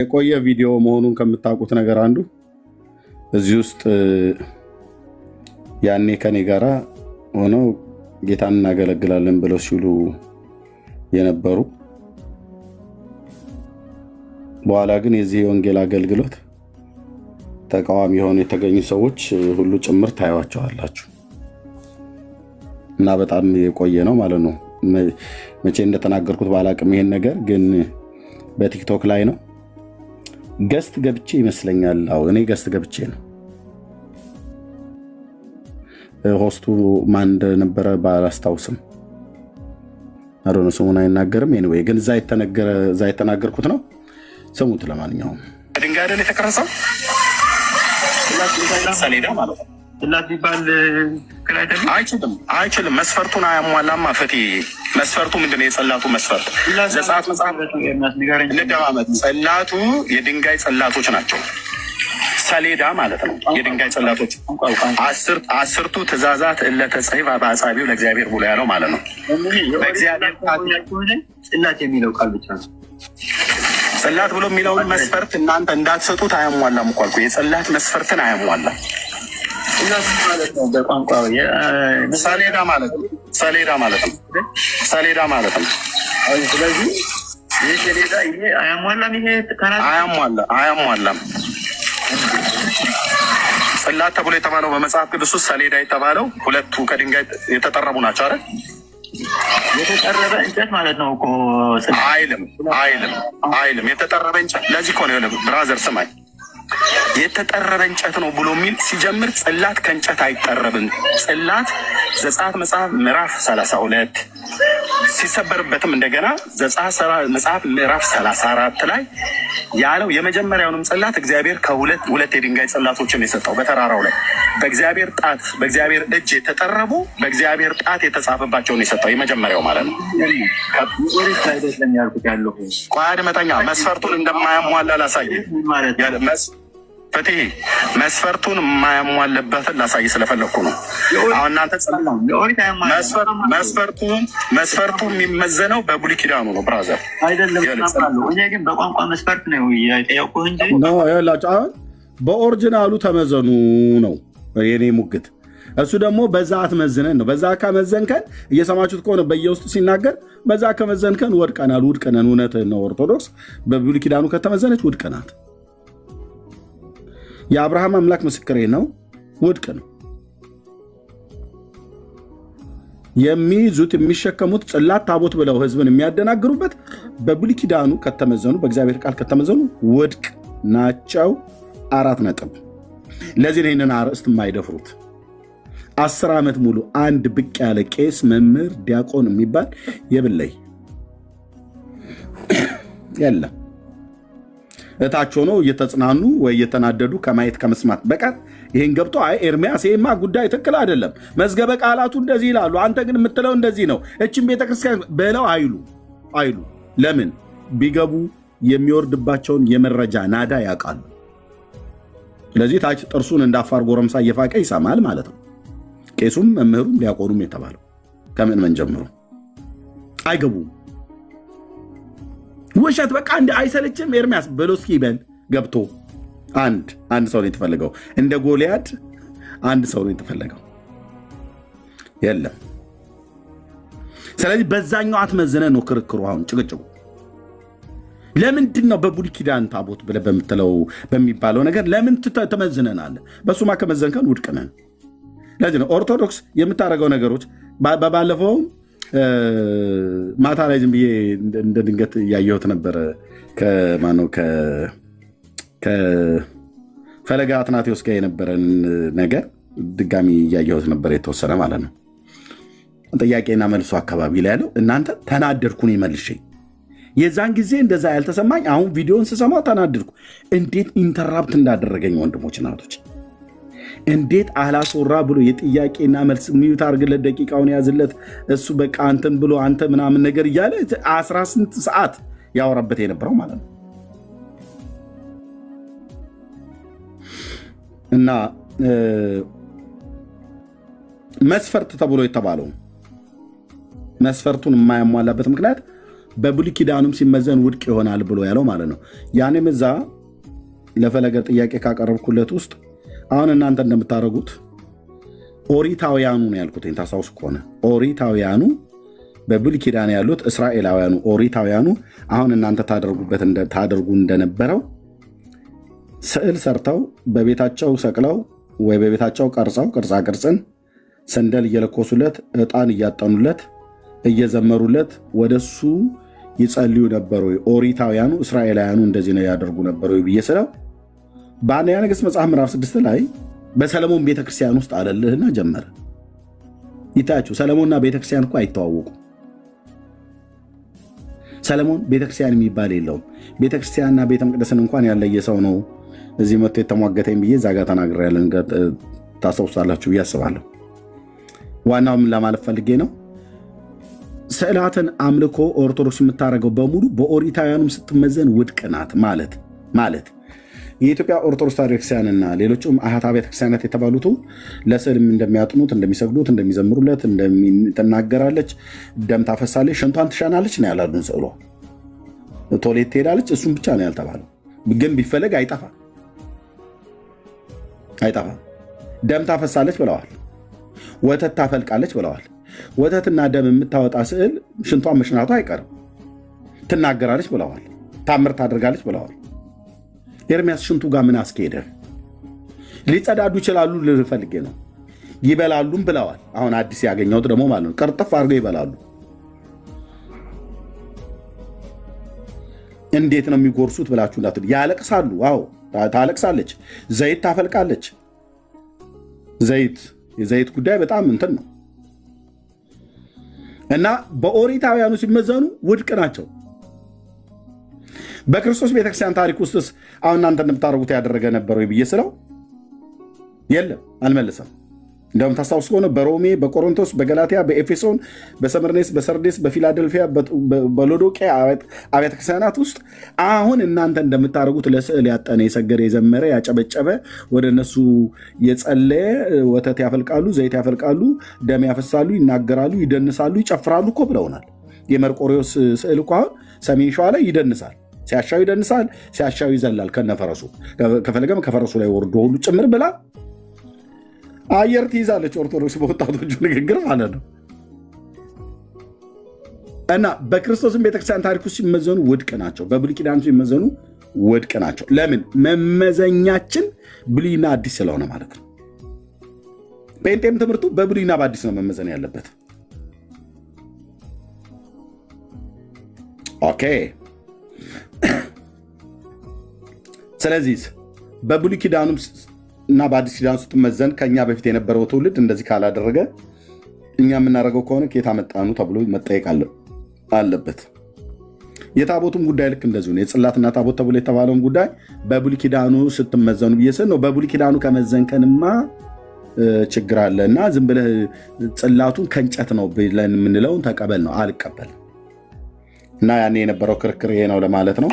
የቆየ ቪዲዮ መሆኑን ከምታውቁት ነገር አንዱ እዚህ ውስጥ ያኔ ከኔ ጋራ ሆነው ጌታን እናገለግላለን ብለው ሲሉ የነበሩ በኋላ ግን የዚህ ወንጌል አገልግሎት ተቃዋሚ የሆኑ የተገኙ ሰዎች ሁሉ ጭምር ታዩዋቸዋላችሁ እና በጣም የቆየ ነው ማለት ነው። መቼ እንደተናገርኩት ባላቅም ይሄን ነገር ግን በቲክቶክ ላይ ነው ገስት ገብቼ ይመስለኛል። አዎ እኔ ገስት ገብቼ ነው። ሆስቱ ማን እንደነበረ ባላስታውስም አሮን ስሙን አይናገርም። ኤኒዌይ ግን እዛ የተናገርኩት ነው። ስሙት። ለማንኛውም ድንጋይ አይደል የተቀረጸው ሰሌዳ ማለት ነው። ስላት ቢባል አይችልም። መስፈርቱን አያሟላማ። ፈቲ መስፈርቱ ምንድነው? የጸላቱ መስፈርት ዘጸአት መጽሐፍ እንደማመጥ ጸላቱ የድንጋይ ጸላቶች ናቸው። ሰሌዳ ማለት ነው የድንጋይ ጸላቶች። አስርቱ ትእዛዛት እለተጽሕፋ በአጻብዕ ለእግዚአብሔር ብሎ ያለው ማለት ነው። በእግዚአብሔር ጽላት የሚለው ቃል ብቻ ነው። ጽላት ብሎ የሚለውን መስፈርት እናንተ እንዳትሰጡት አያሟላም እኮ አልኩ። የጸላት መስፈርትን አያሟላም። ሰሌዳ ማለት ነው። ስለዚህ ይህ ሰሌዳ ይሄ አያሟላም። ይሄ አያሟላም። ጽላት ተብሎ የተባለው በመጽሐፍ ቅዱስ ውስጥ ሰሌዳ የተባለው ሁለቱ ከድንጋይ የተጠረቡ ናቸው አይደል? የተጠረበ እንጨት ማለት ነው እኮ አይልም። የተጠረበ እንጨት ለዚህ እኮ ነው ብራዘር ስማኝ፣ የተጠረበ እንጨት ነው ብሎ የሚል ሲጀምር ጽላት ከእንጨት አይጠረብም። ጽላት ዘጸአት መጽሐፍ ምዕራፍ 32 ሲሰበርበትም እንደገና ዘጸአት መጽሐፍ ምዕራፍ 34 ላይ ያለው የመጀመሪያውንም ጽላት እግዚአብሔር ከሁለት የድንጋይ ጽላቶችን የሰጠው በተራራው ላይ በእግዚአብሔር ጣት በእግዚአብሔር እጅ የተጠረቡ በእግዚአብሔር ጣት የተጻፈባቸውን የሰጠው የመጀመሪያው ማለት ነው። ቆይ አድመጠኛ መስፈርቱን እንደማያሟላ ላሳይ። ፈትሄ መስፈርቱን የማያሟለበትን ላሳይ ስለፈለኩ ነው። አሁን እናንተ መስፈርቱ የሚመዘነው በብሉይ ኪዳኑ ነው ብራዘር አይደለም። እኔ ግን በቋንቋ መስፈርት ነው የጠየቁህ እንጂ አሁን በኦሪጂናሉ ተመዘኑ ነው የኔ ሙግት። እሱ ደግሞ በዛ አትመዝነን ነው። በዛ ከመዘንከን እየሰማችሁት ከሆነ በየውስጡ ሲናገር በዛ ከመዘንከን ወድቀናል። እውነትህን ነው። ኦርቶዶክስ በብሉይ ኪዳኑ ከተመዘነች ውድቅ ናት። የአብርሃም አምላክ ምስክሬ ነው። ውድቅ ነው። የሚይዙት የሚሸከሙት ጽላት ታቦት ብለው ህዝብን የሚያደናግሩበት በብሉይ ኪዳኑ ከተመዘኑ በእግዚአብሔር ቃል ከተመዘኑ ውድቅ ናቸው። 4 ነጥብ። ለዚህ ነው ይህንን አርዕስት የማይደፍሩት። 10 ዓመት ሙሉ አንድ ብቅ ያለ ቄስ መምህር ዲያቆን የሚባል የብለይ የለም። እታች ሆኖ እየተጽናኑ ወይ እየተናደዱ ከማየት ከመስማት በቀር ይህን ገብቶ አይ ኤርሚያስ ይሄማ ጉዳይ ትክክል አይደለም፣ መዝገበ ቃላቱ እንደዚህ ይላሉ፣ አንተ ግን የምትለው እንደዚህ ነው፣ እችን ቤተክርስቲያን በለው አይሉ። ለምን ቢገቡ የሚወርድባቸውን የመረጃ ናዳ ያውቃሉ። ስለዚህ ታች ጥርሱን እንዳፋር ጎረምሳ እየፋቀ ይሰማል ማለት ነው። ቄሱም መምህሩም ዲያቆኑም የተባለው ከምን ጀምሮ አይገቡም። ውሸት በቃ እንደ አይሰለችም። ኤርሚያስ በሎስኪ በል ገብቶ አንድ ሰው ነው የተፈለገው። እንደ ጎልያድ አንድ ሰው ነው የተፈለገው። የለም። ስለዚህ በዛኛው አትመዝነ ነው ክርክሩ። አሁን ጭቅጭቁ ለምንድን ነው በብሉይ ኪዳን ታቦት ብለህ በምትለው በሚባለው ነገር ለምን ተመዝነናል? በሱማ ከመዘንከን ውድቅ ነን። ለዚህ ነው ኦርቶዶክስ የምታደርገው ነገሮች ባለፈውም ማታ ላይ ዝም ብዬ እንደ ድንገት እያየሁት ነበረ። ከማነው ከፈለገ አትናቴዎስ ጋር የነበረን ነገር ድጋሚ እያየሁት ነበር፣ የተወሰነ ማለት ነው። ጥያቄና መልሶ አካባቢ ላይ ያለው እናንተ ተናደድኩን መልሼ የዛን ጊዜ እንደዛ ያልተሰማኝ አሁን ቪዲዮን ስሰማው ተናደድኩ። እንዴት ኢንተራፕት እንዳደረገኝ ወንድሞች ናቶች፣ እንዴት አላስወራ ብሎ የጥያቄና መልስ ሚዩት አርግለት ደቂቃውን ያዝለት እሱ በቃ አንተን ብሎ አንተ ምናምን ነገር እያለ 18 ሰዓት ያወራበት የነበረው ማለት ነው። እና መስፈርት ተብሎ የተባለው መስፈርቱን የማያሟላበት ምክንያት በብሉይ ኪዳኑም ሲመዘን ውድቅ ይሆናል ብሎ ያለው ማለት ነው። ያኔም እዛ ለፈለገ ጥያቄ ካቀረብኩለት ውስጥ አሁን እናንተ እንደምታደርጉት ኦሪታውያኑ ነው ያልኩት። ታስታውሱ ከሆነ ኦሪታውያኑ በብሉይ ኪዳን ያሉት እስራኤላውያኑ ኦሪታውያኑ አሁን እናንተ ታደርጉ እንደነበረው ስዕል ሰርተው በቤታቸው ሰቅለው ወይ በቤታቸው ቀርጸው ቅርጻ ቅርጽን ሰንደል እየለኮሱለት ዕጣን እያጠኑለት እየዘመሩለት ወደሱ ይጸልዩ ነበሩ። ኦሪታውያኑ እስራኤላውያኑ እንደዚህ ነው ያደርጉ ነበሩ ብዬ ስለው በአንደኛ ነገሥት መጽሐፍ ምዕራፍ 6 ላይ በሰለሞን ቤተክርስቲያን ውስጥ አለልህና ጀመረ። ይታያችሁ ሰለሞንና ቤተክርስቲያን እኮ አይተዋወቁም። ሰለሞን ቤተክርስቲያን የሚባል የለውም። ቤተክርስቲያንና ቤተ መቅደስን እንኳን ያለየ ሰው ነው እዚህ መጥቶ የተሟገተኝ ብዬ እዛ ጋር ተናግሬያለሁ። ታስታውሳላችሁ ብዬ አስባለሁ። ዋናውም ለማለት ፈልጌ ነው ስዕላትን አምልኮ ኦርቶዶክስ የምታደርገው በሙሉ በኦሪታውያኑም ስትመዘን ውድቅ ናት ማለት የኢትዮጵያ ኦርቶዶክስ ቤተክርስቲያንና ሌሎችም አሃት ቤተክርስቲያናት የተባሉት ለስዕልም እንደሚያጥኑት እንደሚሰግዱት እንደሚዘምሩለት ትናገራለች፣ ደም ታፈሳለች፣ ሽንቷን ትሸናለች ነው ያላሉን። ስዕሏ ቶሌት ትሄዳለች፣ እሱም ብቻ ነው ያልተባለው። ግን ቢፈለግ አይጠፋም። ደም ታፈሳለች ብለዋል። ወተት ታፈልቃለች ብለዋል። ወተትና ደም የምታወጣ ስዕል ሽንቷን መሽናቷ አይቀርም። ትናገራለች ብለዋል። ታምር ታደርጋለች ብለዋል። ኤርሚያስ ሽንቱ ጋር ምን አስኬደ? ሊጸዳዱ ይችላሉ ልፈልጌ ነው። ይበላሉም ብለዋል። አሁን አዲስ ያገኘሁት ደግሞ ማለት ነው ቅርጥፍ አድርገው ይበላሉ። እንዴት ነው የሚጎርሱት ብላችሁ እንዳትሉ። ያለቅሳሉ። አዎ ታለቅሳለች። ዘይት ታፈልቃለች። የዘይት ጉዳይ በጣም እንትን ነው እና በኦሪታውያኑ ሲመዘኑ ውድቅ ናቸው። በክርስቶስ ቤተክርስቲያን ታሪክ ውስጥስ አሁን እናንተ እንደምታደርጉት ያደረገ ነበረው ብዬ ስለው የለም አልመለሰም። እንደውም ታስታውስ ከሆነ በሮሜ፣ በቆሮንቶስ፣ በገላትያ፣ በኤፌሶን፣ በሰምርኔስ፣ በሰርዴስ፣ በፊላደልፊያ፣ በሎዶቅያ አብያተ ክርስቲያናት ውስጥ አሁን እናንተ እንደምታደርጉት ለስዕል ያጠነ የሰገደ የዘመረ ያጨበጨበ ወደ እነሱ የጸለየ ወተት ያፈልቃሉ፣ ዘይት ያፈልቃሉ፣ ደም ያፈሳሉ፣ ይናገራሉ፣ ይደንሳሉ፣ ይጨፍራሉ እኮ ብለውናል። የመርቆሪዎስ ስዕል እኮ አሁን ሰሜን ሸዋ ላይ ይደንሳል። ሲያሻው ይደንሳል፣ ሲያሻው ይዘላል ከነፈረሱ። ከፈለገም ከፈረሱ ላይ ወርዶ ሁሉ ጭምር ብላ አየር ትይዛለች። ኦርቶዶክስ በወጣቶቹ ንግግር ማለት ነው። እና በክርስቶስም ቤተክርስቲያን ታሪክ ውስጥ ሲመዘኑ ውድቅ ናቸው። በብሉይ ኪዳን ሲመዘኑ ውድቅ ናቸው። ለምን? መመዘኛችን ብሉይና አዲስ ስለሆነ ማለት ነው። ጴንጤም ትምህርቱ በብሉይና በአዲስ ነው መመዘን ያለበት። ኦኬ። ስለዚህ በብሉይ ኪዳኑም እና በአዲስ ኪዳን ስትመዘን ከኛ በፊት የነበረው ትውልድ እንደዚህ ካላደረገ እኛ የምናደርገው ከሆነ ከየት አመጣኑ ተብሎ መጠየቅ አለበት። የታቦቱም ጉዳይ ልክ እንደዚሁ ነው። የጽላትና ታቦት ተብሎ የተባለውን ጉዳይ በብሉይ ኪዳኑ ስትመዘኑ ብዬ ነው። በብሉይ ኪዳኑ ከመዘንከንማ ችግር አለ እና ዝም ብለህ ጽላቱን ከእንጨት ነው ብለን የምንለውን ተቀበል ነው። አልቀበልም። እና ያኔ የነበረው ክርክር ይሄ ነው ለማለት ነው።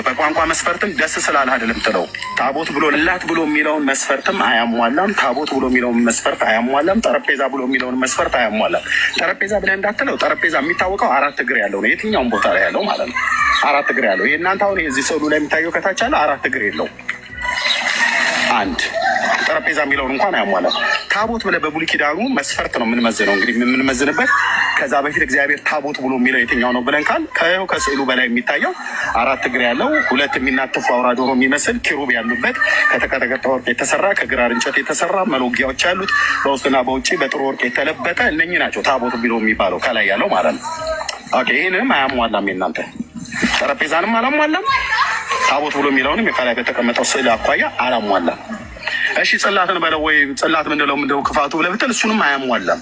በቋንቋ መስፈርትም ደስ ስላለ አይደለም ትለው ታቦት ብሎ ላት ብሎ የሚለውን መስፈርትም አያሟላም። ታቦት ብሎ የሚለውን መስፈርት አያሟላም። ጠረጴዛ ብሎ የሚለውን መስፈርት አያሟላም። ጠረጴዛ ብለህ እንዳትለው። ጠረጴዛ የሚታወቀው 4 እግር ያለው ነው። የትኛውም ቦታ ላይ ያለው ማለት ነው። 4 እግር ያለው። የእናንተ አሁን የዚህ ስዕሉ ላይ የሚታየው ከታች ያለ 4 እግር የለው። አንድ ጠረጴዛ የሚለውን እንኳን አያሟላም። ታቦት ብለህ በብሉይ ኪዳኑ መስፈርት ነው የምንመዝነው። እንግዲህ የምንመዝንበት ከዛ በፊት እግዚአብሔር ታቦት ብሎ የሚለው የትኛው ነው ብለን ካል ከስዕሉ በላይ የሚታየው 4 እግር ያለው 2 የሚናተፉ አውራ ዶሮ የሚመስል ኪሩብ ያሉበት ከተቀጠቀጠ ወርቅ የተሰራ ከግራር እንጨት የተሰራ መሎጊያዎች ያሉት በውስጥና በውጭ በጥሩ ወርቅ የተለበጠ እነኚህ ናቸው ታቦት ብሎ የሚባለው ከላይ ያለው ማለት ነው። ይህንም አያሟላም። የእናንተ ጠረጴዛንም አላሟላም። ታቦት ብሎ የሚለውንም ከላይ በተቀመጠው ስዕል አኳያ አላሟላም። እሺ ጽላትን በለው ወይ ጽላት ምንለው ክፋቱ ብለህ ብትል እሱንም አያሟላም።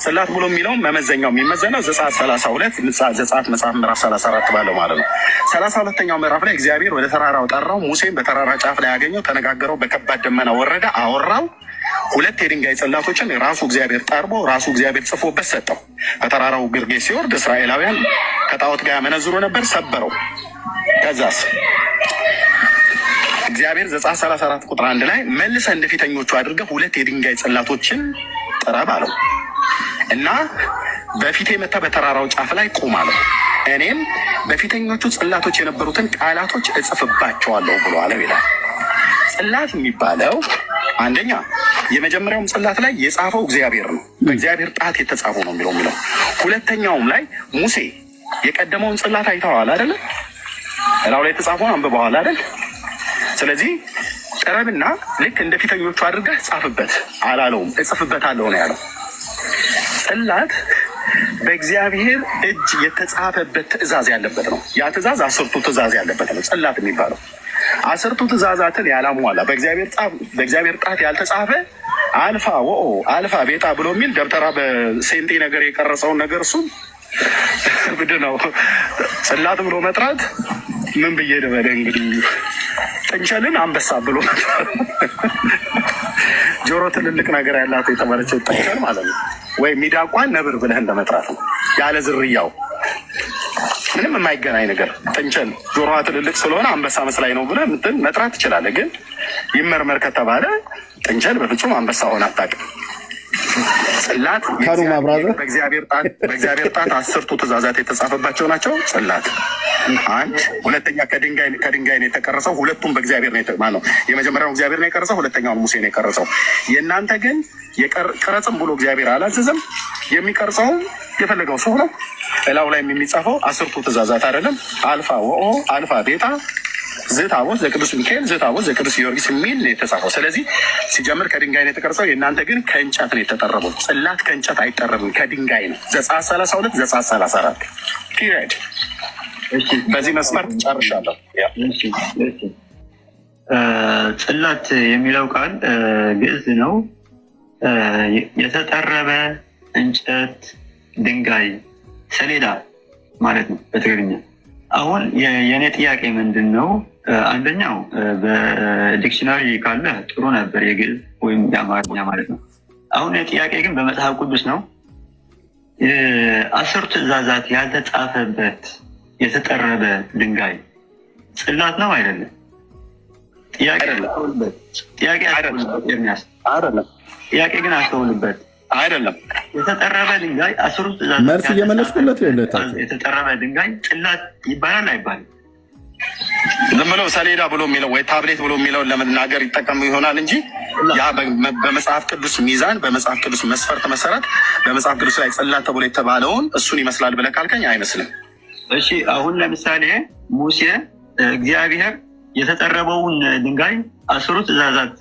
ጽላት ብሎ የሚለው መመዘኛው የሚመዘነው ዘጸአት 32 ዘጸአት መጽሐፍ ምዕራፍ 34 ባለው ማለት ነው። 32ኛው ምዕራፍ ላይ እግዚአብሔር ወደ ተራራው ጠራው፣ ሙሴን በተራራ ጫፍ ላይ ያገኘው፣ ተነጋገረው፣ በከባድ ደመና ወረደ፣ አወራው። 2 የድንጋይ ጽላቶችን ራሱ እግዚአብሔር ጠርቦ ራሱ እግዚአብሔር ጽፎበት ሰጠው። ከተራራው ግርጌ ሲወርድ እስራኤላውያን ከጣዖት ጋር ያመነዝሩ ነበር፣ ሰበረው። ከዛስ እግዚአብሔር ዘጸአት 34 ቁጥር 1 ላይ መልሰህ እንደፊተኞቹ አድርገህ 2 የድንጋይ ጽላቶችን ጥረብ አለው እና በፊቴ መታ በተራራው ጫፍ ላይ ቁም አለው። እኔም በፊተኞቹ ጽላቶች የነበሩትን ቃላቶች እጽፍባቸዋለሁ ብሎ አለው ይላል። ጽላት የሚባለው አንደኛ የመጀመሪያውም ጽላት ላይ የጻፈው እግዚአብሔር ነው፣ በእግዚአብሔር ጣት የተጻፈው ነው የሚለው። ሁለተኛውም ላይ ሙሴ የቀደመውን ጽላት አይተዋል አይደለ? እላው ላይ የተጻፈውን አንብበዋል አይደል? ስለዚህ ቅረብና ልክ እንደ ፊተኞቹ አድርገህ ጻፍበት አላለውም፣ እጽፍበታለሁ ነው ያለው። ጽላት በእግዚአብሔር እጅ የተጻፈበት ትእዛዝ ያለበት ነው። ያ ትእዛዝ 10ቱ ትእዛዝ ያለበት ነው ጽላት የሚባለው። 10ቱ ትእዛዛትን ያላሟላ በእግዚአብሔር ጣት ያልተጻፈ አልፋ ወኦ አልፋ ቤታ ብሎ የሚል ደብተራ በሴንጤ ነገር የቀረጸውን ነገር እሱም ምንድን ነው ጽላት ብሎ መጥራት ምን ብዬ ልበል እንግዲህ ጥንቸልን አንበሳ ብሎ ጆሮ ትልልቅ ነገር ያላት የተባለችው ጥንቸል ማለት ነው። ወይ ሚዳቋን ነብር ብለህ እንደመጥራት ነው ያለ ዝርያው ምንም የማይገናኝ ነገር። ጥንቸል ጆሮዋ ትልልቅ ስለሆነ አንበሳ መስላይ ነው ብለህ ምትን መጥራት ትችላለህ። ግን ይመርመር ከተባለ ጥንቸል በፍጹም አንበሳ ሆነ አታውቅም። ጽላት በእግዚአብሔር ጣት 10ቱ ትእዛዛት የተጻፈባቸው ናቸው። ጽላት አንድ ሁለተኛ ከድንጋይ ነው የተቀረጸው። ሁለቱም በእግዚአብሔር ነው የመጀመሪያው እግዚአብሔር ነው የቀረጸው፣ ሁለተኛውን ሙሴ ነው የቀረጸው። የእናንተ ግን የቀረጽም ብሎ እግዚአብሔር አላዘዘም። የሚቀርጸው የፈለገው ሰው ነው። እላው ላይ የሚጻፈው 10ቱ ትእዛዛት አይደለም። አልፋ ወኦ አልፋ ቤታ ዝታቦት ዘቅዱስ ሚካኤል ዝታቦት ዘቅዱስ ጊዮርጊስ የሚል ነው የተጻፈው። ስለዚህ ሲጀምር ከድንጋይ ነው የተቀረጸው። የእናንተ ግን ከእንጨት ነው የተጠረበው። ጽላት ከእንጨት አይጠረብም፣ ከድንጋይ ነው። ዘጸአት 32 ዘጸአት 34 ፒሪድ። በዚህ መስመር ጨርሻለሁ። ጽላት የሚለው ቃል ግዕዝ ነው። የተጠረበ እንጨት፣ ድንጋይ፣ ሰሌዳ ማለት ነው በትግርኛ። አሁን የእኔ ጥያቄ ምንድን ነው? አንደኛው በዲክሽነሪ ካለ ጥሩ ነበር፣ የግዕዝ ወይም የአማርኛ ማለት ነው። አሁን የጥያቄ ግን በመጽሐፍ ቅዱስ ነው። 10 ትእዛዛት ያልተጻፈበት የተጠረበ ድንጋይ ጽላት ነው አይደለም? ጥያቄ ግን አስተውልበት። አይደለም የተጠረበ ድንጋይ 10 ትእዛዛት መልስ እየመለስኩለት የተጠረበ ድንጋይ ጽላት ይባላል አይባልም? ዝም ብሎ ሰሌዳ ብሎ የሚለው ወይ ታብሌት ብሎ የሚለውን ለመናገር ይጠቀሙ ይሆናል እንጂ ያ በመጽሐፍ ቅዱስ ሚዛን፣ በመጽሐፍ ቅዱስ መስፈርት መሰረት በመጽሐፍ ቅዱስ ላይ ጽላት ተብሎ የተባለውን እሱን ይመስላል ብለህ ካልከኝ አይመስልም። እሺ አሁን ለምሳሌ ሙሴ እግዚአብሔር የተጠረበውን ድንጋይ 10 ትእዛዛት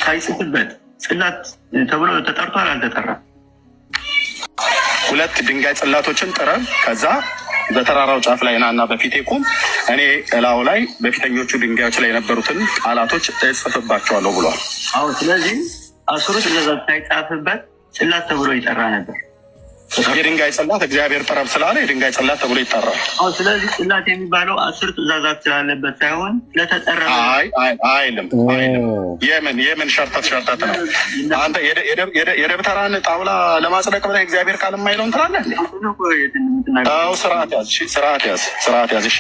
ሳይጽፍበት ጽላት ተብሎ ተጠርቷል አልተጠራም? 2 ድንጋይ ጽላቶችን ጥረብ፣ ከዛ በተራራው ጫፍ ላይ ናና በፊቴ ቁም፣ እኔ እላው ላይ በፊተኞቹ ድንጋዮች ላይ የነበሩትን ቃላቶች እጽፍባቸዋለሁ ብሏል። አዎ፣ ስለዚህ 10 ትእዛዛት ሳይጻፍበት ጽላት ተብሎ ይጠራ ነበር። የድንጋይ ጽላት እግዚአብሔር ጥረብ ስላለ የድንጋይ ጽላት ተብሎ ይጠራል። አዎ፣ ስለዚህ ጽላት የሚባለው 10 ትእዛዛት ስላለበት ሳይሆን ለተጠረበ አይልም። የምን ሸርተት ነው? አንተ የደብተራን ጣውላ ለማጽደቅ ብለህ እግዚአብሔር ቃል የማይለውን ትላለህ። ስርዓት ያዝ። እሺ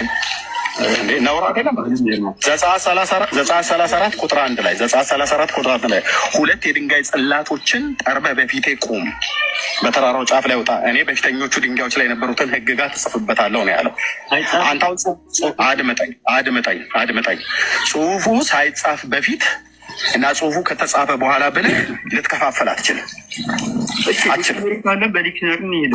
ነውር አይደለም። ዘጸአት 34 ቁጥር 1 ላይ 2 የድንጋይ ጽላቶችን ጠርበህ በፊቴ ቁም፣ በተራራው ጫፍ ላይ ውጣ፣ እኔ በፊተኞቹ ድንጋዮች ላይ የነበሩትን ሕግጋት እጽፍበታለሁ ነው ያለው። አንተ አድምጠኝ። ጽሁፉ ሳይጻፍ በፊት እና ጽሁፉ ከተጻፈ በኋላ ብለህ ልትከፋፈል አትችልም።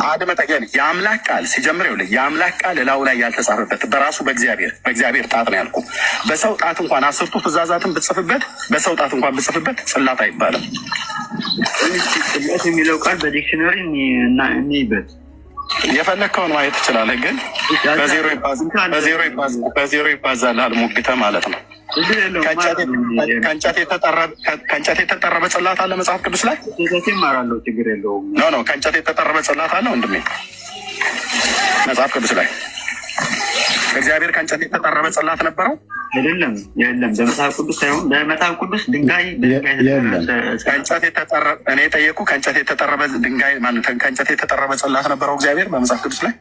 አድምጠኝ። የአምላክ ቃል ሲጀምር ይኸውልህ፣ የአምላክ ቃል እላው ላይ ያልተጻፈበት በራሱ በእግዚአብሔር ጣት ነው ያልኩህ። በሰው ጣት እንኳን 10ቱ ትእዛዛትን ብጽፍበት፣ በሰው ጣት እንኳን ብጽፍበት ጽላት አይባልም። ጽላት የሚለው ቃል በዲክሽነሪ እንይበት፣ የፈለግከውን ማየት ትችላለህ። ግን በዜሮ ይባዛልሃል ሙግተህ ማለት ነው። ከእንጨት የተጠረበ ጽላት አለ መጽሐፍ ቅዱስ ላይ? ችግር የለውም። ኖ ከእንጨት የተጠረበ ጽላት አለ ወንድሜ መጽሐፍ ቅዱስ ላይ? እግዚአብሔር ከእንጨት የተጠረበ ጽላት ነበረው? አይደለም፣ የለም። በመጽሐፍ ቅዱስ ሳይሆን በመጽሐፍ ቅዱስ ድንጋይ ከእንጨት የተጠረበ እኔ ጠየኩህ። ከእንጨት የተጠረበ ድንጋይ ማለት ከእንጨት የተጠረበ ጽላት ነበረው እግዚአብሔር በመጽሐፍ ቅዱስ ላይ?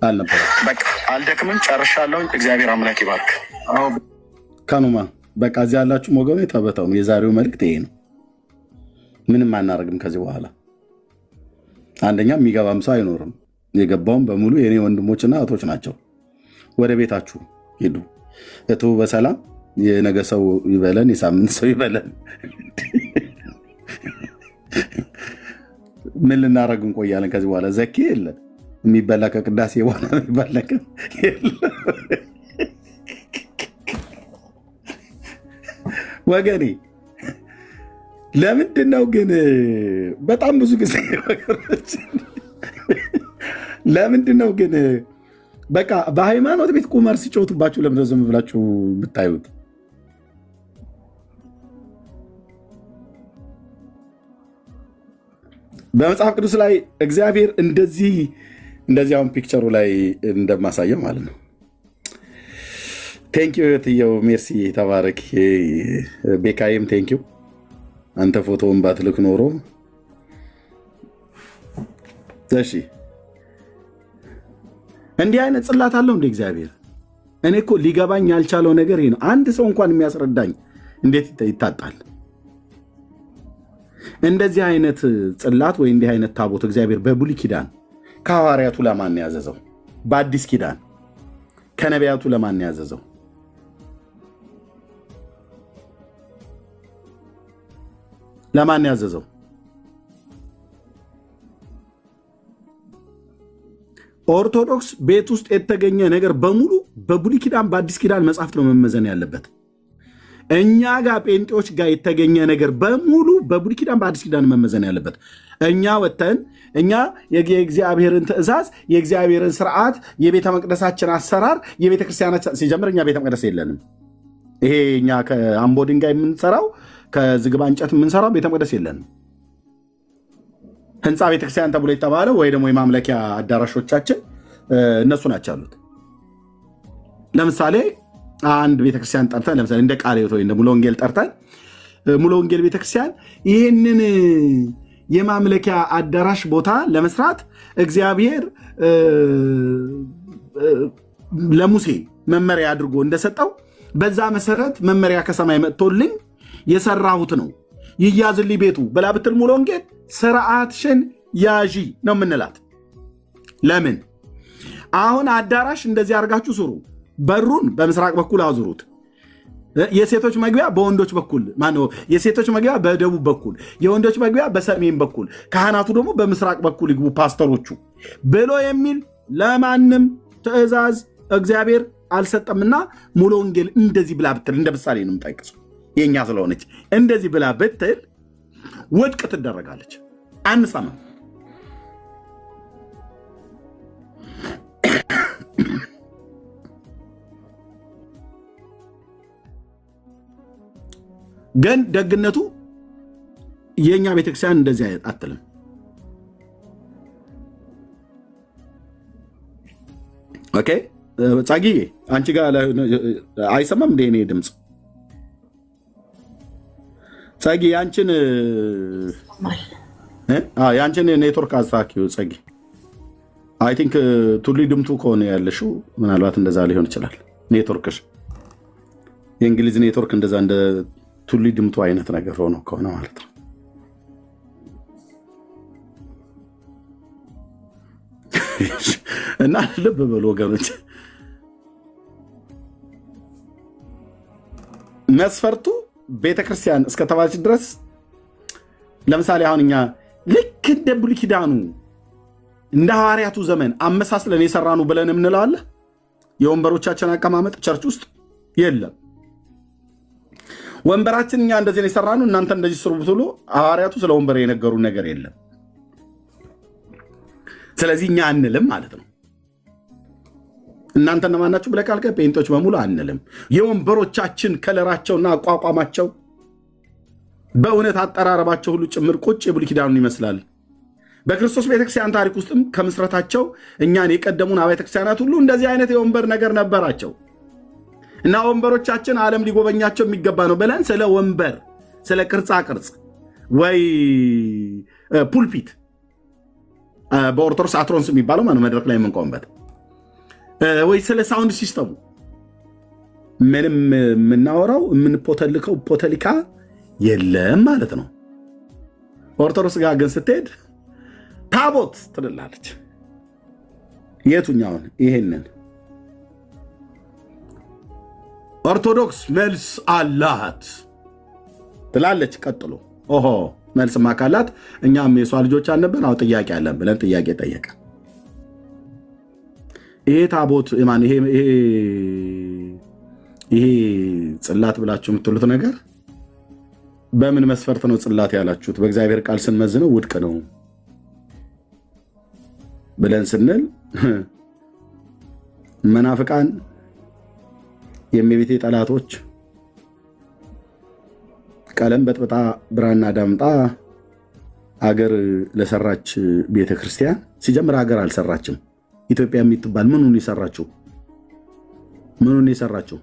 አልነበረም። በቃ አልደክምም፣ ጨርሻለሁ። እግዚአብሔር አምላክ ይባርክ። ከኑማ በቃ እዚህ ያላችሁ ወገኑ የተበተው ነው። የዛሬው መልእክት ይሄ ነው። ምንም አናደርግም ከዚህ በኋላ አንደኛ የሚገባም ሰው አይኖርም። የገባውም በሙሉ የኔ ወንድሞችና እህቶች ናቸው። ወደ ቤታችሁ ሂዱ። እቱ በሰላም የነገ ሰው ይበለን፣ የሳምንት ሰው ይበለን። ምን ልናደርግ እንቆያለን? ከዚህ በኋላ ዘኬ የለ የሚበላ ከቅዳሴ በኋላ የሚበላ ወገኔ። ለምንድን ነው ግን በጣም ብዙ ጊዜ ለምንድን ነው ግን በቃ በሃይማኖት ቤት ቁማር ሲጫወቱባችሁ ለምን ዝም ብላችሁ ብታዩት? በመጽሐፍ ቅዱስ ላይ እግዚአብሔር እንደዚህ አሁን ፒክቸሩ ላይ እንደማሳየው ማለት ነው። ቴንኪዩ እህትየው ሜርሲ ተባረክ። ቤካይም ቴንኪዩ። አንተ ፎቶውን ባትልክ ኖሮ እሺ። እንዲህ አይነት ጽላት አለው እንደ እግዚአብሔር። እኔ እኮ ሊገባኝ ያልቻለው ነገር ይሄ ነው። አንድ ሰው እንኳን የሚያስረዳኝ እንዴት ይታጣል? እንደዚህ አይነት ጽላት ወይ እንዲህ አይነት ታቦት እግዚአብሔር በብሉይ ኪዳን ከሐዋርያቱ ለማን ያዘዘው? በአዲስ ኪዳን ከነቢያቱ ለማን ያዘዘው? ለማን ያዘዘው? ኦርቶዶክስ ቤት ውስጥ የተገኘ ነገር በሙሉ በብሉይ ኪዳን በአዲስ ኪዳን መጽሐፍት ነው መመዘን ያለበት። እኛ ጋር ጴንጤዎች ጋር የተገኘ ነገር በሙሉ በብሉይ ኪዳን በአዲስ ኪዳን መመዘን ያለበት። እኛ ወተን እኛ የእግዚአብሔርን ትእዛዝ፣ የእግዚአብሔርን ስርዓት፣ የቤተ መቅደሳችን አሰራር፣ የቤተ ክርስቲያናችን ሲጀምር እኛ ቤተ መቅደስ የለንም። ይሄ እኛ ከአምቦ ድንጋይ የምንሰራው ከዝግባ እንጨት የምንሰራው ቤተ መቅደስ የለንም። ህንፃ ቤተክርስቲያን ተብሎ የተባለው ወይ ደግሞ የማምለኪያ አዳራሾቻችን እነሱ ናቸው አሉት። ለምሳሌ አንድ ቤተክርስቲያን ጠርተን ለምሳሌ እንደ ቃለ ሕይወት ወይ እንደ ሙሉ ወንጌል ጠርተን ሙሉ ወንጌል ቤተክርስቲያን ይህንን የማምለኪያ አዳራሽ ቦታ ለመስራት እግዚአብሔር ለሙሴ መመሪያ አድርጎ እንደሰጠው በዛ መሰረት መመሪያ ከሰማይ መጥቶልኝ የሰራሁት ነው ይያዝልኝ ቤቱ ብላ ብትል ሙሉ ወንጌል ስርዓትሽን ያዢ ነው የምንላት። ለምን አሁን አዳራሽ እንደዚህ አድርጋችሁ ስሩ፣ በሩን በምስራቅ በኩል አዙሩት፣ የሴቶች መግቢያ በወንዶች በኩል ማነው፣ የሴቶች መግቢያ በደቡብ በኩል፣ የወንዶች መግቢያ በሰሜን በኩል፣ ካህናቱ ደግሞ በምስራቅ በኩል ይግቡ ፓስተሮቹ ብሎ የሚል ለማንም ትእዛዝ እግዚአብሔር አልሰጠምና ሙሉ ወንጌል እንደዚህ ብላ ብትል እንደ ምሳሌ ነው የምጠቅሰው የኛ ስለሆነች እንደዚህ ብላ ብትል ውድቅ ትደረጋለች። አንሰማም። ግን ደግነቱ የኛ ቤተክርስቲያን እንደዚህ አትልም። ኦኬ ጻጊዬ አንቺ ጋር አይሰማም እንደ እኔ ድምፅ? ጸጊ ያንቺን ኔትወርክ አስተካክዪው ጸጊ። አይ ቲንክ ቱሊ ድምቱ ከሆነ ያለሽው ምናልባት እንደዛ ሊሆን ይችላል። ኔትወርክሽ የእንግሊዝ ኔትወርክ እንደዛ እንደ ቱሊ ድምቱ አይነት ነገር ሆኖ ከሆነ ማለት ነው። እና ልብ በሉ ወገኖች፣ መስፈርቱ ቤተክርስቲያን እስከተባለች ድረስ ለምሳሌ አሁን እኛ ልክ እንደ ብሉይ ኪዳኑ እንደ ሐዋርያቱ ዘመን አመሳስለን የሰራኑ ብለን የምንለዋለ የወንበሮቻችን አቀማመጥ ቸርች ውስጥ የለም። ወንበራችን እኛ እንደዚህ የሰራኑ እናንተ እንደዚህ ስሩ ብትሉ ሐዋርያቱ ስለ ወንበር የነገሩ ነገር የለም። ስለዚህ እኛ አንልም ማለት ነው። እናንተ እነማናችሁ ብለህ ካልከ ጴንጤዎች በሙሉ አንልም። የወንበሮቻችን ከለራቸውና አቋቋማቸው በእውነት አጠራረባቸው ሁሉ ጭምር ቁጭ የብሉይ ኪዳኑን ይመስላል። በክርስቶስ ቤተክርስቲያን ታሪክ ውስጥም ከምስረታቸው እኛን የቀደሙን አብያተ ክርስቲያናት ሁሉ እንደዚህ አይነት የወንበር ነገር ነበራቸው እና ወንበሮቻችን ዓለም ሊጎበኛቸው የሚገባ ነው ብለን ስለ ወንበር፣ ስለ ቅርጻ ቅርጽ ወይ ፑልፒት በኦርቶዶክስ አትሮንስ የሚባለው ማለት መድረክ ላይ የምንቆምበት ወይ ስለ ሳውንድ ሲስተሙ ምንም የምናወራው የምንፖተልከው ፖተሊካ የለም ማለት ነው። ኦርቶዶክስ ጋር ግን ስትሄድ ታቦት ትልላለች። የቱኛውን? ይሄንን ኦርቶዶክስ መልስ አላት ትላለች። ቀጥሎ ኦሆ መልስማ ካላት እኛም የሷ ልጆች አልነበር? አዎ ጥያቄ አለን ብለን ጥያቄ ጠየቀ። ይሄ ታቦት ማን? ይሄ ጽላት ብላችሁ የምትሉት ነገር በምን መስፈርት ነው ጽላት ያላችሁት? በእግዚአብሔር ቃል ስንመዝነው ውድቅ ነው ብለን ስንል መናፍቃን፣ የእመቤቴ ጠላቶች ቀለም በጥብጣ ብራና ዳምጣ አገር ለሰራች ቤተክርስቲያን ሲጀምር አገር አልሰራችም። ኢትዮጵያ የምትባል ምኑን የሰራችው?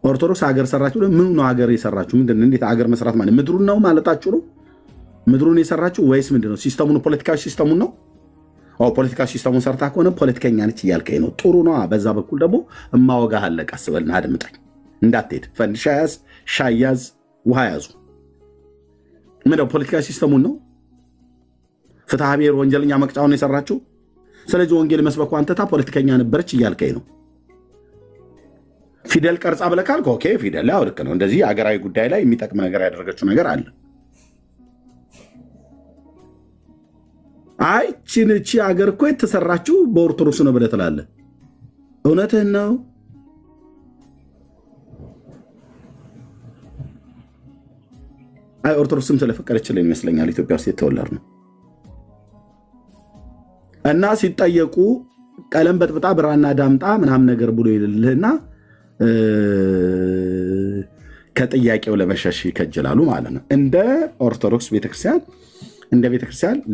ኦርቶዶክስ ሀገር ሰራችሁ። ምኑ ነው ሀገር የሰራችሁ? ምንድን እንዴት ሀገር መስራት ማለት ምድሩን ነው ማለታችሁ ነው? ምድሩን የሰራችሁ ወይስ ምንድን ነው? ሲስተሙን፣ ፖለቲካዊ ሲስተሙን ነው? ፖለቲካዊ ሲስተሙን ሰርታ ከሆነ ፖለቲከኛ ነች እያልከኝ ነው። ጥሩ ነው። በዛ በኩል ደግሞ እማወጋህ አለ። ቀስ በልና አድምጠኝ፣ እንዳትሄድ። ፈንድሻ ያዝ፣ ሻይ ያዝ፣ ውሃ ያዙ። ምንድነው? ፖለቲካዊ ሲስተሙን ነው። ፍትሐ ብሔር ወንጀለኛ መቅጫውን የሰራችሁ። ስለዚህ ወንጌል መስበኩ አንተታ ፖለቲከኛ ነበረች እያልከኝ ነው። ፊደል ቀርጻ ብለህ ካልክ ኦኬ፣ ፊደል ላይ ልክ ነው። እንደዚህ አገራዊ ጉዳይ ላይ የሚጠቅም ነገር ያደረገችው ነገር አለ። አይ ቺ አገር እኮ የተሰራችው በኦርቶዶክስ ነው ብለህ ትላለህ። እውነትህን ነው። አይ ኦርቶዶክስም ስለፈቀደችልን ይመስለኛል ኢትዮጵያ ውስጥ የተወለድ ነው። እና ሲጠየቁ ቀለም በጥብጣ ብራና ዳምጣ ምናምን ነገር ብሎ ይልልህና ከጥያቄው ለመሸሽ ይከጅላሉ ማለት ነው። እንደ ኦርቶዶክስ ቤተክርስቲያን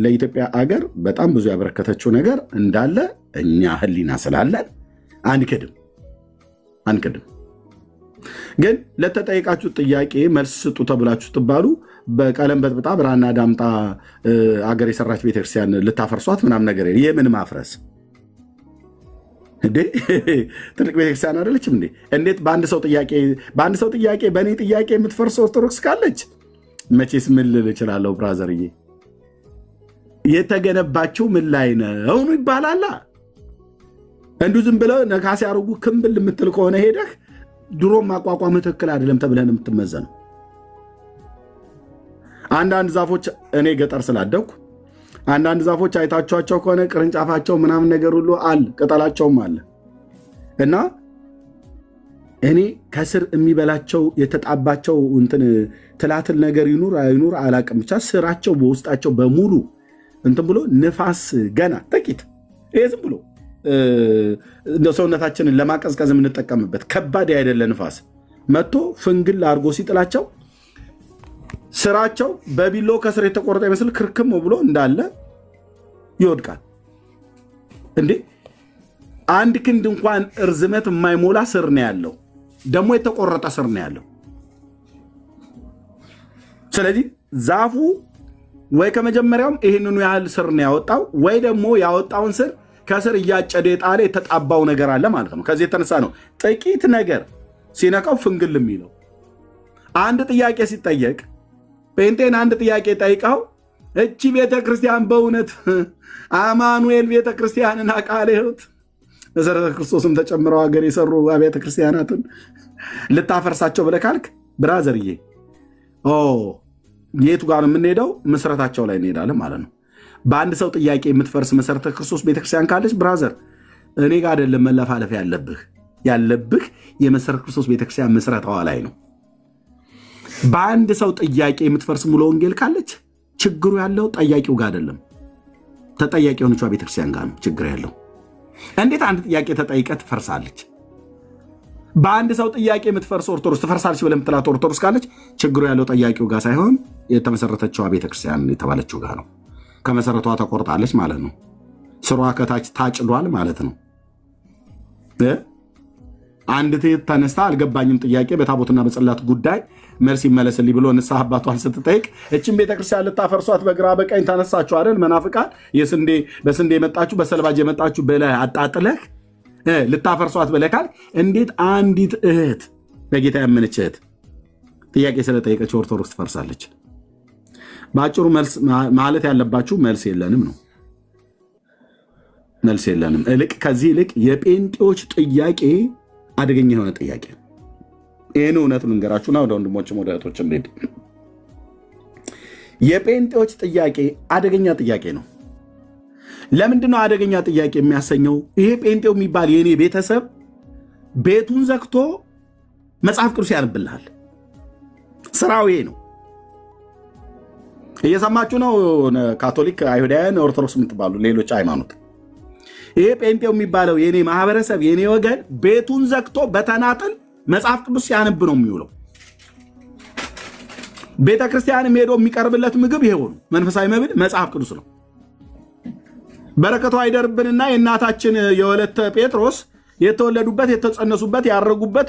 ለኢትዮጵያ አገር በጣም ብዙ ያበረከተችው ነገር እንዳለ እኛ ሕሊና ስላለን አንክድም። ግን ለተጠየቃችሁ ጥያቄ መልስ ስጡ ተብላችሁ ትባሉ በቀለም በጥብጣ ብራና ዳምጣ አገር የሰራች ቤተክርስቲያን ልታፈርሷት ምናምን ነገር የምን ማፍረስ እንዴ? ትልቅ ቤተክርስቲያን አይደለችም እንዴ? እንዴት በአንድ ሰው ጥያቄ በእኔ ጥያቄ የምትፈርስ ኦርቶዶክስ ካለች መቼስ ምን ልል እችላለሁ? ብራዘርዬ የተገነባችው ምን ላይ ነው ይባላላ። እንዱ ዝም ብለው ነካሴ ያርጉ ክምብል የምትል ከሆነ ሄደህ ድሮም ማቋቋም ትክክል አይደለም ተብለን የምትመዘነው። አንዳንድ ዛፎች እኔ ገጠር ስላደኩ አንዳንድ ዛፎች አይታችኋቸው ከሆነ ቅርንጫፋቸው ምናምን ነገር ሁሉ አለ፣ ቅጠላቸውም አለ እና እኔ ከስር የሚበላቸው የተጣባቸው እንትን ትላትል ነገር ይኑር አይኑር አላቅም፣ ብቻ ስራቸው በውስጣቸው በሙሉ እንትን ብሎ ንፋስ ገና ጥቂት ይሄ ዝም ብሎ እንደ ሰውነታችንን ለማቀዝቀዝ የምንጠቀምበት ከባድ አይደለ ንፋስ መጥቶ ፍንግል አድርጎ ሲጥላቸው ስራቸው በቢሎ ከስር የተቆረጠ ይመስል ክርክም ብሎ እንዳለ ይወድቃል። እንዴ አንድ ክንድ እንኳን እርዝመት የማይሞላ ስር ነው ያለው፣ ደግሞ የተቆረጠ ስር ነው ያለው። ስለዚህ ዛፉ ወይ ከመጀመሪያውም ይህንኑ ያህል ስር ነው ያወጣው፣ ወይ ደግሞ ያወጣውን ስር ከስር እያጨደ የጣለ የተጣባው ነገር አለ ማለት ነው። ከዚህ የተነሳ ነው ጥቂት ነገር ሲነካው ፍንግል የሚለው። አንድ ጥያቄ ሲጠየቅ ጴንጤን አንድ ጥያቄ ጠይቀው እቺ ቤተክርስቲያን በእውነት አማኑኤል ቤተክርስቲያንና ቃለ ሕይወት መሰረተ ክርስቶስም ተጨምረው ሀገር የሰሩ አብያተ ክርስቲያናትን ልታፈርሳቸው ብለህ ካልክ ብራዘርዬ የቱ ጋር ነው የምንሄደው? ምስረታቸው ላይ እንሄዳለን ማለት ነው። በአንድ ሰው ጥያቄ የምትፈርስ መሰረተ ክርስቶስ ቤተክርስቲያን ካለች ብራዘር እኔ ጋር አይደለም መለፋለፍ ያለብህ የመሰረተ ክርስቶስ ቤተክርስቲያን ምስረታዋ ላይ ነው። በአንድ ሰው ጥያቄ የምትፈርስ ሙሉ ወንጌል ካለች ችግሩ ያለው ጠያቂው ጋር አይደለም፣ ተጠያቂ የሆነቿ ቤተክርስቲያን ጋር ነው ችግር ያለው። እንዴት አንድ ጥያቄ ተጠይቀ ትፈርሳለች? በአንድ ሰው ጥያቄ የምትፈርስ ኦርቶዶክስ ትፈርሳለች ብለህ የምትላት ኦርቶዶክስ ካለች ችግሩ ያለው ጠያቂው ጋር ሳይሆን የተመሰረተችዋ ቤተክርስቲያን የተባለችው ጋር ነው። ከመሰረቷ ተቆርጣለች ማለት ነው። ስሯ ከታች ታጭዷል ማለት ነው። አንድ ቴት ተነስታ አልገባኝም ጥያቄ በታቦትና በጽላት ጉዳይ መልስ ይመለስልኝ ብሎ ንስሐ አባቷን ስትጠይቅ እችን ቤተክርስቲያን ልታፈርሷት በግራ በቀኝ ተነሳችሁ አይደል? መናፍቃን በስንዴ የመጣችሁ በሰልባጅ የመጣችሁ ብለህ አጣጥለህ ልታፈርሷት ብለህ ካል እንዴት አንዲት እህት በጌታ ያመነች እህት ጥያቄ ስለጠየቀች ኦርቶዶክስ ትፈርሳለች? በአጭሩ መልስ ማለት ያለባችሁ መልስ የለንም ነው። መልስ የለንም። ከዚህ ይልቅ የጴንጤዎች ጥያቄ አደገኛ የሆነ ጥያቄ ነው። ይህን እውነቱን ልንገራችሁና ወደ ወንድሞችም ወደ እህቶች እንሄድ። የጴንጤዎች ጥያቄ አደገኛ ጥያቄ ነው። ለምንድነው አደገኛ ጥያቄ የሚያሰኘው? ይሄ ጴንጤው የሚባል የእኔ ቤተሰብ ቤቱን ዘግቶ መጽሐፍ ቅዱስ ያነብልሃል። ስራው ይሄ ነው። እየሰማችሁ ነው? ካቶሊክ፣ አይሁዳውያን፣ ኦርቶዶክስ የምትባሉ ሌሎች ሃይማኖት፣ ይሄ ጴንጤው የሚባለው የኔ ማህበረሰብ የኔ ወገን ቤቱን ዘግቶ በተናጥል መጽሐፍ ቅዱስ ሲያነብ ነው የሚውለው። ቤተ ክርስቲያንም ሄዶ የሚቀርብለት ምግብ ይሄው ነው። መንፈሳዊ መብል መጽሐፍ ቅዱስ ነው። በረከቱ አይደርብንና የእናታችን የወለተ ጴጥሮስ የተወለዱበት፣ የተጸነሱበት፣ ያረጉበት፣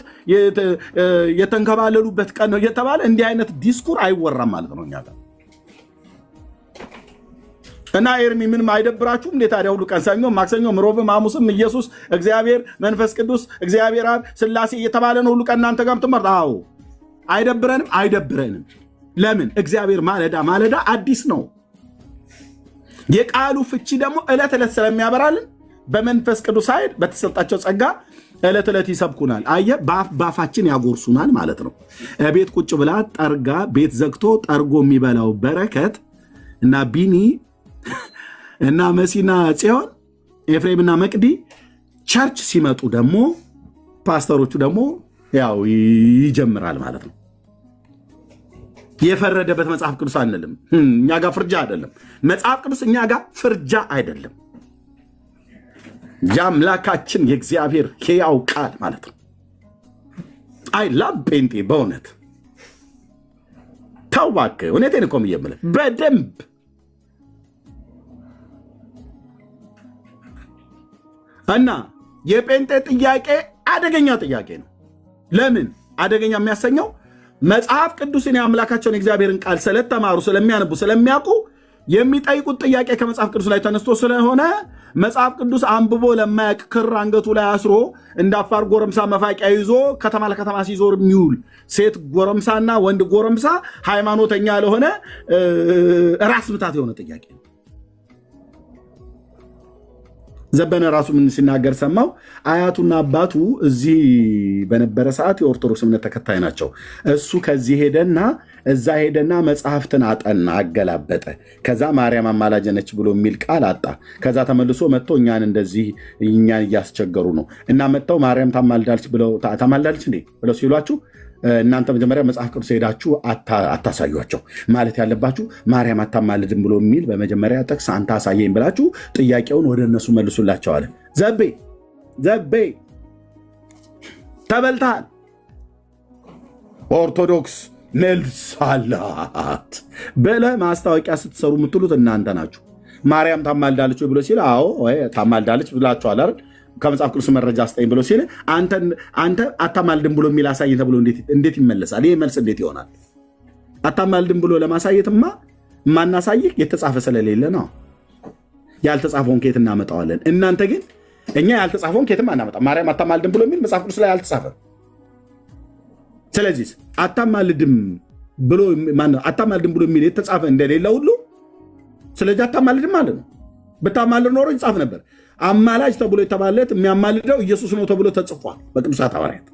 የተንከባለሉበት ቀን ነው እየተባለ እንዲህ አይነት ዲስኩር አይወራም ማለት ነው እኛ ጋር። እና ኤርሚ ምንም አይደብራችሁም? እንዴት ታዲያ ሁሉ ቀን ሰኞ፣ ማክሰኞ፣ ሮብም፣ ሐሙስም ኢየሱስ፣ እግዚአብሔር፣ መንፈስ ቅዱስ፣ እግዚአብሔር አብ፣ ሥላሴ እየተባለ ነው ሁሉ ቀን እናንተ ጋር ትመርጥ? አዎ አይደብረንም? አይደብረንም። ለምን? እግዚአብሔር ማለዳ ማለዳ አዲስ ነው። የቃሉ ፍቺ ደግሞ ዕለት ዕለት ስለሚያበራልን በመንፈስ ቅዱስ ኃይል በተሰጣቸው ጸጋ ዕለት ዕለት ይሰብኩናል። አየህ፣ በአፋችን ያጎርሱናል ማለት ነው። ቤት ቁጭ ብላ ጠርጋ ቤት ዘግቶ ጠርጎ የሚበላው በረከት እና ቢኒ እና መሲና ጽዮን፣ ኤፍሬምና መቅዲ ቸርች ሲመጡ ደግሞ ፓስተሮቹ ደግሞ ያው ይጀምራል ማለት ነው። የፈረደበት መጽሐፍ ቅዱስ አንልም። እኛ ጋር ፍርጃ አይደለም መጽሐፍ ቅዱስ፣ እኛ ጋር ፍርጃ አይደለም። የአምላካችን የእግዚአብሔር ሕያው ቃል ማለት ነው። አይ ላቭ ጴንጤ በእውነት ተው እባክህ። እውነቴን እኮ የምልህ በደንብ እና የጴንጤ ጥያቄ አደገኛ ጥያቄ ነው። ለምን አደገኛ የሚያሰኘው? መጽሐፍ ቅዱስን የአምላካቸውን የእግዚአብሔርን ቃል ስለተማሩ፣ ስለሚያነቡ፣ ስለሚያውቁ የሚጠይቁት ጥያቄ ከመጽሐፍ ቅዱስ ላይ ተነስቶ ስለሆነ መጽሐፍ ቅዱስ አንብቦ ለማያውቅ ክር አንገቱ ላይ አስሮ እንደ አፋር ጎረምሳ መፋቂያ ይዞ ከተማ ለከተማ ሲዞር የሚውል ሴት ጎረምሳና ወንድ ጎረምሳ ሃይማኖተኛ ለሆነ ራስ ምታት የሆነ ጥያቄ ነው። ዘበነ ራሱ ምን ሲናገር ሰማው? አያቱና አባቱ እዚህ በነበረ ሰዓት የኦርቶዶክስ እምነት ተከታይ ናቸው። እሱ ከዚህ ሄደና እዛ ሄደና መጽሐፍትን አጠና፣ አገላበጠ። ከዛ ማርያም አማላጅ ነች ብሎ የሚል ቃል አጣ። ከዛ ተመልሶ መጥቶ እኛን እንደዚህ እኛን እያስቸገሩ ነው እና መጥተው ማርያም ታማልዳለች እንዴ ብለው ሲሏችሁ እናንተ መጀመሪያ መጽሐፍ ቅዱስ ሄዳችሁ አታሳዩቸው። ማለት ያለባችሁ ማርያም አታማልድም ብሎ የሚል በመጀመሪያ ጥቅስ አንተ አሳየኝ ብላችሁ ጥያቄውን ወደ እነሱ መልሱላቸዋል። ዘቤ ተበልተሃል። ኦርቶዶክስ መልስ አላት ብለህ ማስታወቂያ ስትሰሩ የምትሉት እናንተ ናችሁ። ማርያም ታማልዳለች ብሎ ሲል አዎ ታማልዳለች ብላችኋል አይደል? ከመጽሐፍ ቅዱስ መረጃ አስጠኝ ብሎ ሲል አንተ አታማልድም ብሎ የሚል አሳይ ተብሎ እንዴት ይመለሳል? ይህ መልስ እንዴት ይሆናል? አታማልድም ብሎ ለማሳየትማ ማናሳይህ የተጻፈ ስለሌለ ነው። ያልተጻፈውን ኬት እናመጣዋለን? እናንተ ግን እኛ ያልተጻፈውን ኬትም አናመጣ። ማርያም አታማልድም ብሎ የሚል መጽሐፍ ቅዱስ ላይ አልተጻፈ። ስለዚህ አታማልድም ብሎ የሚል የተጻፈ እንደሌለ ሁሉ ስለዚህ አታማልድም ማለት ነው። ብታማልድ ኖሮ ይጻፍ ነበር። አማላጅ ተብሎ የተባለት የሚያማልደው ኢየሱስ ነው ተብሎ ተጽፏል በቅዱሳት ሐዋርያት።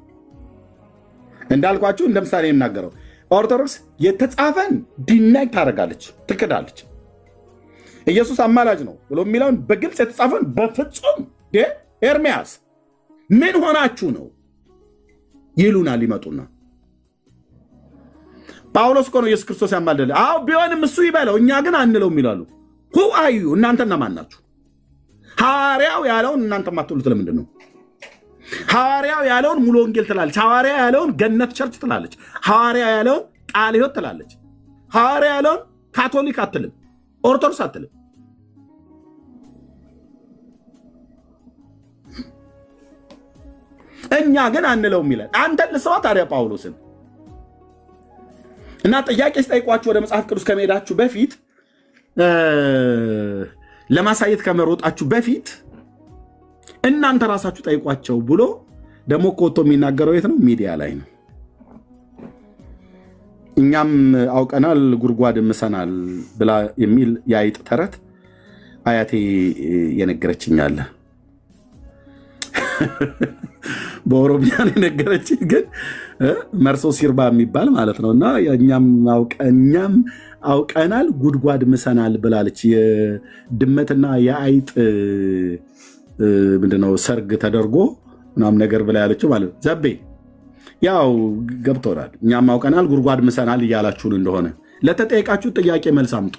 እንዳልኳችሁ እንደ ምሳሌ የምናገረው ኦርቶዶክስ የተጻፈን ዲናይ ታደርጋለች፣ ትክዳለች። ኢየሱስ አማላጅ ነው ብሎ የሚለውን በግልጽ የተጻፈን በፍጹም ኤርሚያስ ምን ሆናችሁ ነው ይሉናል። ይመጡና ጳውሎስ እኮ ነው ኢየሱስ ክርስቶስ ያማልደል። አዎ ቢሆንም እሱ ይበለው እኛ ግን አንለውም ይላሉ። ሁ አዩ እናንተና ማን ናችሁ? ሐዋርያው ያለውን እናንተ ማትሉት ለምንድን ነው? ሐዋርያው ያለውን ሙሉ ወንጌል ትላለች። ሐዋርያ ያለውን ገነት ቸርች ትላለች። ሐዋርያ ያለውን ቃለ ሕይወት ትላለች። ሐዋርያ ያለውን ካቶሊክ አትልም፣ ኦርቶዶክስ አትልም። እኛ ግን አንለውም ይላል። አንተን ልሰዋ ታዲያ ጳውሎስን እና ጥያቄ ስጠይቋችሁ ወደ መጽሐፍ ቅዱስ ከመሄዳችሁ በፊት ለማሳየት ከመሮጣችሁ በፊት እናንተ ራሳችሁ ጠይቋቸው ብሎ ደግሞ ኮቶ የሚናገረው የት ነው? ሚዲያ ላይ ነው። እኛም አውቀናል ጉድጓድ ምሰናል ብላ የሚል የአይጥ ተረት አያቴ የነገረችኛለ። በኦሮሚያ የነገረችኝ ግን መርሶ ሲርባ የሚባል ማለት ነው። እና እኛም አውቀናል ጉድጓድ ምሰናል ብላለች። የድመትና የአይጥ ምንድነው ሰርግ ተደርጎ ምናምን ነገር ብላ ያለችው ማለት ነው። ዘቤ ያው ገብቶናል። እኛም አውቀናል ጉድጓድ ምሰናል እያላችሁን እንደሆነ ለተጠየቃችሁ ጥያቄ መልስ አምጡ።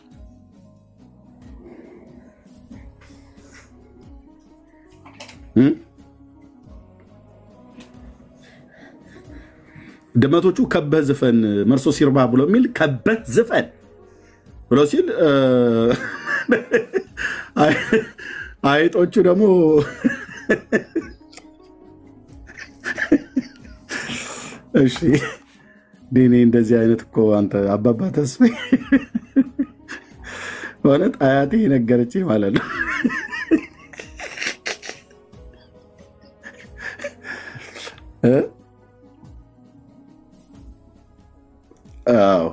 ድመቶቹ ከበህ ዝፈን መርሶ ሲርባ ብሎ የሚል ከበህ ዝፈን ብሎ ሲል አይጦቹ ደግሞ እሺ ዲኔ እንደዚህ አይነት እኮ አንተ አባባ ተስፋዬ ማለት አያቴ ነገረች ማለት ነው። አዎ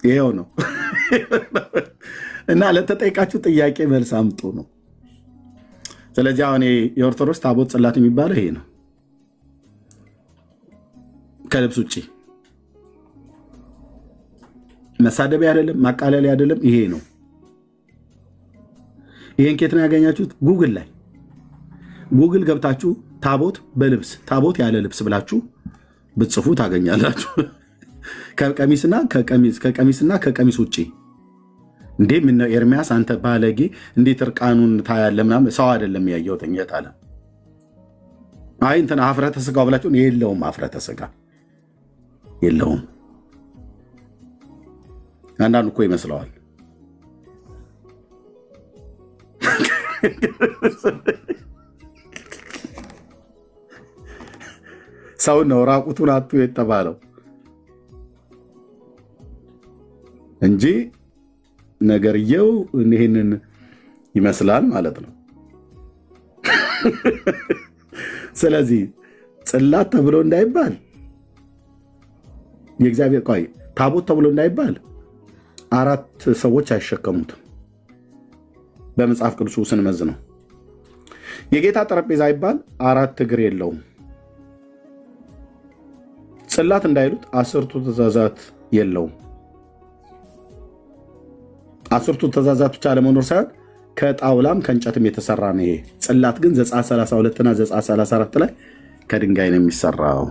ይሄው ነው። እና ለተጠይቃችሁ ጥያቄ መልስ አምጡ ነው። ስለዚህ አሁን የኦርቶዶክስ ታቦት ጽላት የሚባለው ይሄ ነው። ከልብስ ውጭ መሳደቢያ አይደለም፣ ማቃለያ አይደለም። ይሄ ነው። ይሄን ከየት ነው ያገኛችሁት? ጉግል ላይ ጉግል ገብታችሁ ታቦት በልብስ ታቦት ያለ ልብስ ብላችሁ ብትጽፉ ታገኛላችሁ። ከቀሚስና ከቀሚስ ውጭ እንዴ ምን ኤርሚያስ አንተ ባለጌ እንዴት እርቃኑን ታያለህ? ምናምን ሰው አይደለም ያየው ተኝታ አለ። አይ እንትና አፍረተ ስጋ ብላችሁ የለውም፣ አፍረተ ስጋ የለውም። አንዳንዱ እኮ ይመስለዋል። ሰው ነው ራቁቱን አቱ የተባለው እንጂ ነገርየው ይህንን ይመስላል ማለት ነው። ስለዚህ ጽላት ተብሎ እንዳይባል የእግዚአብሔር ቆይ ታቦት ተብሎ እንዳይባል 4 ሰዎች አይሸከሙትም። በመጽሐፍ ቅዱስ ስንመዝ ነው። የጌታ ጠረጴዛ ይባል 4 እግር የለውም። ጽላት እንዳይሉት 10ቱ ትእዛዛት የለውም። 10ቱ ትእዛዛት ብቻ ለመኖር ሳይሆን ከጣውላም ከእንጨትም የተሰራ ነው። ይሄ ጽላት ግን ዘጸአት 32 እና ዘጸአት 34 ላይ ከድንጋይ ነው የሚሰራው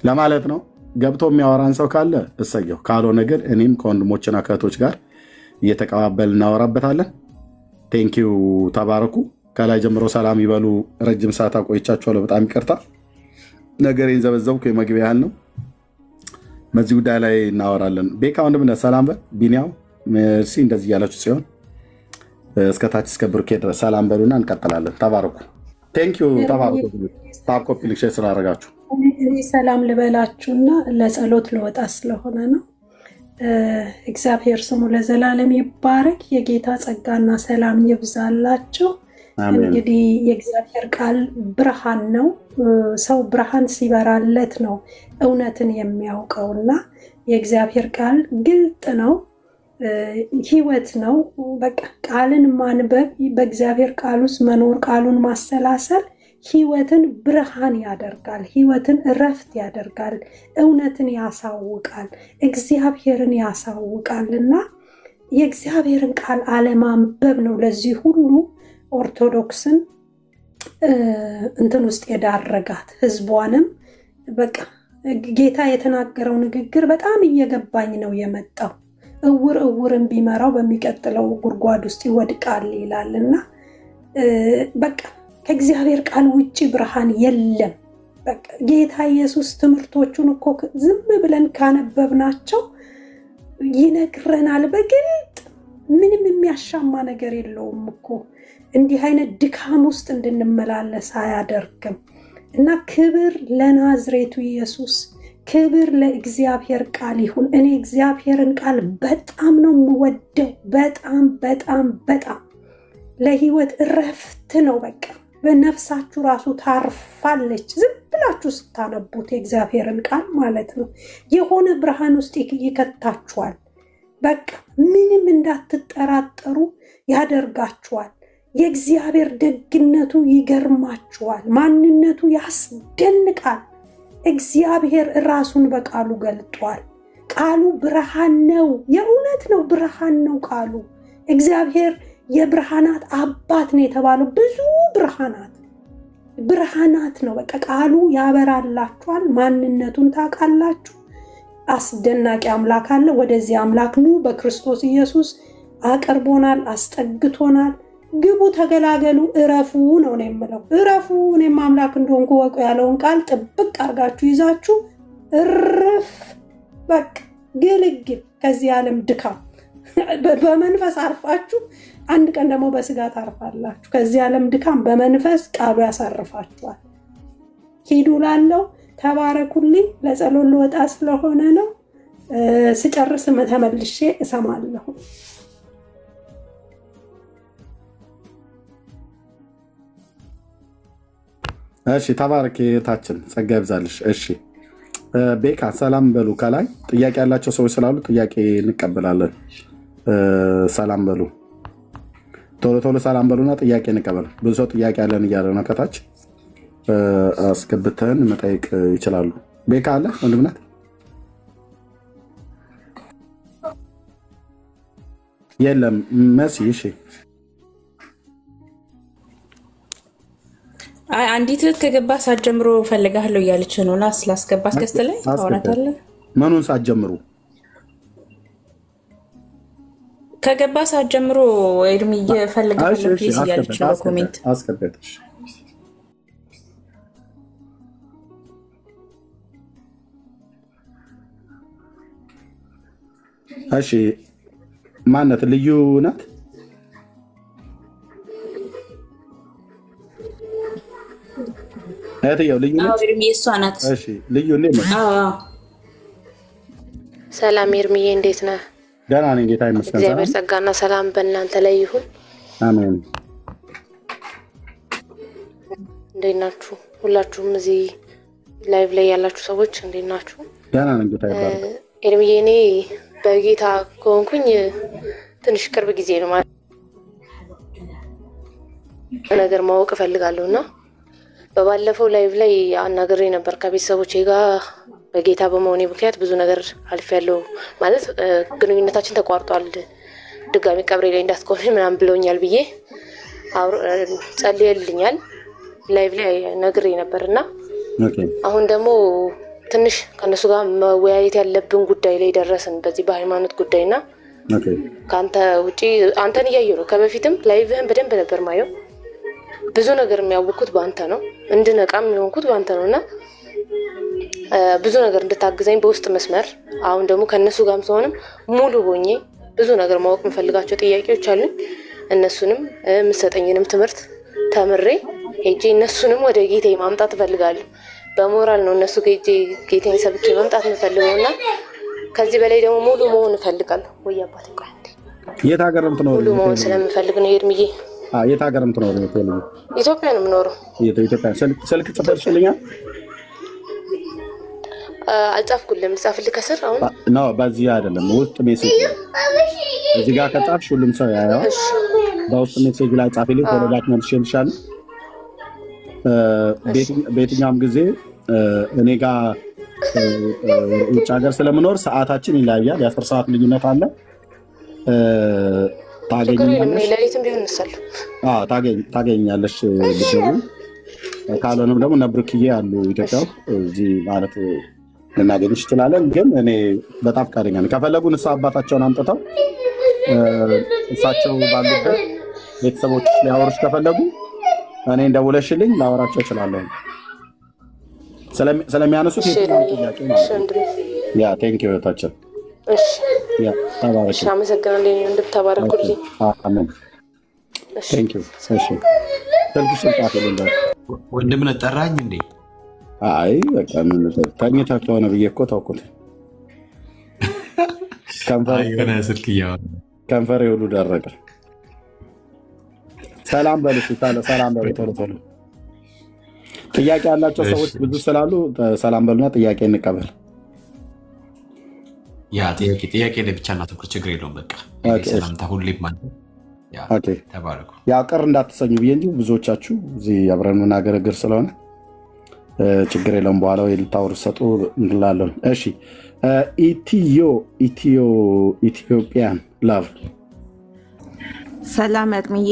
ለማለት ነው። ገብቶ የሚያወራን ሰው ካለ እሰየው፣ ካልሆነ ግን እኔም ከወንድሞችና ከእህቶች ጋር እየተቀባበል እናወራበታለን። ቴንኪው፣ ተባረኩ። ከላይ ጀምሮ ሰላም ይበሉ። ረጅም ሰዓት አቆይቻችኋለሁ፣ በጣም ይቅርታ። ነገሬን ዘበዘብኩ፣ የመግቢያ ያህል ነው። በዚህ ጉዳይ ላይ እናወራለን። ቤካ ወንድምነት ሰላም በል። ቢኒያው መርሲ እንደዚህ እያላችሁ ሲሆን እስከታች እስከ ብሩኬ ድረስ ሰላም በሉና እንቀጥላለን። ተባረኩ። ቴንኪዩ፣ ተባረኩ። ታፕኮፒ ልክሼ ስላደረጋችሁ ሰላም ልበላችሁና ለጸሎት ልወጣ ስለሆነ ነው። እግዚአብሔር ስሙ ለዘላለም ይባረክ። የጌታ ጸጋና ሰላም ይብዛላችሁ። እንግዲህ የእግዚአብሔር ቃል ብርሃን ነው። ሰው ብርሃን ሲበራለት ነው እውነትን የሚያውቀውና የእግዚአብሔር ቃል ግልጥ ነው፣ ህይወት ነው። በቃ ቃልን ማንበብ፣ በእግዚአብሔር ቃል ውስጥ መኖር፣ ቃሉን ማሰላሰል ህይወትን ብርሃን ያደርጋል፣ ህይወትን እረፍት ያደርጋል፣ እውነትን ያሳውቃል፣ እግዚአብሔርን ያሳውቃል። እና የእግዚአብሔርን ቃል አለማንበብ ነው ለዚህ ሁሉ ኦርቶዶክስን እንትን ውስጥ የዳረጋት። ህዝቧንም በቃ ጌታ የተናገረው ንግግር በጣም እየገባኝ ነው የመጣው። እውር እውርን ቢመራው በሚቀጥለው ጉድጓድ ውስጥ ይወድቃል ይላል እና በቃ ከእግዚአብሔር ቃል ውጭ ብርሃን የለም። በቃ ጌታ ኢየሱስ ትምህርቶቹን እኮ ዝም ብለን ካነበብናቸው ይነግረናል በግልጥ። ምንም የሚያሻማ ነገር የለውም እኮ። እንዲህ አይነት ድካም ውስጥ እንድንመላለስ አያደርግም። እና ክብር ለናዝሬቱ ኢየሱስ፣ ክብር ለእግዚአብሔር ቃል ይሁን። እኔ እግዚአብሔርን ቃል በጣም ነው የምወደው። በጣም በጣም በጣም ለህይወት እረፍት ነው። በቃ በነፍሳችሁ ራሱ ታርፋለች። ዝም ብላችሁ ስታነቡት የእግዚአብሔርን ቃል ማለት ነው የሆነ ብርሃን ውስጥ ይከታችኋል። በቃ ምንም እንዳትጠራጠሩ ያደርጋችኋል። የእግዚአብሔር ደግነቱ ይገርማችኋል። ማንነቱ ያስደንቃል። እግዚአብሔር ራሱን በቃሉ ገልጧል። ቃሉ ብርሃን ነው። የእውነት ነው፣ ብርሃን ነው ቃሉ። እግዚአብሔር የብርሃናት አባት ነው የተባለው። ብዙ ብርሃናት ነው። በቃ ቃሉ ያበራላችኋል። ማንነቱን ታውቃላችሁ። አስደናቂ አምላክ አለ። ወደዚህ አምላክ ኑ። በክርስቶስ ኢየሱስ አቅርቦናል፣ አስጠግቶናል። ግቡ፣ ተገላገሉ፣ እረፉ ነው የምለው። እረፉ፣ እኔም አምላክ እንደሆንኩ ወቁ ያለውን ቃል ጥብቅ አድርጋችሁ ይዛችሁ እርፍ። በቃ ግልግል ከዚህ ዓለም ድካም በመንፈስ አርፋችሁ አንድ ቀን ደግሞ በስጋ ታርፋላችሁ። ከዚህ ዓለም ድካም በመንፈስ ቃሉ ያሳርፋችኋል። ሂዱ ላለው ተባረኩልኝ። ለጸሎት ልወጣ ስለሆነ ነው። ስጨርስ ተመልሼ እሰማለሁ። እሺ፣ ተባረክ እህታችን፣ ጸጋ ይብዛልሽ። እሺ ቤካ ሰላም በሉ። ከላይ ጥያቄ ያላቸው ሰዎች ስላሉ ጥያቄ እንቀበላለን። ሰላም በሉ፣ ቶሎ ቶሎ ሰላም በሉና ጥያቄ እንቀበል። ብዙ ሰው ጥያቄ ያለን እያለ ነው። ከታች አስገብተን መጠየቅ ይችላሉ። ቤካ አለ ወንድምነት? የለም መሲ። እሺ አንዲት እህት ከገባ ሰዓት ጀምሮ ፈልጋለሁ እያለች ነው እና ስላስገባት ገስት ላይ ታወራታለ። ምኑን ሰዓት ጀምሮ? ከገባ ሰዓት ጀምሮ ኤርሚ እፈልጋለሁ ፕሊዝ እያለች ነው ኮሜንት አስገባች። እሺ ማነት? ልዩ ናት? እህትየው ልዩ ናት? እሷ ናት። እሺ ልዩ እንዴት ነህ? ሰላም ኤርሚዬ፣ እንዴት ነህ? ደህና ነኝ ጌታ ይመስገን። እግዚአብሔር ጸጋና ሰላም በእናንተ ላይ ይሁን። አሜን። እንዴት ናችሁ? ሁላችሁም እዚህ ላይቭ ላይ ያላችሁ ሰዎች እንዴት ናችሁ? ደህና ነኝ ጌታ ይባርክ። ኤርሚዬ፣ እኔ በጌታ ከሆንኩኝ ትንሽ ቅርብ ጊዜ ነው ማለት ነገር ማወቅ እፈልጋለሁ እና በባለፈው ላይቭ ላይ አናግሬ ነበር ከቤተሰቦቼ ጋር በጌታ በመሆኔ ምክንያት ብዙ ነገር አልፌያለሁ። ማለት ግንኙነታችን ተቋርጧል፣ ድጋሚ ቀብሬ ላይ እንዳትቆም ምናምን ብለውኛል ብዬ ጸልየልኛል። ላይቭ ላይ ነግሬ ነበርና አሁን ደግሞ ትንሽ ከነሱ ጋር መወያየት ያለብን ጉዳይ ላይ ደረስን። በዚህ በሃይማኖት ጉዳይና ከአንተ ውጪ አንተን እያየሁ ነው። ከበፊትም ላይቭህን በደንብ ነበር ማየው። ብዙ ነገር የሚያውቁት በአንተ ነው፣ እንድነቃም የሚሆንኩት በአንተ ነውና ብዙ ነገር እንድታግዘኝ በውስጥ መስመር አሁን ደግሞ ከነሱ ጋርም ሲሆንም ሙሉ ሆኜ ብዙ ነገር ማወቅ የምፈልጋቸው ጥያቄዎች አሉኝ። እነሱንም የምሰጠኝንም ትምህርት ተምሬ ሄጄ እነሱንም ወደ ጌታዬ ማምጣት እፈልጋለሁ። በሞራል ነው እነሱ ጌታዬን ሰብኬ መምጣት የምፈልገውና ከዚህ በላይ ደግሞ ሙሉ መሆን እፈልጋለሁ። ወይ አባቴ ቆይ የት ሀገር ነው የምትኖረው? ሙሉ መሆን ስለምፈልግ ነው ኤርሚዬ። የት ሀገር ነው የምትኖረው? ኢትዮጵያ ነው የምኖረው። ኢትዮጵያ። ስልክ ጽፈሽልኛል? አልጻፍኩልም። ልጻፍልህ ከስር አሁን ነው። በዚህ አይደለም ውስጥ ሜሴጅ እዚህ ጋር ከጻፍሽ ሁሉም ሰው ያየዋል። በውስጥ ሜሴጅ ላይ ጻፊልኝ። ኮሌዳት መልሼልሻለሁ። በየትኛውም ጊዜ እኔ ጋር ውጭ ሀገር ስለምኖር ሰዓታችን ይለያያል። የ10 ሰዓት ልዩነት አለ። ታገኛለሽ። ካልሆነም ደግሞ ነብርክዬ አሉ ኢትዮጵያ እዚህ ማለት ልናገኝሽ እንችላለን። ግን እኔ በጣም ፈቃደኛ ነኝ። ከፈለጉ ንስሐ አባታቸውን አምጥተው እሳቸው ባሉበት ቤተሰቦች ሊያወሩሽ ከፈለጉ እኔ እንደውለሽልኝ ላወራቸው እችላለሁ። ስለሚያነሱት ጥያቄ ያ ቴንክ ዩ ታቸው አመሰግናለሁ። እንድትባረኩልኝ ወንድምነት ጠራኝ እንዴ? አይ በቃ ምን ተኝታችሁ ከሆነ ብዬ እኮ ተውኩት። ከንፈሬ ሁሉ ደረቀ። ሰላም በሉ፣ ሰላም በሉ። ቶሎ ቶሎ ጥያቄ ያላቸው ሰዎች ብዙ ስላሉ ሰላም በሉና ጥያቄ እንቀበል። ያ ጥያቄ ላይ ብቻ እናተኩር፣ ችግር የለውም። በቃ ሰላምታ ሁሌም ማለት ተባረኩ። ያ ቅር እንዳትሰኙ ብዬ እንጂ ብዙዎቻችሁ እዚህ አብረን ምናገረግር ስለሆነ ችግር የለውም። በኋላ ወይ ልታወሩ ሰጡ እንላለን። እሺ ኢትዮጵያን ላቭ ሰላም እርምዬ፣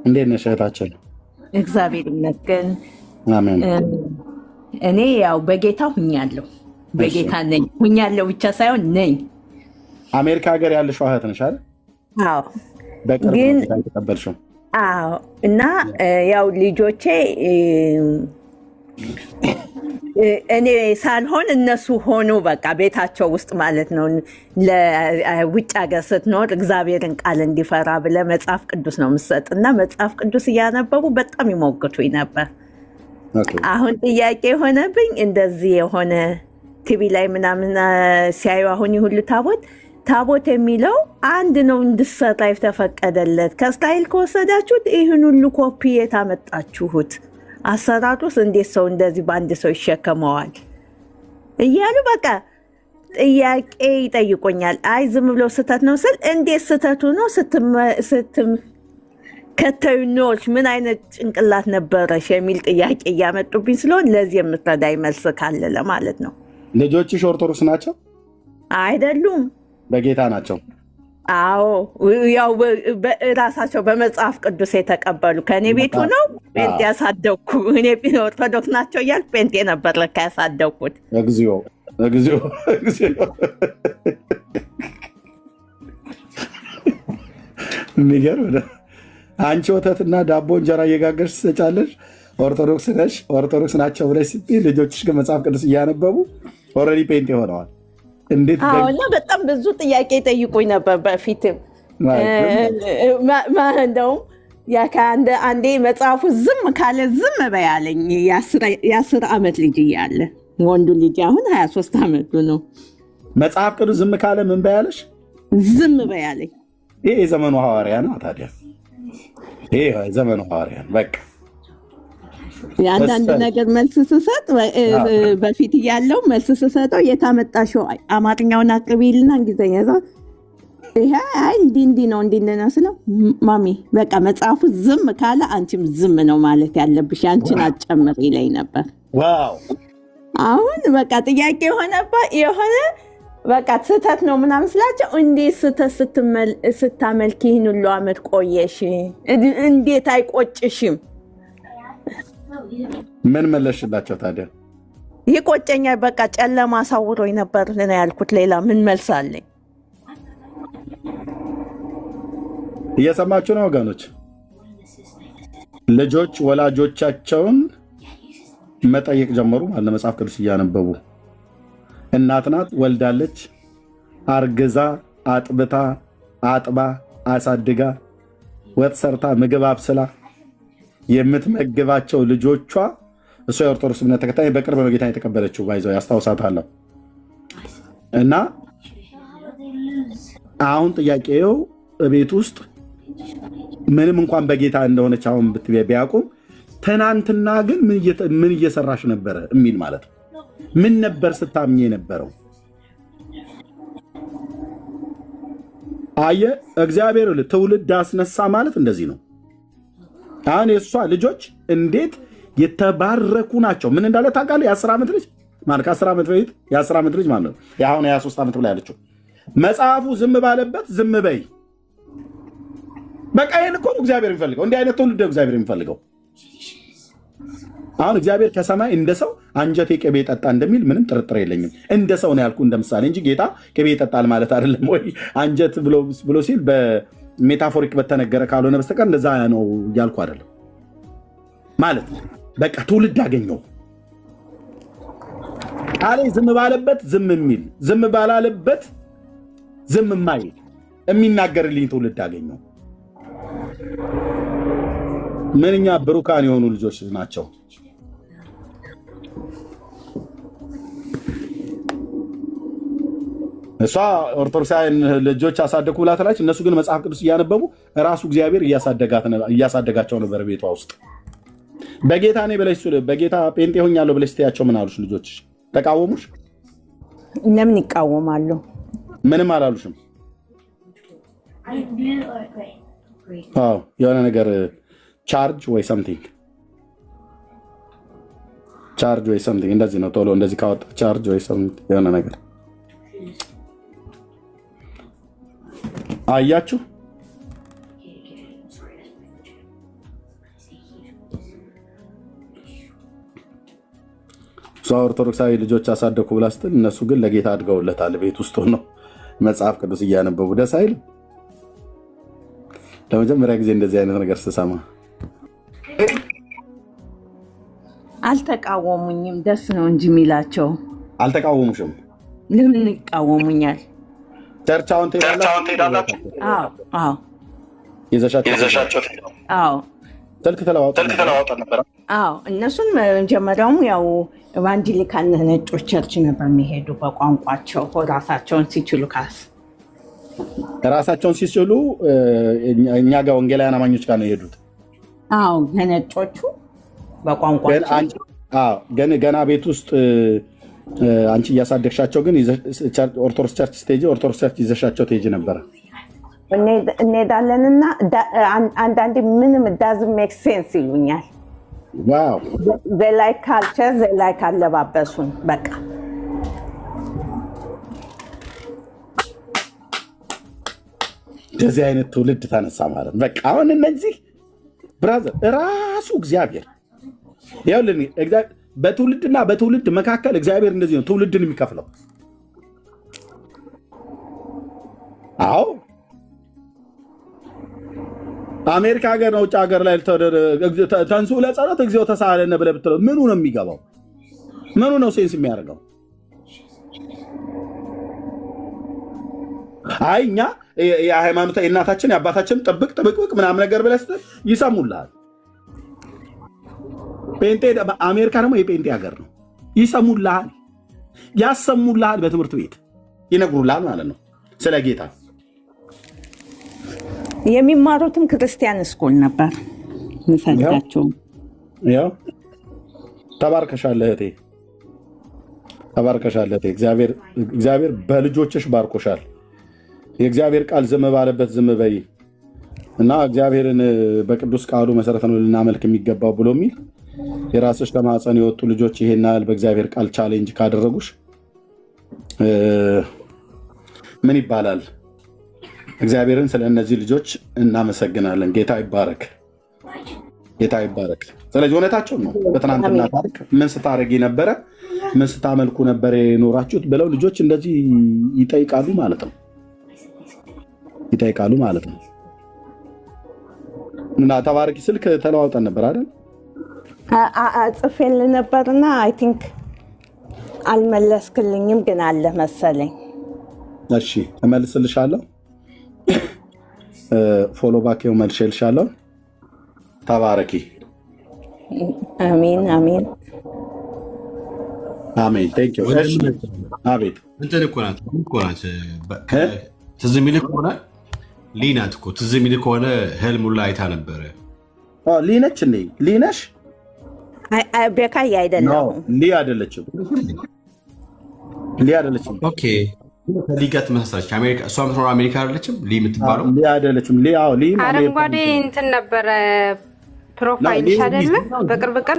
እንዴት ነሽ እህታችን? እግዚአብሔር ይመስገን። አሜን። እኔ ያው በጌታ ሁኛለሁ፣ በጌታ ነኝ። ሁኛለሁ ብቻ ሳይሆን ነኝ። አሜሪካ ሀገር ያለሽው እህት ነሽ አይደል? አዎ። በቅርብ ነው የተቀበልሽው? አዎ። እና ያው ልጆቼ እኔ ሳልሆን እነሱ ሆኑ በቃ ቤታቸው ውስጥ ማለት ነው። ለውጭ ሀገር ስትኖር እግዚአብሔርን ቃል እንዲፈራ ብለህ መጽሐፍ ቅዱስ ነው የምትሰጥ እና መጽሐፍ ቅዱስ እያነበቡ በጣም ይሞግቱኝ ነበር። አሁን ጥያቄ የሆነብኝ እንደዚህ የሆነ ቲቪ ላይ ምናምን ሲያዩ አሁን ይሁሉ ታቦት የሚለው አንድ ነው እንድሰራ የተፈቀደለት። ከእስራኤል ከወሰዳችሁት ይህን ሁሉ ኮፒ የታመጣችሁት አሰራሩስ እንዴት ሰው እንደዚህ በአንድ ሰው ይሸከመዋል እያሉ በቃ ጥያቄ ይጠይቁኛል። አይ ዝም ብሎ ስህተት ነው ስል እንዴት ስህተቱ ነው ከተዩኖች ምን አይነት ጭንቅላት ነበረሽ የሚል ጥያቄ እያመጡብኝ ስለሆን ለዚህ የምትረዳኝ መልስ ካለ ለማለት ነው። ልጆችሽ ኦርቶዶክስ ናቸው? አይደሉም፣ በጌታ ናቸው። አዎ ያው ራሳቸው በመጽሐፍ ቅዱስ የተቀበሉ ከእኔ ቤቱ ነው ጴንጤ ያሳደግኩ። እኔ ኦርቶዶክስ ናቸው እያልኩ ጴንጤ ነበር ለካ ያሳደግኩት። እግዚኦ እግዚኦ እግዚኦ! የሚገርም ነው። አንቺ ወተትና ዳቦ እንጀራ እየጋገርሽ ትሰጫለሽ። ኦርቶዶክስ ነሽ፣ ኦርቶዶክስ ናቸው ብለሽ ስትይ ልጆችሽ ግን መጽሐፍ ቅዱስ እያነበቡ ኦልሬዲ ፔንቴ ሆነዋል። እንዴት እና በጣም ብዙ ጥያቄ ጠይቁኝ ነበር በፊትም። እንደውም አንዴ መጽሐፉ ዝም ካለ ዝም በያለኝ። የ10 ዓመት ልጅ እያለ ወንዱ ልጅ አሁን 23 ዓመቱ ነው። መጽሐፍ ቅዱስ ዝም ካለ ምን በያለሽ? ዝም በያለኝ። ይሄ የዘመኑ ሐዋርያ ነው። ታዲያ ይሄ የዘመኑ ሐዋርያ ነው። በቃ የአንዳንድ ነገር መልስ ስሰጥ በፊት እያለው መልስ ስሰጠው የታመጣሽው አማርኛውን አቅርቢልና እንግሊዝኛ ይሄ እንዲህ ነው እንዲህ ነው ስለው ማሚ በቃ መጽሐፉ ዝም ካለ አንቺም ዝም ነው ማለት ያለብሽ፣ አንቺን አትጨምሪ ይለኝ ነበር። ዋው! አሁን በቃ ጥያቄ የሆነ በቃ ስህተት ነው ምናምን ስላቸው እንዴት ስህተት ስታመልክ ይህን ሁሉ ዓመት ቆየሽ? እንዴት አይቆጭሽም? ምን መለሽላቸው ታዲያ? ይቆጨኛል፣ በቃ ጨለማ አሳውሮኝ ነበር ነው ያልኩት። ሌላ ምን መልስ አለኝ? እየሰማችሁ ነው ወገኖች? ልጆች ወላጆቻቸውን መጠየቅ ጀመሩ ማለት መጽሐፍ ቅዱስ እያነበቡ። እናት ናት ወልዳለች፣ አርግዛ አጥብታ አጥባ አሳድጋ ወጥ ሰርታ ምግብ አብስላ የምትመግባቸው ልጆቿ እሷ የኦርቶዶክስ እምነት ተከታይ በቅርብ ነው ጌታ የተቀበለችው ባይዘው ያስታውሳታለሁ። እና አሁን ጥያቄው ቤት ውስጥ ምንም እንኳን በጌታ እንደሆነች አሁን ቢያውቁም ትናንትና ግን ምን እየሰራሽ ነበረ የሚል ማለት ነው። ምን ነበር ስታምኝ የነበረው? አየ እግዚአብሔር ትውልድ አስነሳ ማለት እንደዚህ ነው። አሁን የእሷ ልጆች እንዴት የተባረኩ ናቸው። ምን እንዳለ ታውቃለህ? የ10 ዓመት ልጅ ማለት ከ10 ዓመት በፊት የ10 ዓመት ልጅ ማለት ነው። አሁን የ23 ዓመት ብላ ያለችው መጽሐፉ ዝም ባለበት ዝም በይ። በቃ ይህን እኮ ነው እግዚአብሔር የሚፈልገው። እንዲህ አይነት ትውልድ እግዚአብሔር የሚፈልገው። አሁን እግዚአብሔር ከሰማይ እንደ ሰው አንጀቴ ቅቤ ጠጣ እንደሚል ምንም ጥርጥር የለኝም። እንደ ሰው ነው ያልኩ እንደ ምሳሌ እንጂ ጌታ ቅቤ ይጠጣል ማለት አይደለም። ወይ አንጀት ብሎ ሲል ሜታፎሪክ በተነገረ ካልሆነ በስተቀር እንደዛ ነው እያልኩ አይደለም። ማለት በቃ ትውልድ አገኘው። ቃሌ ዝም ባለበት ዝም የሚል ዝም ባላለበት ዝም የማይል የሚናገርልኝ ትውልድ አገኘው። ምንኛ ብሩካን የሆኑ ልጆች ናቸው። እሷ ኦርቶዶክሳውያን ልጆች አሳደግኩ ብላ ትላለች። እነሱ ግን መጽሐፍ ቅዱስ እያነበቡ ራሱ እግዚአብሔር እያሳደጋቸው ነበር ቤቷ ውስጥ። በጌታ ነኝ ብለሽ በጌታ ጴንጤ ሆኛለሁ ብለሽ ስትያቸው ምን አሉሽ ልጆችሽ? ተቃወሙሽ? ለምን ይቃወማሉ? ምንም አላሉሽም? አዎ የሆነ ነገር ቻርጅ ወይ ሰምቲንግ እንደዚህ ነው። ቶሎ እንደዚህ ካወጣ ቻርጅ ወይ ሰምቲንግ የሆነ ነገር አያችሁ። እሷ ኦርቶዶክሳዊ ልጆች አሳደኩ ብላ ስትል እነሱ ግን ለጌታ አድገውለታል። ቤት ውስጥ ሆነው መጽሐፍ ቅዱስ እያነበቡ ደስ አይልም? ለመጀመሪያ ጊዜ እንደዚህ አይነት ነገር ስሰማ አልተቃወሙኝም። ደስ ነው እንጂ የሚላቸው። አልተቃወሙሽም? ለምን ይቃወሙኛል? ቸርች አሁን ትሄዳላችሁ? አዎ ይዘሻቸው? አዎ ስልክ ተለዋውጠን ነበር። አዎ እነሱን መጀመሪያውም ያው ኢቫንጀሊካል ነጮች ቸርች ነበር የሚሄዱ በቋንቋቸው ራሳቸውን ሲችሉ ራሳቸውን ሲችሉ እኛ ጋር ወንጌላውያን አማኞች ጋር ነው የሄዱት። አዎ ለነጮቹ በቋንቋቸው ግን ገና ቤት ውስጥ አንቺ እያሳደግሻቸው ግን ኦርቶዶክስ ቸርች ስቴጅ ኦርቶዶክስ ቸርች ይዘሻቸው ትሄጂ ነበረ። እንሄዳለንና አንዳንዴ ምንም ዳዝንት ሜክ ሴንስ ይሉኛል። ዋው they like culture, they like አለባበሱን በቃ እንደዚህ አይነት ትውልድ ተነሳ ማለት በቃ አሁን እነዚህ ብራዘር ራሱ እግዚአብሔር ይኸውልህ በትውልድና በትውልድ መካከል እግዚአብሔር እንደዚህ ነው ትውልድን የሚከፍለው። አዎ አሜሪካ ሀገር ነው ውጭ ሀገር ላይ ተንሱ ለጸሎት እግዚኦ ተሳለነ ብለህ ብትለው ምኑ ነው የሚገባው? ምኑ ነው ሴንስ የሚያደርገው? አይ እኛ የሃይማኖት የእናታችን የአባታችን ጥብቅብቅ ምናምን ነገር ብለህ ስትል ይሰሙልሃል። ጴንጤ አሜሪካ ደግሞ የጴንጤ ሀገር ነው። ይሰሙልሃል፣ ያሰሙልሃል፣ በትምህርት ቤት ይነግሩልሃል ማለት ነው ስለ ጌታ። የሚማሩትም ክርስቲያን ስኩል ነበር የሚፈልጋቸው። ያው ተባርከሻል እህቴ፣ ተባርከሻል እህቴ። እግዚአብሔር በልጆችሽ ባርኮሻል። የእግዚአብሔር ቃል ዝም ባለበት ዝም በይ እና እግዚአብሔርን በቅዱስ ቃሉ መሰረት ነው ልናመልክ የሚገባው ብሎ የሚል የራስሽ ከማህፀን የወጡ ልጆች ይሄን ያህል በእግዚአብሔር ቃል ቻሌንጅ ካደረጉሽ ምን ይባላል? እግዚአብሔርን ስለ እነዚህ ልጆች እናመሰግናለን። ጌታ ይባረክ፣ ጌታ ይባረክ። ስለዚህ እውነታቸው ነው። በትናንትና ታሪክ ምን ስታደርጊ ነበረ፣ ምን ስታመልኩ ነበረ የኖራችሁት ብለው ልጆች እንደዚህ ይጠይቃሉ ማለት ነው፣ ይጠይቃሉ ማለት ነው። እና ተባረኪ ስልክ ተለዋውጠን ነበር አይደል? ጽፌል ነበርና አይ ቲንክ አልመለስክልኝም፣ ግን አለ መሰለኝ። እሺ እመልስልሻለሁ። ፎሎ ባክ መልሼልሻለሁ። ተባረኪ። አሜን አሜን አሜን። ቴንክ ዩ። እሺ አቤት። እንትን እኮ ናት ትዝ የሚልህ ከሆነ ሊ ናት እኮ ትዝ የሚልህ ከሆነ ህልሙን ላይ አይታ ነበረ። ሊ ነች እንዴ? ሊ ነሽ? ቤካዬ አይደለም። ሊ አይደለችም፣ ሊ አይደለችም። ኦኬ ሊጋ ትመስላለች። እሷ የምትኖር አሜሪካ አይደለችም? ሊ የምትባለው ሊ አይደለችም። ሊ አረንጓዴ እንትን ነበረ ፕሮፋይልሽ አይደለ? በቅርብ ቀን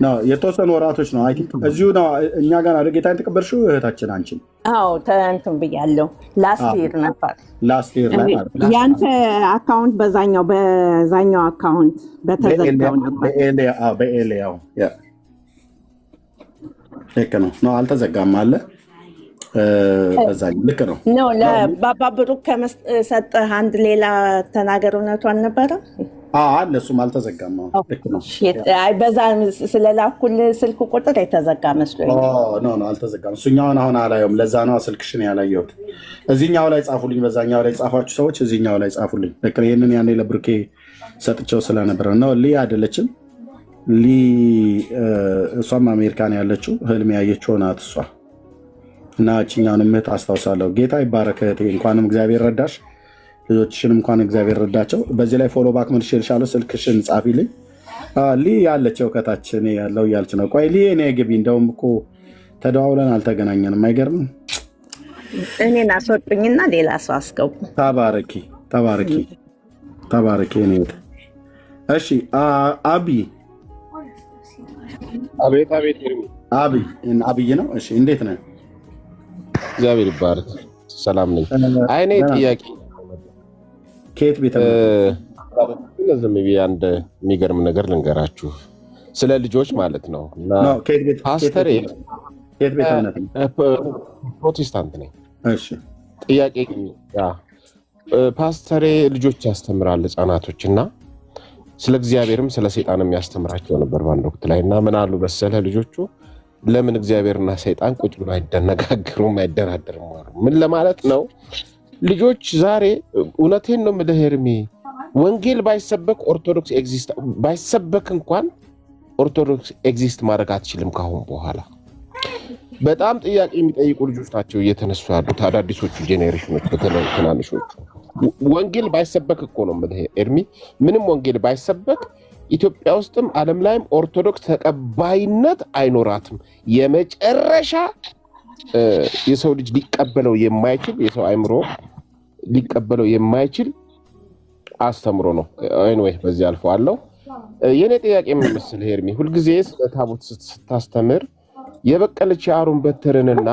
ነው የተወሰኑ ወራቶች ነው። እዚሁ ነው እኛ ጋር አደ ጌታ የተቀበልሽው እህታችን አንቺን። አዎ እንትን ብያለሁ። ላስት ይር ነበር። ላስት ይር ላይ ያንተ አካውንት በዛኛው አካውንት በተዘጋው ነበር። በኤሊያው ልክ ነው። አልተዘጋም አለ በዛኛው ልክ ነው። ለባባ ብሩክ ከሰጠህ አንድ ሌላ ተናገር። እውነቱ አልነበረም አለ እሱም አልተዘጋም። ልክ ነው። በዛ ስለላኩልህ ስልክ ቁጥር የተዘጋ መስሎኝ ነው። አልተዘጋም። እሱኛውን አሁን አላየውም። ለዛ ነው ስልክሽን ያላየሁት። እዚህኛው ላይ ጻፉልኝ። በዛኛው ላይ ጻፋችሁ ሰዎች እዚህኛው ላይ ጻፉልኝ። ልክ ነው። ይህንን ያኔ ለብሩኬ ሰጥቼው ስለነበረ ነው። ሊ አይደለችም። ሊ እሷም አሜሪካን ያለችው ህልም ያየችው ናት እሷ እና እችኛውን እህት አስታውሳለሁ። ጌታ ይባረክ እህቴ፣ እንኳንም እግዚአብሔር ረዳሽ። ልጆችሽን እንኳን እግዚአብሔር ረዳቸው። በዚህ ላይ ፎሎ ባክ መልሼልሻለሁ። ስልክሽን ጻፊልኝ። ሊ ያለችው ከታች እኔ ያለው እያልች ነው። ቆይ ሊ እኔ ግቢ። እንደውም እኮ ተደዋውለን አልተገናኘንም። አይገርምም? እኔን አስወጡኝና ሌላ ሰው አስገቡ። ተባረኪ ተባረኪ ተባረኪ። እኔ እሺ አቢ አቤት አቤት። አብይ ነው። እሺ እንዴት ነህ? እግዚአብሔር ይባረክ። ሰላም ነኝ። አይኔ ጥያቄ ከየት ቤተ ዝም ብዬ አንድ የሚገርም ነገር ልንገራችሁ ስለ ልጆች ማለት ነው። ፓስተር ፕሮቴስታንት ነኝ። ጥያቄ ፓስተሬ ልጆች ያስተምራል ህፃናቶች እና ስለ እግዚአብሔርም ስለ ሰይጣንም ያስተምራቸው ነበር በአንድ ወቅት ላይ እና ምን አሉ መሰለህ ልጆቹ ለምን እግዚአብሔርና ሰይጣን ቁጭ ብሎ አይደነጋገሩም አይደራደርም አሉ። ምን ለማለት ነው? ልጆች ዛሬ እውነቴን ነው የምልህ ኤርሚ፣ ወንጌል ባይሰበክ ኦርቶዶክስ ኤግዚስት ባይሰበክ እንኳን ኦርቶዶክስ ኤግዚስት ማድረግ አትችልም ካሁን በኋላ። በጣም ጥያቄ የሚጠይቁ ልጆች ናቸው እየተነሱ ያሉት አዳዲሶቹ ጄኔሬሽኖች፣ በተለይ ትናንሾቹ። ወንጌል ባይሰበክ እኮ ነው የምልህ ኤርሚ፣ ምንም ወንጌል ባይሰበክ ኢትዮጵያ ውስጥም ዓለም ላይም ኦርቶዶክስ ተቀባይነት አይኖራትም። የመጨረሻ የሰው ልጅ ሊቀበለው የማይችል የሰው አእምሮ ሊቀበለው የማይችል አስተምሮ ነው። ኤኒዌይ በዚህ አልፈዋለሁ። የኔ ጥያቄ ምን መሰለህ ኤርሚ፣ ሁልጊዜ ስለ ታቦት ስታስተምር የበቀለች የአሮን በትርንና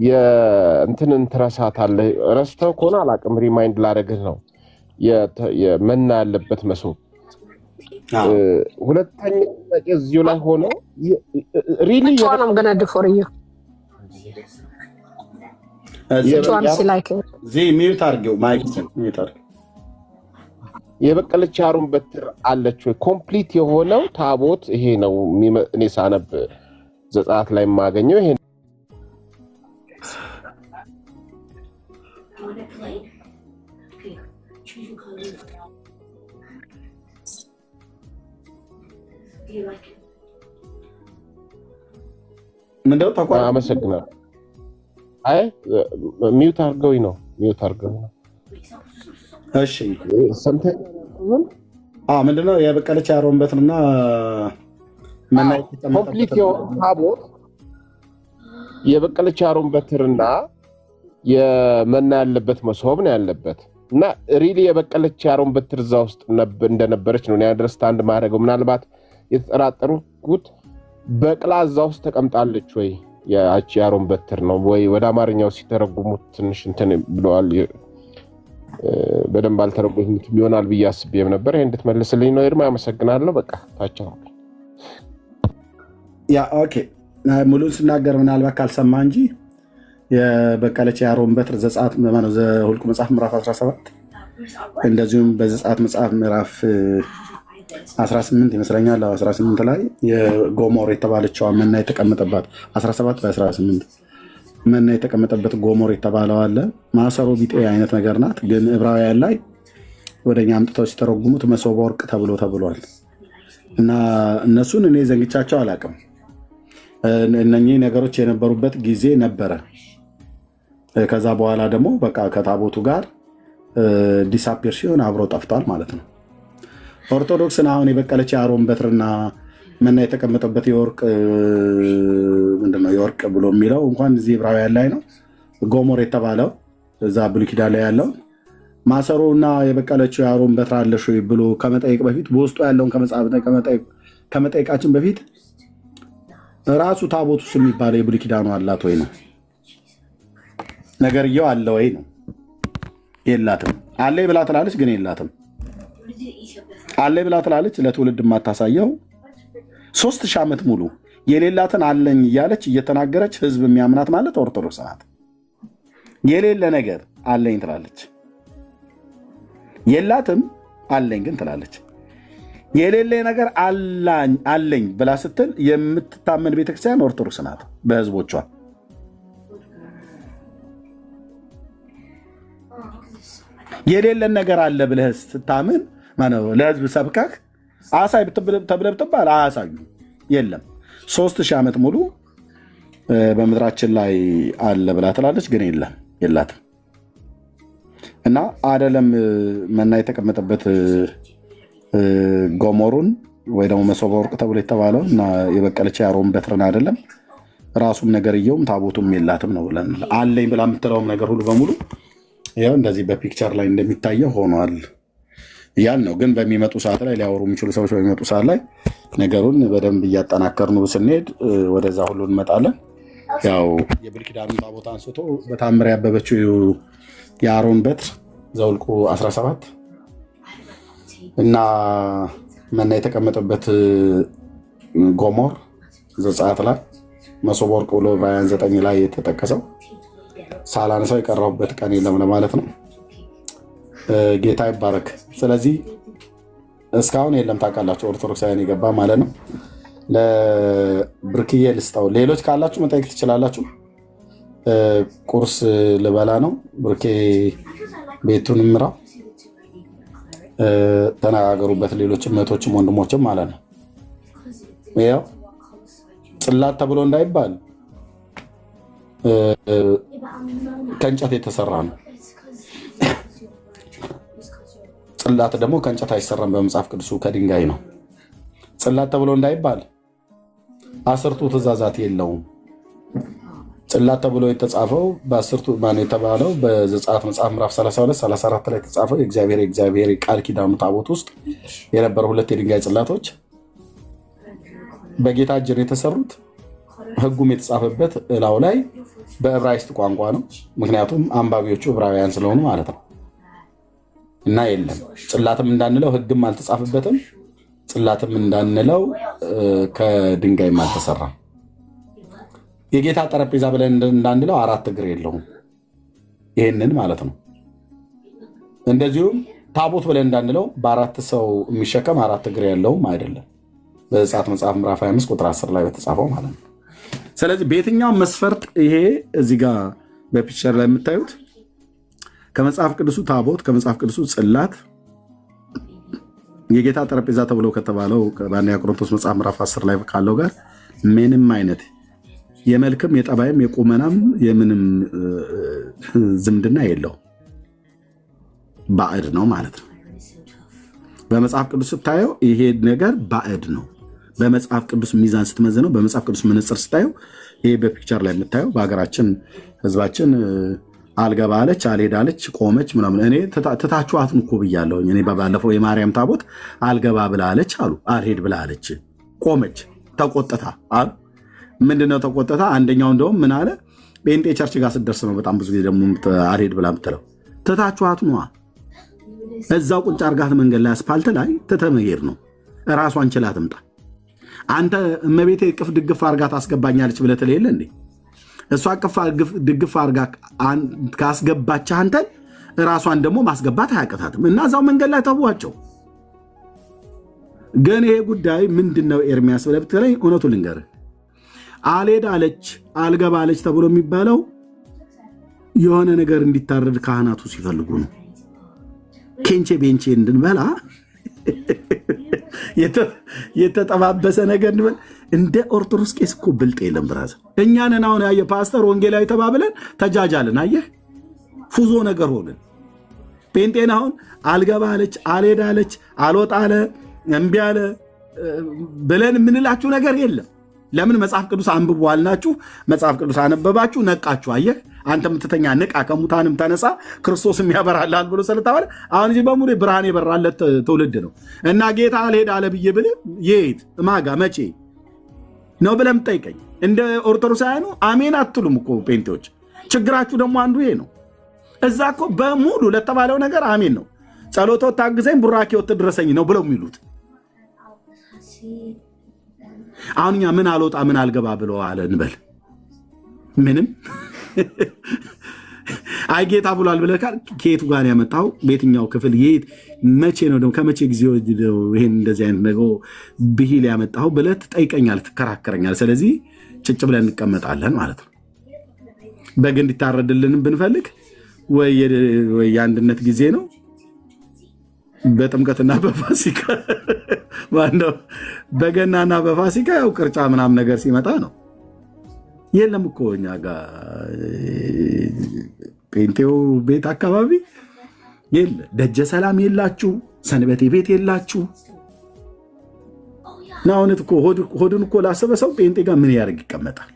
የእንትንን ትረሳታለህ። ረስተው ከሆነ አላውቅም፣ ሪማይንድ ላደርግህ ነው። የመና ያለበት መሶብ ሁለተኛ ጥያቄ እዚሁ ላይ ሆኖ ሪሊ የበቀለች አሮን በትር አለች ወይ? ኮምፕሊት የሆነው ታቦት ይሄ ነው። እኔ ሳነብ ዘጸአት ላይ የማገኘው ይሄ ምንድነው? ተቋም አመሰግናለሁ። አይ ሚውት አድርገውኝ ነው። እሺ ምንድነው? የበቀለች አሮን በትርና መና ኮምፕሊት የሆነው ታቦት የበቀለች አሮን በትርና የመና ያለበት መሶብ ነው ያለበት እና ሪሊ የበቀለች አሮን በትር እዛ ውስጥ እንደነበረች ነው አንደርስታንድ ማድረገው። ምናልባት የተጠራጠሩት በቅላ እዛ ውስጥ ተቀምጣለች ወይ ያቺ አሮን በትር ነው ወይ? ወደ አማርኛው ሲተረጉሙት ትንሽ እንትን ብለዋል። በደንብ አልተረጉሙት ይሆናል ብዬ አስቤም ነበር። ይሄ እንድትመልስልኝ ነው ኤርሚ። አመሰግናለሁ። በቃ ታቻው ኦኬ። ሙሉን ስናገር ምናልባት ካልሰማ እንጂ የበቀለች የአሮን በትር ዘጸአት ማለት ዘኍልቍ መጽሐፍ ምዕራፍ 17 እንደዚሁም በዘጸአት መጽሐፍ ምዕራፍ 18 ይመስለኛል 18 ላይ የጎሞር የተባለችው መና የተቀመጠባት 17 በ18 መና የተቀመጠበት ጎሞር የተባለው አለ። ማሰሮ ቢጤ አይነት ነገር ናት። ግን ዕብራውያን ላይ ወደኛ አምጥተው ሲተረጉሙት መሶበ ወርቅ ተብሏል። እና እነሱን እኔ ዘንግቻቸው አላውቅም። እነኚህ ነገሮች የነበሩበት ጊዜ ነበረ። ከዛ በኋላ ደግሞ በቃ ከታቦቱ ጋር ዲሳፒር ሲሆን አብሮ ጠፍቷል ማለት ነው። ኦርቶዶክስን አሁን የበቀለች የአሮን በትርና መና የተቀመጠበት የወርቅ ምንድነው የወርቅ ብሎ የሚለው እንኳን እዚህ ዕብራውያን ላይ ነው። ጎሞር የተባለው እዛ ብሉይ ኪዳን ላይ ያለው ማሰሮና የበቀለችው የአሮን በትር አለሽ ወይ ብሎ ከመጠየቅ በፊት በውስጡ ያለውን ከመጠየቃችን በፊት ራሱ ታቦቱ የሚባለው የብሉይ ኪዳኑ አላት ወይ ነው ነገርየው። አለ ወይ ነው? የላትም። አለ ብላ ትላለች፣ ግን የላትም። አለ ብላ ትላለች፣ ለትውልድ የማታሳየው 3000 ዓመት ሙሉ የሌላትን አለኝ እያለች እየተናገረች ህዝብ የሚያምናት ማለት ኦርቶዶክስ ናት። የሌለ ነገር አለኝ ትላለች፣ የላትም አለኝ ግን ትላለች። የሌለ ነገር አለኝ ብላ ስትል የምትታመን ቤተክርስቲያን ኦርቶዶክስ ናት በህዝቦቿ። የሌለን ነገር አለ ብለህ ስታምን ለህዝብ ሰብከህ አሳይ ተብለህ ብትባል አያሳዩ። የለም 3000 ዓመት ሙሉ በምድራችን ላይ አለ ብላ ትላለች፣ ግን የላትም። እና አደለም መና የተቀመጠበት ጎሞሩን ወይ ደግሞ መሶበ ወርቅ ተብሎ የተባለው እና የበቀለች የአሮን በትርን አይደለም ራሱም ነገርየውም ታቦቱም የላትም ነው ብለን አለኝ ብላ የምትለውም ነገር ሁሉ በሙሉ ያው እንደዚህ በፒክቸር ላይ እንደሚታየው ሆኗል እያል ነው። ግን በሚመጡ ሰዓት ላይ ሊያወሩ የሚችሉ ሰዎች በሚመጡ ሰዓት ላይ ነገሩን በደንብ እያጠናከርን ስንሄድ ወደዛ ሁሉ እንመጣለን። ያው የብሉይ ኪዳኑን ታቦት አንስቶ በታምር ያበበችው የአሮን በትር ዘኍልቍ 17 እና መና የተቀመጠበት ጎሞር ዘጸአት ላይ መሶበ ወርቅ ብሎ ዕብራውያን 9 ላይ የተጠቀሰው ሳላነሳው የቀረሁበት ቀን የለም ለማለት ነው። ጌታ ይባረክ። ስለዚህ እስካሁን የለም ታውቃላችሁ፣ ኦርቶዶክሳውያን የገባ ማለት ነው። ለብርክዬ ልስጠው። ሌሎች ካላችሁ መጠየቅ ትችላላችሁ። ቁርስ ልበላ ነው። ብርኬ ቤቱን ምራው፣ ተነጋገሩበት። ሌሎችም እህቶችም ወንድሞችም ማለት ነው። ያው ጽላት ተብሎ እንዳይባል ከእንጨት የተሰራ ነው። ጽላት ደግሞ ከእንጨት አይሰራም። በመጽሐፍ ቅዱሱ ከድንጋይ ነው። ጽላት ተብሎ እንዳይባል 10ቱ ትእዛዛት የለውም። ጽላት ተብሎ የተጻፈው በ10ቱ ማን የተባለው በዘጸአት መጽሐፍ ምዕራፍ 32 34 ላይ የተጻፈው የእግዚአብሔር ቃል ኪዳኑ ታቦት ውስጥ የነበሩ 2 የድንጋይ ጽላቶች በጌታ እጅ ነው የተሰሩት። ሕጉም የተጻፈበት እላው ላይ በዕብራይስጥ ቋንቋ ነው። ምክንያቱም አንባቢዎቹ ዕብራውያን ስለሆኑ ማለት ነው። እና የለም ጽላትም እንዳንለው ሕግም አልተጻፈበትም። ጽላትም እንዳንለው ከድንጋይም አልተሰራም። የጌታ ጠረጴዛ ብለን እንዳንለው 4 እግር የለውም። ይህንን ማለት ነው። እንደዚሁም ታቦት ብለን እንዳንለው በ4 ሰው የሚሸከም 4 እግር ያለውም አይደለም። በዘጸአት መጽሐፍ ምዕራፍ 25 ቁጥር 10 ላይ በተጻፈው ማለት ነው። ስለዚህ በየትኛው መስፈርት ይሄ እዚህ ጋር በፒክቸር ላይ የምታዩት ከመጽሐፍ ቅዱሱ ታቦት ከመጽሐፍ ቅዱሱ ጽላት የጌታ ጠረጴዛ ተብሎ ከተባለው በአንደኛ ቆሮንቶስ መጽሐፍ ምዕራፍ 10 ላይ ካለው ጋር ምንም አይነት የመልክም የጠባይም የቁመናም የምንም ዝምድና የለው፣ ባዕድ ነው ማለት ነው። በመጽሐፍ ቅዱስ ስታየው ይሄ ነገር ባዕድ ነው። በመጽሐፍ ቅዱስ ሚዛን ስትመዝነው፣ በመጽሐፍ ቅዱስ መነጽር ስታየው ይሄ በፒክቸር ላይ የምታየው በሀገራችን ህዝባችን አልገባ አለች፣ አልሄድ አለች፣ ቆመች ምናምን። እኔ ትታችኋትን እኮ ብያለሁ። እኔ ባለፈው የማርያም ታቦት አልገባ ብላ አለች አሉ፣ አልሄድ ብላ አለች፣ ቆመች፣ ተቆጥታ አሉ። ምንድነው ተቆጥታ? አንደኛው እንደውም ምን አለ፣ ጴንጤ ቸርች ጋር ስትደርስ ነው በጣም ብዙ ጊዜ ደግሞ አልሄድ ብላ የምትለው። ትታችኋት ነዋ። እዛው ቁጭ አርጋት መንገድ ላይ አስፓልት ላይ ትተመሄድ ነው። እራሷን ችላ ትምጣ። አንተ እመቤቴ ቅፍ ድግፍ አርጋ ታስገባኛለች ብለህ ትል የለ እንዴ? እሷ ቅፍ ድግፍ አርጋ ካስገባች አንተን እራሷን ደግሞ ማስገባት አያቀታትም። እና እዛው መንገድ ላይ ተዋቸው። ግን ይሄ ጉዳይ ምንድነው ኤርሚያስ ብለህ ብትለኝ እውነቱ ልንገርህ፣ አልሄድ አለች አልገባ አለች ተብሎ የሚባለው የሆነ ነገር እንዲታረድ ካህናቱ ሲፈልጉ ነው። ኬንቼ ቤንቼ እንድንበላ የተጠባበሰ ነገር እንደ ኦርቶዶክስ ቄስ እኮ ብልጥ የለም ብራዘር። እኛንን አሁን ያየ ፓስተር ወንጌላዊ ተባብለን ተጃጃልን። አየህ ፉዞ ነገር ሆንን። ጴንጤን አሁን አልገባ አለች አልሄድ አለች አልወጣ አለ እምቢ አለ ብለን የምንላችሁ ነገር የለም። ለምን? መጽሐፍ ቅዱስ አንብቡ አልናችሁ። መጽሐፍ ቅዱስ አነበባችሁ፣ ነቃችሁ። አየህ አንተ የምትተኛ ንቃ፣ ከሙታንም ተነሳ፣ ክርስቶስም ያበራልሃል ብሎ ስለተባለ አሁን እዚህ በሙሉ ብርሃን የበራለት ትውልድ ነው። እና ጌታ አልሄድ አለ ብዬ ብልህ የት ማጋ መቼ ነው ብለህ የምትጠይቀኝ? እንደ ኦርቶዶክሳውያኑ አሜን አትሉም እኮ ጴንጤዎች። ችግራችሁ ደግሞ አንዱ ይሄ ነው። እዛ እኮ በሙሉ ለተባለው ነገር አሜን ነው። ጸሎቶ ታግዘኝ፣ ቡራኬ ወጥ ድረሰኝ ነው ብለው የሚሉት። አሁን እኛ ምን አልወጣ ምን አልገባ ብሎ አለ እንበል፣ ምንም አይ ጌታ ብሏል ብለህ ካል ከየቱ ጋር ያመጣው? በየትኛው ክፍል የት መቼ ነው ደግሞ ከመቼ ጊዜ ይሄን እንደዚህ አይነት ነገር ብሂል ያመጣው ብለህ ትጠይቀኛል፣ ትከራከረኛል። ስለዚህ ጭጭ ብለን እንቀመጣለን ማለት ነው። በግ እንዲታረድልንም ብንፈልግ ወይ የአንድነት ጊዜ ነው በጥምቀትና በፋሲካ ማነው በገናና በፋሲካ ያው ቅርጫ ምናምን ነገር ሲመጣ ነው። የለም እኮ እኛ ጋር ጴንጤው ቤት አካባቢ የለ ደጀ ሰላም የላችሁ፣ ሰንበቴ ቤት የላችሁ። እና እውነት እኮ ሆድን እኮ ላሰበ ሰው ጴንጤ ጋር ምን ያደርግ ይቀመጣል?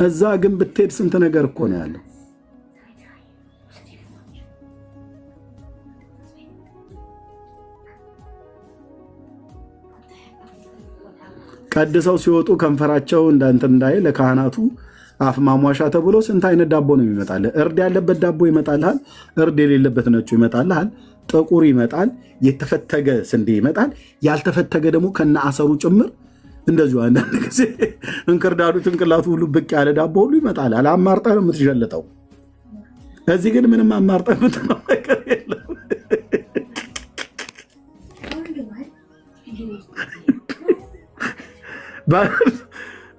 እዛ ግን ብትሄድ ስንት ነገር እኮ ነው ያለው። ቀድሰው ሲወጡ ከንፈራቸው እንዳንተ እንዳይ ለካህናቱ አፍ ማሟሻ ተብሎ ስንት አይነት ዳቦ ነው የሚመጣልህ? እርድ ያለበት ዳቦ ይመጣልሃል፣ እርድ የሌለበት ነጩ ይመጣልሃል፣ ጥቁር ይመጣል፣ የተፈተገ ስንዴ ይመጣል፣ ያልተፈተገ ደግሞ ከነ አሰሩ ጭምር እንደዚሁ። አንዳንድ ጊዜ እንክርዳዱ ጭንቅላቱ ሁሉ ብቅ ያለ ዳቦ ሁሉ ይመጣልሃል። አማርጠህ ነው የምትሸልጠው። እዚህ ግን ምንም አማርጠህ የምትለው ነገር የለም።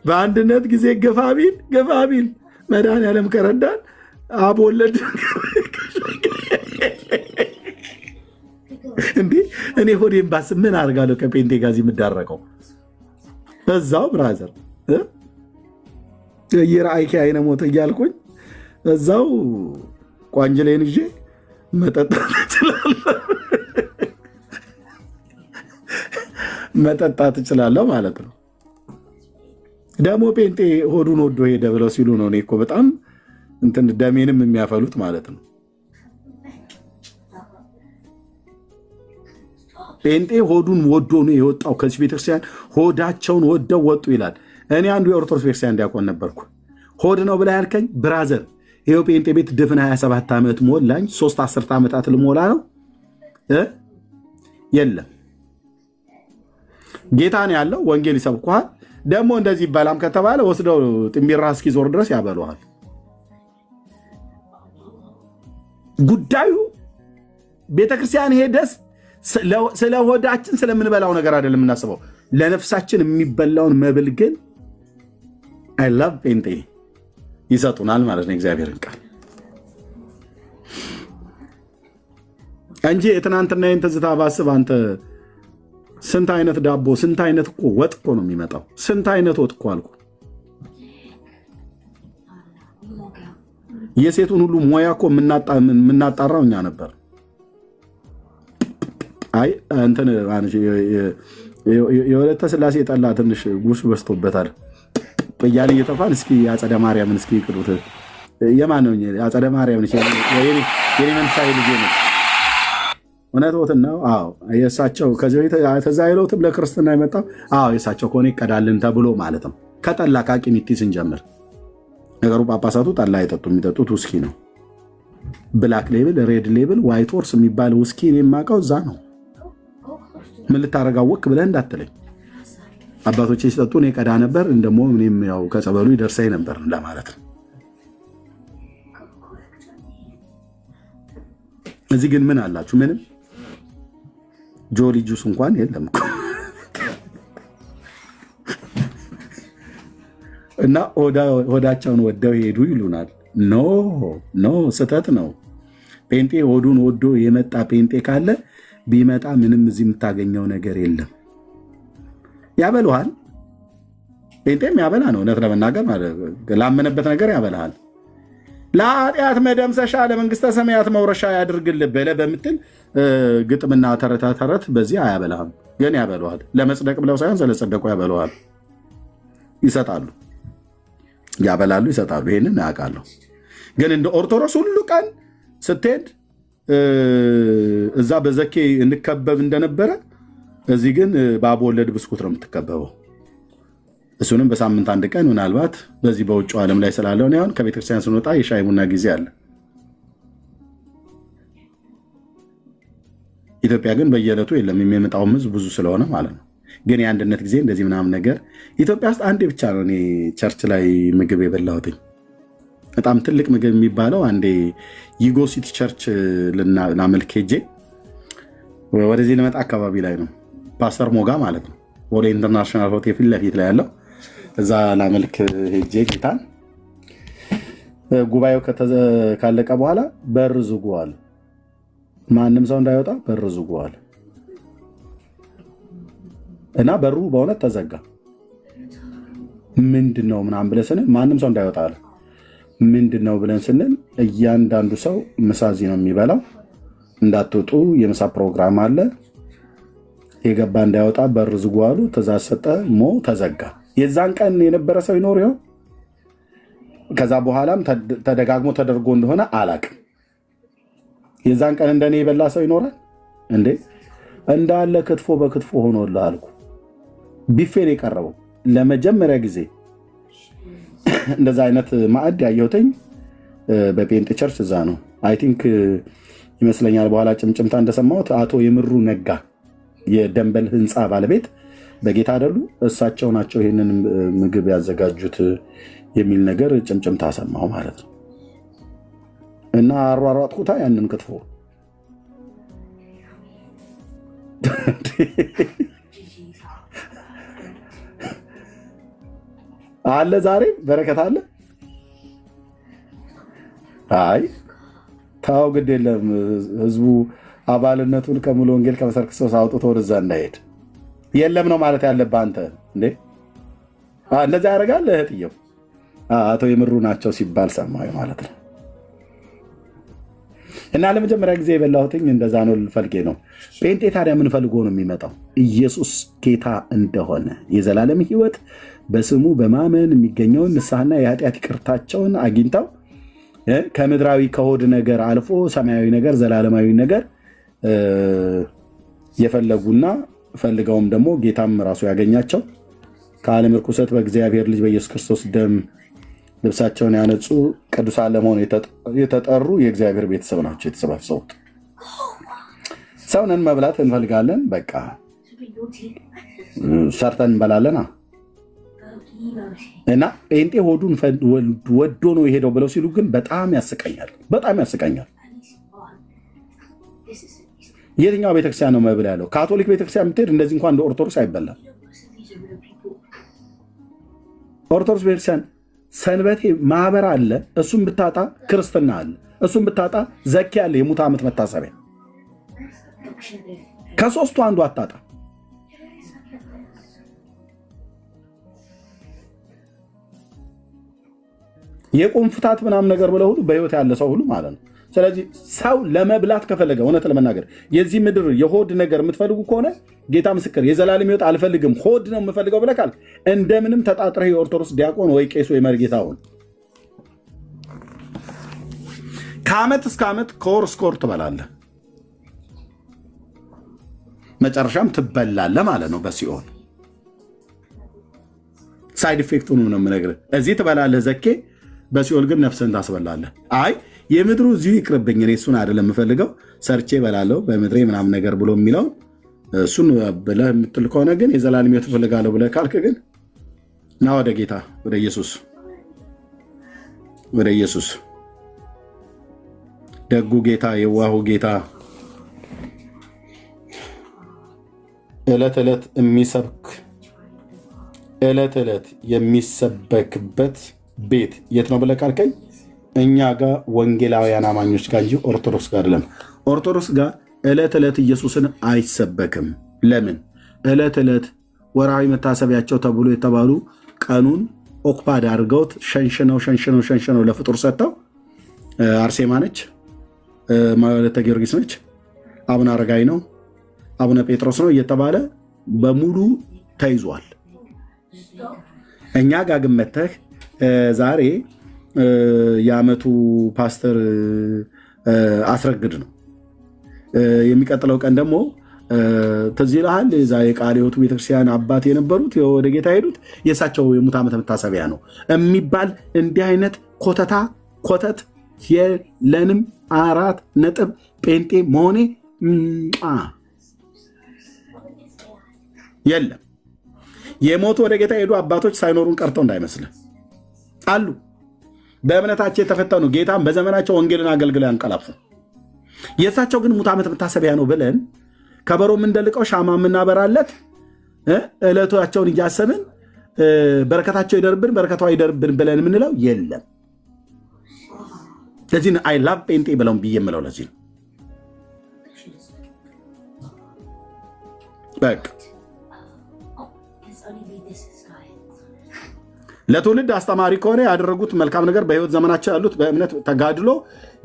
በአንድነት ጊዜ ገፋቢል መድኃኒዓለም ከረዳን አብ ወለድ እንዲህ እኔ ሆዴን ባስ ምን አድርጋለሁ ከጴንጤ ጋር የምዳረቀው እዛው ብራዘር የራእይኪ አይነ ሞት እያልኩኝ እዛው ቋንጅሌን ይዤ መጠጣት እችላለሁ ማለት ነው። ደግሞ ጴንጤ ሆዱን ወዶ ሄደ ብለው ሲሉ ነው እኔ እኮ በጣም እንትን ደሜንም የሚያፈሉት ማለት ነው። ጴንጤ ሆዱን ወዶ ነው የወጣው ከዚህ ቤተክርስቲያን። ሆዳቸውን ወደው ወጡ ይላል። እኔ አንዱ የኦርቶዶክስ ቤተክርስቲያን ዲያቆን ነበርኩ። ሆድ ነው ብላ ያልከኝ ብራዘር፣ ይኸው ጴንጤ ቤት ድፍን 27 ዓመት ሞላኝ። 3 10 ዓመታት ልሞላ ነው። የለም ጌታ ነው ያለው። ወንጌል ይሰብኩሃል። ደግሞ እንደዚህ በላም ከተባለ ወስደው ጥምቢራ እስኪዞር ድረስ ያበሉሃል። ጉዳዩ ቤተክርስቲያን ሄደስ ስለ ሆዳችን ስለምንበላው ነገር አይደለም የምናስበው። ለነፍሳችን የሚበላውን መብል ግን አይ ላቭ ጴንጤ ይሰጡናል ማለት ነው። እግዚአብሔርን ቃል እንጂ የትናንትና ይህን ትዝታ ባስብ አንተ ስንት አይነት ዳቦ ስንት አይነት እኮ ወጥ እኮ ነው የሚመጣው። ስንት አይነት ወጥ እኮ አልኩ። የሴቱን ሁሉ ሙያ እኮ የምናጣራው እኛ ነበር። አይ እንትን የወለተ ስላሴ ጠላ ትንሽ ጉስ በዝቶበታል እያለ እየተፋን እስኪ አጸደ ማርያምን እስኪ ቅዱት የማን ነው አጸደ ማርያምን የኔ መንሳይ ልጅ ነው። እውነትዎትን ነው። አዎ የእሳቸው ከዚህ ተዛ ይለውትም ለክርስትና የመጣው አዎ የእሳቸው ከሆነ ይቀዳልን ተብሎ ማለት ነው። ከጠላ ከአቂሚቲ ስንጀምር ነገሩ ጳጳሳቱ ጠላ አይጠጡ፣ የሚጠጡት ውስኪ ነው። ብላክ ሌብል፣ ሬድ ሌብል፣ ዋይት ሆርስ የሚባል ውስኪ የማውቀው እዛ ነው። ምን ልታረጋወቅ ብለህ እንዳትለኝ። አባቶቼ ሲጠጡ እኔ ቀዳ ነበር፣ እንደሞ ምንም ያው ከጸበሉ ይደርሰኝ ነበር ለማለት ነው። እዚህ ግን ምን አላችሁ? ምንም ጆሊ ጁስ እንኳን የለም እና ሆዳቸውን ወደው ሄዱ ይሉናል። ኖ ስህተት ነው። ጴንጤ ሆዱን ወዶ የመጣ ጴንጤ ካለ ቢመጣ ምንም እዚህ የምታገኘው ነገር የለም። ያበሉሃል። ጴንጤም ያበላ ነው። እውነት ለመናገር ላመነበት ነገር ያበላሃል። ለኃጢአት መደምሰሻ ለመንግስተ ሰማያት መውረሻ ያድርግልህ ብለህ በምትል ግጥምና ተረት በዚህ አያበላህም። ግን ያበሉሃል። ለመጽደቅ ብለው ሳይሆን ስለጸደቁ ያበሉሃል። ይሰጣሉ፣ ያበላሉ፣ ይሰጣሉ። ይሄንን ያውቃለሁ። ግን እንደ ኦርቶዶክስ ሁሉ ቀን ስትሄድ እዛ በዘኬ እንከበብ እንደነበረ እዚህ ግን በአብ ወለድ ብስኩት ነው የምትከበበው። እሱንም በሳምንት አንድ ቀን ምናልባት በዚህ በውጭ ዓለም ላይ ስላለው አሁን ከቤተክርስቲያን ስንወጣ የሻይ ቡና ጊዜ አለ። ኢትዮጵያ ግን በየዕለቱ የለም። የሚመጣውም ህዝብ ብዙ ስለሆነ ማለት ነው። ግን የአንድነት ጊዜ እንደዚህ ምናምን ነገር ኢትዮጵያ ውስጥ አንዴ ብቻ ነው እኔ ቸርች ላይ ምግብ የበላሁትኝ። በጣም ትልቅ ምግብ የሚባለው አንዴ ይጎ ሲቲ ቸርች ላመልክ ሄጄ ወደዚህ ልመጣ አካባቢ ላይ ነው። ፓስተር ሞጋ ማለት ነው ወደ ኢንተርናሽናል ሆቴል ፊት ለፊት ላይ ያለው እዛ ላመልክ ሄጄ ጌታን ጉባኤው ካለቀ በኋላ በር ዝጉዋል። ማንም ሰው እንዳይወጣ በር ዝጉዋል እና በሩ በእውነት ተዘጋ። ምንድን ነው ምናምን ብለህ ስንል ማንም ሰው እንዳይወጣ አለ። ምንድነው ብለን ስንል እያንዳንዱ ሰው ምሳ እዚህ ነው የሚበላው። እንዳትወጡ የምሳ ፕሮግራም አለ። የገባ እንዳይወጣ በር ዝጉ አሉ። ትእዛዝ ሰጠ። ተዘጋ። የዛን ቀን የነበረ ሰው ይኖር ይሆን? ከዛ በኋላም ተደጋግሞ ተደርጎ እንደሆነ አላቅም። የዛን ቀን እንደኔ የበላ ሰው ይኖራል እንዴ? እንዳለ ክትፎ በክትፎ ሆኖልህ አልኩ። ቢፌን የቀረበው ለመጀመሪያ ጊዜ እንደዛ አይነት ማዕድ ያየሁትኝ በጴንጤ ቸርች እዛ ነው። አይ ቲንክ ይመስለኛል። በኋላ ጭምጭምታ እንደሰማሁት አቶ የምሩ ነጋ የደንበል ህንፃ ባለቤት በጌታ አይደሉ? እሳቸው ናቸው ይህንን ምግብ ያዘጋጁት የሚል ነገር ጭምጭምታ ሰማሁ ማለት ነው። እና አሯሯጥኩታ ያንን ክትፎ አለ። ዛሬ በረከት አለ። አይ ታው ግድ የለም ህዝቡ አባልነቱን ከሙሉ ወንጌል ከመሰረት ክርስቶስ አውጥቶ ወደዛ እንዳይሄድ የለም ነው ማለት ያለብህ አንተ እንዴ። እንደዛ ያደርጋል እህትየው አቶ የምሩ ናቸው ሲባል ሰማሁ ማለት ነው። እና ለመጀመሪያ ጊዜ የበላሁትኝ እንደዛ ነው ልፈልጌ ነው። ጴንጤ ታዲያ ምን ፈልጎ ነው የሚመጣው? ኢየሱስ ጌታ እንደሆነ የዘላለም ህይወት በስሙ በማመን የሚገኘውን ንስሐና የኃጢአት ይቅርታቸውን አግኝተው ከምድራዊ ከሆድ ነገር አልፎ ሰማያዊ ነገር ዘላለማዊ ነገር የፈለጉና ፈልገውም ደግሞ ጌታም ራሱ ያገኛቸው ከዓለም ርኩሰት በእግዚአብሔር ልጅ በኢየሱስ ክርስቶስ ደም ልብሳቸውን ያነጹ ቅዱሳን ለመሆን የተጠሩ የእግዚአብሔር ቤተሰብ ናቸው የተሰባሰቡት። ሰውነን መብላት እንፈልጋለን። በቃ ሰርተን እንበላለና እና ጴንጤ ሆዱን ወዶ ነው የሄደው ብለው ሲሉ ግን በጣም ያስቀኛል። በጣም ያስቀኛል። የትኛው ቤተክርስቲያን ነው መብል ያለው? ካቶሊክ ቤተክርስቲያን የምትሄድ እንደዚህ እንኳን እንደ ኦርቶዶክስ አይበላም። ኦርቶዶክስ ቤተክርስቲያን ሰንበቴ ማህበር አለ። እሱም ብታጣ ክርስትና አለ። እሱም ብታጣ ዘኪ አለ፣ የሙት ዓመት መታሰቢያ። ከሶስቱ አንዱ አታጣ። የቁም ፍታት ምናምን ነገር ብለው ሁሉ በህይወት ያለ ሰው ሁሉ ማለት ነው። ስለዚህ ሰው ለመብላት ከፈለገ እውነት ለመናገር የዚህ ምድር የሆድ ነገር የምትፈልጉ ከሆነ ጌታ ምስክር የዘላለም ህይወት አልፈልግም ሆድ ነው የምፈልገው ብለህ ካልክ እንደምንም ተጣጥረህ የኦርቶዶክስ ዲያቆን ወይ ቄስ ወይ መርጌታ ሁን። ከዓመት እስከ ዓመት ከወር እስከ ወር ትበላለህ፣ መጨረሻም ትበላለህ ማለት ነው በሲኦል። ሳይድ ኢፌክቱን ነው የምነግርህ። እዚህ ትበላለህ ዘኬ፣ በሲኦል ግን ነፍስህን ታስበላለህ። አይ የምድሩ እዚሁ ይቅርብኝ እኔ እሱን አይደለም የምፈልገው ሰርቼ እበላለሁ በምድሬ ምናምን ነገር ብሎ የሚለው እሱን ብለህ የምትል ከሆነ ግን የዘላለም ሕይወት እፈልጋለሁ ብለህ ካልክ ግን ና ወደ ጌታ ወደ ኢየሱስ ደጉ ጌታ የዋሁ ጌታ ዕለት ዕለት የሚሰበክበት ቤት የት ነው ብለህ ካልከኝ እኛ ጋር ወንጌላውያን አማኞች ጋር እንጂ ኦርቶዶክስ ጋር አይደለም። ኦርቶዶክስ ጋር ዕለት ዕለት ኢየሱስን አይሰበክም። ለምን? ዕለት ዕለት ወርሃዊ መታሰቢያቸው ተብሎ የተባሉ ቀኑን ኦክፓድ አድርገውት ሸንሽነው ለፍጡር ሰጥተው አርሴማ ነች፣ ማለተ ጊዮርጊስ ነች፣ አቡነ አረጋዊ ነው፣ አቡነ ጴጥሮስ ነው እየተባለ በሙሉ ተይዟል። እኛ ጋር ግን መተህ ዛሬ የዓመቱ ፓስተር አስረግድ ነው። የሚቀጥለው ቀን ደግሞ ትዝ ይልሃል እዛ የቃለ ሕይወቱ ቤተክርስቲያን አባት የነበሩት ወደ ጌታ ሄዱት የእሳቸው የሙት ዓመት መታሰቢያ ነው የሚባል እንዲህ አይነት ኮተት የለንም። 4 ነጥብ ጴንጤ መሆኔ የለም። የሞቱ ወደ ጌታ ሄዱ አባቶች ሳይኖሩን ቀርተው እንዳይመስልህ አሉ። በእምነታቸው የተፈተኑ ጌታም በዘመናቸው ወንጌልን አገልግለው ያንቀላፉ። የእሳቸው ግን ሙት ዓመት መታሰቢያ ነው ብለን ከበሮ የምንደልቀው ሻማ የምናበራለት ዕለታቸውን እያሰብን በረከታቸው ይደርብን በረከቷ ይደርብን ብለን የምንለው የለም። ለዚህ ነው አይ ላቭ ጴንጤ ብለውን ብዬ የምለው ለዚህ ነው። በቃ ለትውልድ አስተማሪ ከሆነ ያደረጉት መልካም ነገር በህይወት ዘመናቸው ያሉት በእምነት ተጋድሎ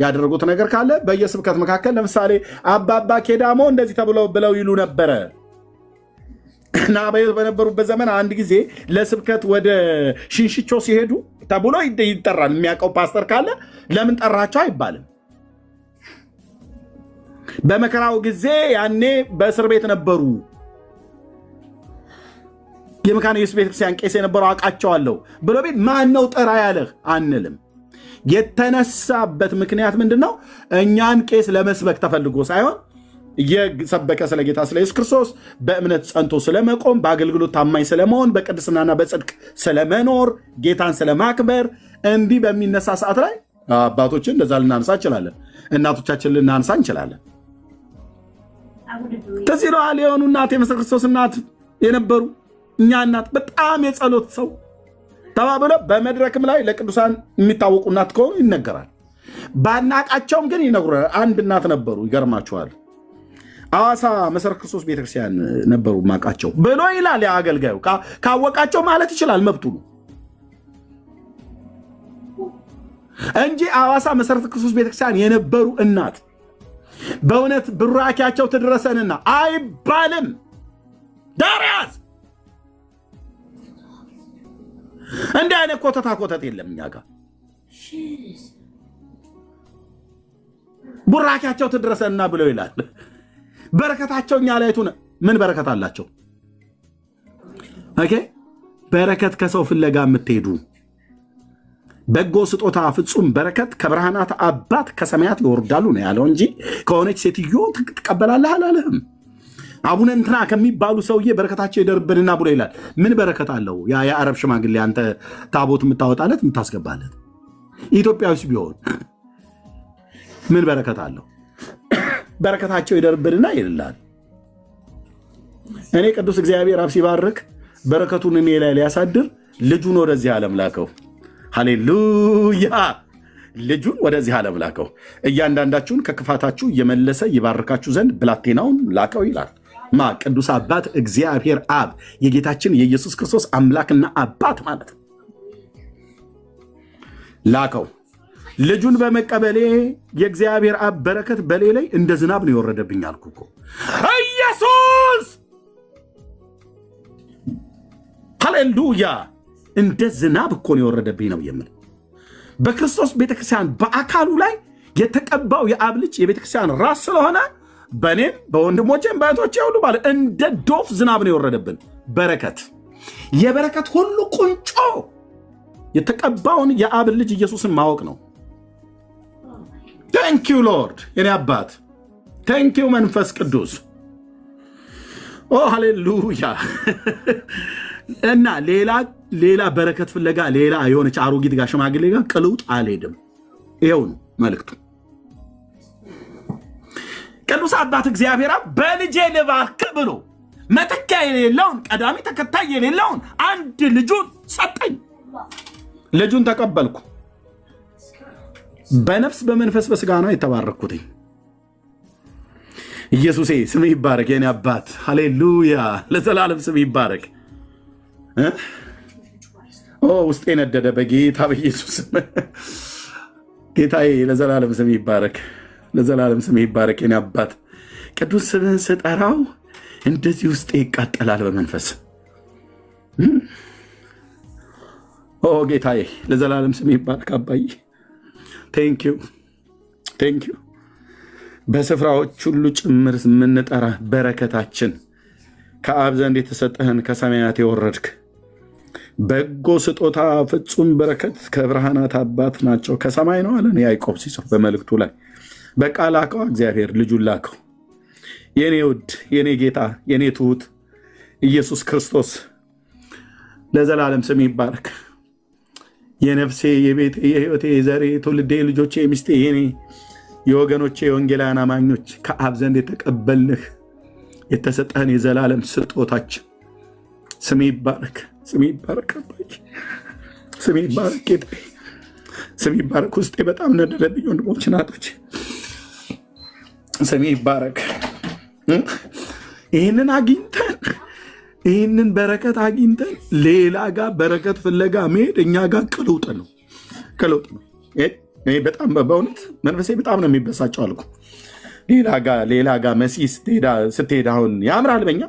ያደረጉት ነገር ካለ በየስብከት መካከል ለምሳሌ አባባ ኬዳሞ እንደዚህ ብለው ይሉ ነበረ እና በህይወት በነበሩበት ዘመን አንድ ጊዜ ለስብከት ወደ ሽንሽቾ ሲሄዱ ተብሎ ይጠራል። የሚያውቀው ፓስተር ካለ ለምን ጠራቸው አይባልም። በመከራው ጊዜ ያኔ በእስር ቤት ነበሩ። የመካነ ኢየሱስ ቤተክርስቲያን ቄስ የነበረው አውቃቸዋለሁ ብሎ ቤት ማነው ጠራ ያለህ አንልም። የተነሳበት ምክንያት ምንድነው? እኛን ቄስ ለመስበክ ተፈልጎ ሳይሆን እየሰበከ ስለ ጌታ ስለ ኢየሱስ ክርስቶስ በእምነት ጸንቶ ስለመቆም፣ በአገልግሎት ታማኝ ስለመሆን፣ በቅድስናና በጽድቅ ስለመኖር፣ ጌታን ስለማክበር እንዲህ በሚነሳ ሰዓት ላይ አባቶችን እንደዛ ልናነሳ እንችላለን፣ እናቶቻችን ልናነሳ እንችላለን። ከዚህ ለዋል የሆኑ እናት የመሰለ ክርስቶስ እናት የነበሩ እኛ እናት በጣም የጸሎት ሰው ተባብለው በመድረክም ላይ ለቅዱሳን የሚታወቁ እናት ከሆኑ ይነገራል። ባናቃቸውም ግን ይነግሩናል። አንድ እናት ነበሩ፣ ይገርማችኋል። ሐዋሳ መሰረት ክርስቶስ ቤተክርስቲያን ነበሩ ማቃቸው ብሎ ይላል የአገልጋዩ። ካወቃቸው ማለት ይችላል፣ መብቱ ነው እንጂ ሐዋሳ መሰረት ክርስቶስ ቤተክርስቲያን የነበሩ እናት በእውነት ብራኪያቸው ትድረሰንና አይባልም። ዳርያስ እንዲህ አይነት ኮተት የለም እኛ ጋር። ቡራኪያቸው ትድረሰንና ብለው ይላል። በረከታቸው እኛ ላይ ምን በረከት አላቸው? ኦኬ፣ በረከት ከሰው ፍለጋ የምትሄዱ በጎ ስጦታ ፍጹም በረከት ከብርሃናት አባት ከሰማያት ይወርዳሉ ነው ያለው እንጂ ከሆነች ሴትዮ ትቀበላለህ አላለህም። አቡነ እንትና ከሚባሉ ሰውዬ በረከታቸው ይደርብንና ብሎ ይላል። ምን በረከት አለው? ያ የአረብ ሽማግሌ አንተ ታቦት የምታወጣለት የምታስገባለት ኢትዮጵያዊስ ቢሆን ምን በረከት አለው? በረከታቸው ይደርብንና ይላል። እኔ ቅዱስ እግዚአብሔር አብ ሲባርክ በረከቱን እኔ ላይ ሊያሳድር ልጁን ወደዚህ ዓለም ላከው። ሃሌሉያ! ልጁን ወደዚህ ዓለም ላከው እያንዳንዳችሁን ከክፋታችሁ እየመለሰ ይባርካችሁ ዘንድ ብላቴናውን ላከው ይላል። ማ ቅዱስ አባት እግዚአብሔር አብ የጌታችን የኢየሱስ ክርስቶስ አምላክና አባት ማለት ነው። ላከው። ልጁን በመቀበሌ የእግዚአብሔር አብ በረከት በሌ ላይ እንደ ዝናብ ነው የወረደብኝ አልኩ እኮ። ኢየሱስ ሃሌሉያ! እንደ ዝናብ እኮ ነው የወረደብኝ ነው የምል። በክርስቶስ ቤተክርስቲያን በአካሉ ላይ የተቀባው የአብ ልጅ የቤተክርስቲያን ራስ ስለሆነ በእኔም በወንድሞቼም በእህቶቼ ሁሉ ማለት እንደ ዶፍ ዝናብ ነው የወረደብን በረከት። የበረከት ሁሉ ቁንጮ የተቀባውን የአብ ልጅ ኢየሱስን ማወቅ ነው። ቴንኪዩ ሎርድ የኔ አባት፣ ቴንኪዩ መንፈስ ቅዱስ። ኦ ሃሌሉያ! እና ሌላ በረከት ፍለጋ ሌላ የሆነች አሮጊት ጋር ሽማግሌ ጋር ቅልውጥ አልሄድም። ይኸው ነው መልእክቱ። ቅዱስ አባት እግዚአብሔር በልጄ ልባርክ ብሎ መተኪያ የሌለውን ቀዳሚ ተከታይ የሌለውን አንድ ልጁን ሰጠኝ። ልጁን ተቀበልኩ። በነፍስ በመንፈስ በስጋ ነው የተባረኩትኝ። ኢየሱሴ ስም ይባረክ የኔ አባት። ሃሌሉያ! ለዘላለም ስም ይባረክ። ውስጤ ነደደ በጌታ በኢየሱስ ጌታዬ ለዘላለም ስም ይባረክ። ለዘላለም ስም ይባረክ የኔ አባት። ቅዱስ ስምህን ስጠራው እንደዚህ ውስጤ ይቃጠላል በመንፈስ። ጌታዬ ለዘላለም ስም ይባረክ አባዬ። ቴንኪዩ ቴንኪዩ። በስፍራዎች ሁሉ ጭምር የምንጠራ በረከታችን ከአብ ዘንድ የተሰጠህን ከሰማያት የወረድክ በጎ ስጦታ ፍጹም በረከት ከብርሃናት አባት ናቸው ከሰማይ ነው አለን ያዕቆብ ሲጽፍ በመልእክቱ ላይ። በቃ ላከው እግዚአብሔር ልጁን ላከው። የኔ ውድ የኔ ጌታ የኔ ትሁት ኢየሱስ ክርስቶስ ለዘላለም ስም ይባረክ። የነፍሴ የቤቴ የህይወቴ የዘሬ ትውልዴ ልጆቼ ሚስቴ የኔ የወገኖቼ የወንጌላውያን አማኞች ከአብ ዘንድ የተቀበልንህ የተሰጠህን የዘላለም ስጦታችን ስም ይባረክ። ስም ይባረክ አባዬ፣ ስም ይባረክ ጌታዬ፣ ስም ይባረክ። ውስጤ በጣም ነደለብኝ ወንድሞች ናቶች፣ ስም ይባረክ። ይህንን አግኝተን ይህንን በረከት አግኝተን ሌላ ጋር በረከት ፍለጋ መሄድ እኛ ጋር ቅሉጥ ነው። በጣም በእውነት መንፈሴ በጣም ነው የሚበሳጨው አልኩ። ሌላ ጋ መሲ ስትሄድ አሁን ያምራል በኛ።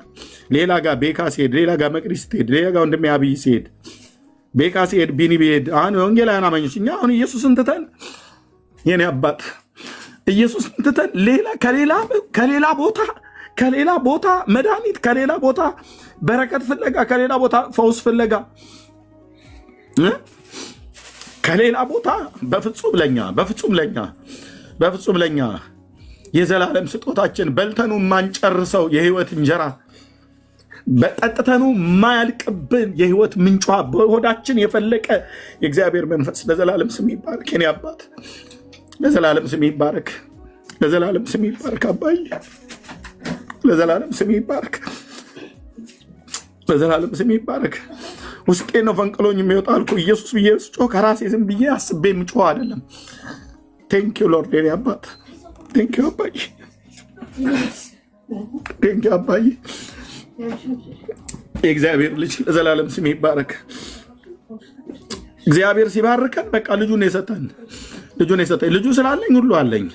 ሌላ ጋ ቤካ ሲሄድ፣ ሌላ ጋ መቅዲ ስትሄድ፣ ሌላ ጋ ወንድሜ አብይ ሲሄድ፣ ቤካ ሲሄድ፣ ቢኒ ቢሄድ፣ አሁን ወንጌላውያን አማኞች እኛ አሁን ኢየሱስን ትተን የኔ አባት ኢየሱስን ትተን ከሌላ ቦታ መድኃኒት፣ ከሌላ ቦታ በረከት ፍለጋ፣ ከሌላ ቦታ ፈውስ ፍለጋ፣ ከሌላ ቦታ በፍጹም ለኛ የዘላለም ስጦታችን በልተኑ ማንጨርሰው የህይወት እንጀራ በጠጥተኑ ማያልቅብን የህይወት ምንጯ በሆዳችን የፈለቀ የእግዚአብሔር መንፈስ ለዘላለም ስም ይባረክ። የኔ አባት ለዘላለም ስም ይባረክ። ለዘላለም ስም ይባረክ። አባዬ ለዘላለም ስም ይባረክ። ለዘላለም ስም ይባረክ። ውስጤ ነው ፈንቅሎኝ የሚወጣ አልኩ። ኢየሱስ ብዬ ስጮህ ከራሴ ዝም ብዬ አስቤ የምጮህ አይደለም። ቴንኪው ሎርድ የኔ አባት፣ ቴንኪው አባዬ፣ ቴንኪው አባዬ። የእግዚአብሔር ልጅ ለዘላለም ስም ይባረክ። እግዚአብሔር ሲባርከን በቃ ልጁን የሰጠን ልጁ ስላለኝ ሁሉ አለኝ።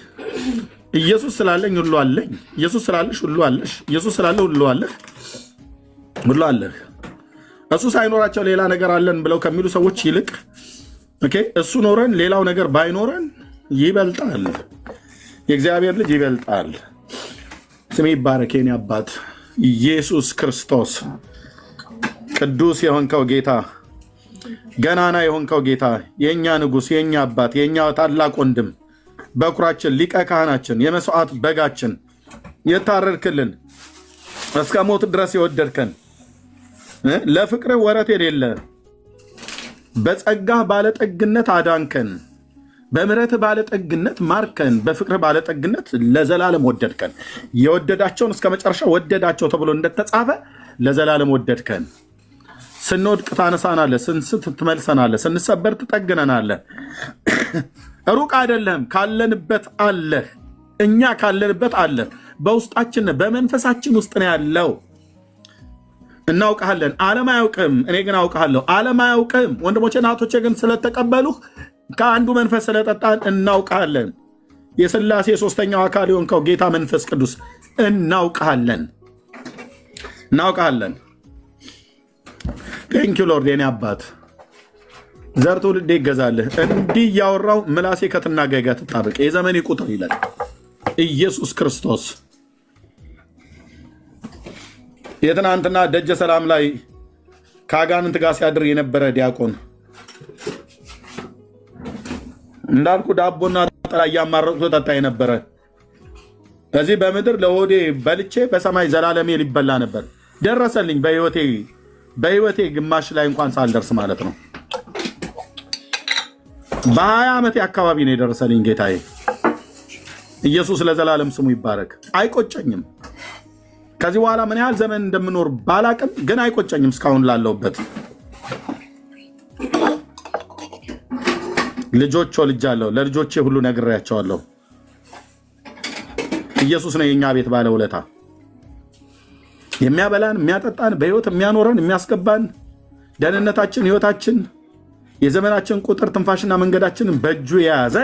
ኢየሱስ ስላለኝ ሁሉ አለኝ። ኢየሱስ ስላለሽ ሁሉ አለሽ። ኢየሱስ ስላለ ሁሉ አለህ፣ ሁሉ አለህ። እሱ ሳይኖራቸው ሌላ ነገር አለን ብለው ከሚሉ ሰዎች ይልቅ እሱ ኖረን ሌላው ነገር ባይኖረን ይበልጣል። የእግዚአብሔር ልጅ ይበልጣል። ስሜ ይባረክ የኔ አባት ኢየሱስ ክርስቶስ። ቅዱስ የሆንከው ጌታ፣ ገናና የሆንከው ጌታ፣ የእኛ ንጉሥ፣ የእኛ አባት፣ የእኛ ታላቅ ወንድም፣ በኩራችን፣ ሊቀ ካህናችን፣ የመስዋዕት በጋችን፣ የታረድክልን እስከ ሞት ድረስ የወደድከን፣ ለፍቅርህ ወረት የሌለ በጸጋህ ባለጠግነት አዳንከን፣ በምሕረት ባለጠግነት ማርከን፣ በፍቅርህ ባለጠግነት ለዘላለም ወደድከን። የወደዳቸውን እስከ መጨረሻ ወደዳቸው ተብሎ እንደተጻፈ ለዘላለም ወደድከን። ስንወድቅ ታነሳናለህ፣ ስንስት ትመልሰናለህ፣ ስንሰበር ትጠግነናለህ። ሩቅ አይደለም፣ ካለንበት አለህ። እኛ ካለንበት አለህ። በውስጣችን በመንፈሳችን ውስጥ ነው ያለው። እናውቅሃለን። ዓለም አያውቅም፣ እኔ ግን አውቅሃለሁ። ዓለም አያውቅም፣ ወንድሞቼ እናቶቼ ግን ስለተቀበሉህ ከአንዱ መንፈስ ስለጠጣን እናውቅሃለን። የሥላሴ ሦስተኛው አካል የሆንከው ጌታ መንፈስ ቅዱስ እናውቅሃለን። ቴንኪው ሎርድ የኔ አባት። ዘር ትውልዴ ይገዛልህ። እንዲህ እያወራው ምላሴ ከትናጋይ ጋር ትጣበቅ። የዘመኔ ቁጥር ይላል ኢየሱስ ክርስቶስ። የትናንትና ደጀ ሰላም ላይ ከአጋንንት ጋር ሲያድር የነበረ ዲያቆን እንዳልኩ ዳቦና ጠላ እያማረጡ ጠጣ የነበረ እዚህ በምድር ለሆዴ በልቼ በሰማይ ዘላለሜ ሊበላ ነበር። ደረሰልኝ በህይወቴ ግማሽ ላይ እንኳን ሳልደርስ ማለት ነው። በ20 ዓመቴ አካባቢ ነው የደረሰልኝ ጌታዬ ኢየሱስ ለዘላለም ስሙ ይባረክ። አይቆጨኝም። ከዚህ በኋላ ምን ያህል ዘመን እንደምኖር ባላቅም ግን አይቆጨኝም። እስካሁን ላለሁበት ልጆች ወልጃለሁ። ለልጆቼ ሁሉ ነግሬያቸዋለሁ። ኢየሱስ ነው የኛ ቤት ባለውለታ፣ የሚያበላን፣ የሚያጠጣን፣ በህይወት የሚያኖረን፣ የሚያስገባን፣ ደህንነታችን፣ ህይወታችን፣ የዘመናችን ቁጥር፣ ትንፋሽና መንገዳችንን በእጁ የያዘ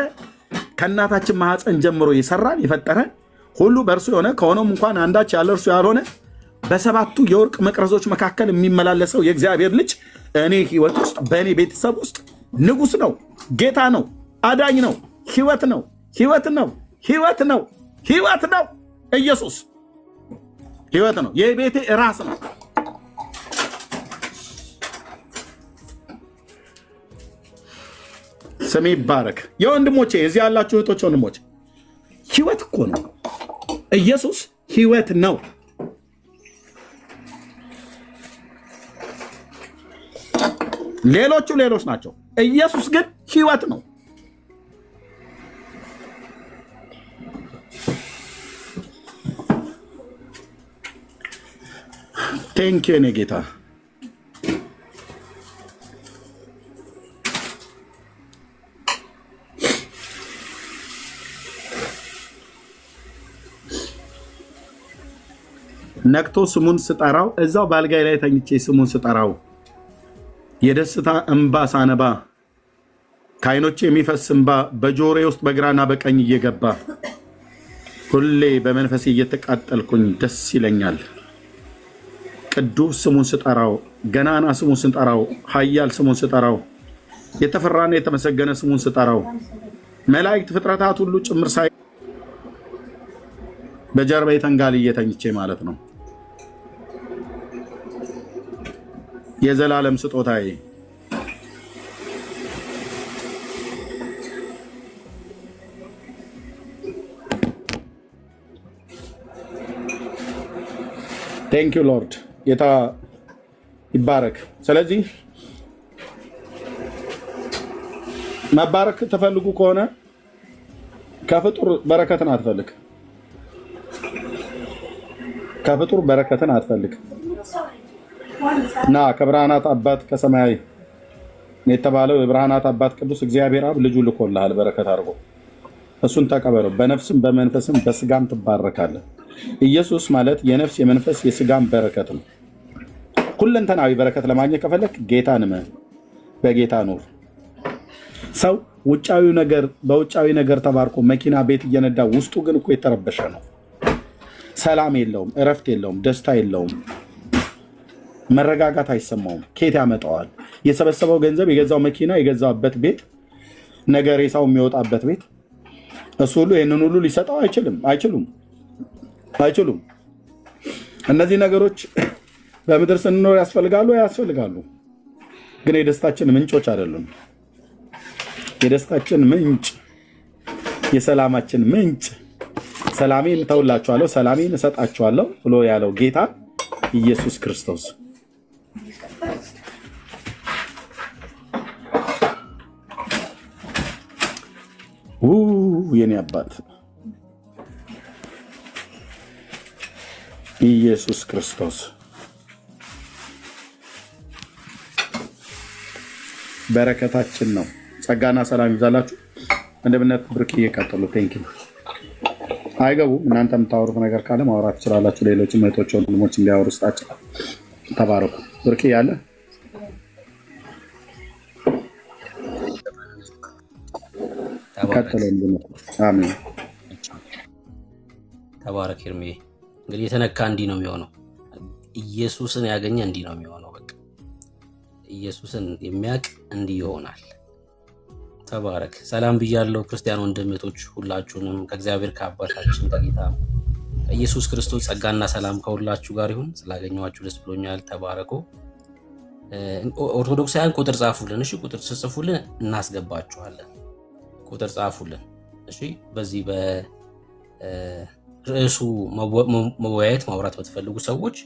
ከእናታችን ማህፀን ጀምሮ የሰራን የፈጠረን ሁሉ በእርሱ የሆነ ከሆነም እንኳን አንዳች ያለ እርሱ ያልሆነ በሰባቱ የወርቅ መቅረዞች መካከል የሚመላለሰው የእግዚአብሔር ልጅ እኔ ህይወት ውስጥ በእኔ ቤተሰብ ውስጥ ንጉሥ ነው፣ ጌታ ነው፣ አዳኝ ነው፣ ህይወት ነው፣ ህይወት ነው፣ ህይወት ነው፣ ህይወት ነው። ኢየሱስ ህይወት ነው። የቤቴ ራስ ነው። ስሜ ይባረክ። የወንድሞቼ እዚህ ያላችሁ እህቶች ወንድሞች፣ ህይወት እኮ ነው። ኢየሱስ ህይወት ነው። ሌሎቹ ሌሎች ናቸው። ኢየሱስ ግን ህይወት ነው። ቴንኪው የኔ ጌታ። ነቅቶ ስሙን ስጠራው እዛው ባልጋይ ላይ ተኝቼ ስሙን ስጠራው የደስታ እንባ ሳነባ ከዓይኖቼ የሚፈስ እንባ በጆሮዬ ውስጥ በግራና በቀኝ እየገባ ሁሌ በመንፈሴ እየተቃጠልኩኝ ደስ ይለኛል። ቅዱስ ስሙን ስጠራው፣ ገናና ስሙን ስጠራው፣ ኃያል ስሙን ስጠራው፣ የተፈራና የተመሰገነ ስሙን ስጠራው መላእክት ፍጥረታት ሁሉ ጭምር ሳይ በጀርባዬ ተንጋልዬ ተኝቼ ማለት ነው። የዘላለም ስጦታዬ ቴንክ ዩ ሎርድ ጌታ ይባረክ። ስለዚህ መባረክ ተፈልጉ ከሆነ ከፍጡር በረከትን አትፈልግ። ከፍጡር በረከትን አትፈልግ እና ከብርሃናት አባት ከሰማያዊ የተባለው የብርሃናት አባት ቅዱስ እግዚአብሔር አብ ልጁ ልኮልሃል በረከት አድርጎ እሱን ተቀበለው። በነፍስም በመንፈስም በስጋም ትባረካለህ። ኢየሱስ ማለት የነፍስ የመንፈስ የስጋም በረከት ነው። ሁለንተናዊ በረከት ለማግኘት ከፈለክ ጌታን እመን፣ በጌታ ኑር። ሰው ውጫዊ ነገር በውጫዊ ነገር ተባርኮ መኪና ቤት እየነዳ ውስጡ ግን እኮ የተረበሸ ነው። ሰላም የለውም፣ እረፍት የለውም፣ ደስታ የለውም፣ መረጋጋት አይሰማውም። ኬት ያመጣዋል? የሰበሰበው ገንዘብ፣ የገዛው መኪና፣ የገዛበት ቤት፣ ነገ ሬሳው የሚወጣበት ቤት፣ እሱ ሁሉ ይህንን ሁሉ ሊሰጠው አይችሉም። እነዚህ ነገሮች በምድር ስንኖር ያስፈልጋሉ፣ ግን የደስታችን ምንጮች አይደሉም። የደስታችን ምንጭ፣ የሰላማችን ምንጭ ሰላሜን እተውላችኋለሁ ሰላሜን እሰጣችኋለሁ ብሎ ያለው ጌታ ኢየሱስ ክርስቶስ የኔ አባት ኢየሱስ ክርስቶስ በረከታችን ነው። ጸጋና ሰላም ይብዛላችሁ። እንደምነት ብርክ እየቀጠሉ ቴንክ ዩ። አይገቡም። እናንተ የምታወሩት ነገር ካለ ማውራት ትችላላችሁ። ሌሎችም እህቶች ወንድሞች እንዲያወሩ ስጣቸው። ተባረኩ። ብርክ ያለ ቀጥሎ አሜን። ተባረክ ኤርሜ። እንግዲህ የተነካ እንዲህ ነው የሚሆነው። ኢየሱስን ያገኘ እንዲህ ነው የሚሆነው። በቃ ኢየሱስን የሚያውቅ እንዲህ ይሆናል። ተባረክ። ሰላም ብያለሁ ክርስቲያን ወንድሞች ሁላችሁንም ከእግዚአብሔር ከአባታችን ከጌታ ከኢየሱስ ክርስቶስ ጸጋና ሰላም ከሁላችሁ ጋር ይሁን። ስላገኘኋችሁ ደስ ብሎኛል። ተባረኩ። ኦርቶዶክሳውያን ቁጥር ጻፉልን። እሺ፣ ቁጥር ጽፉልን እናስገባችኋለን። ቁጥር ጻፉልን። እሺ፣ በዚህ በርዕሱ መወያየት ማውራት በተፈልጉ ሰዎች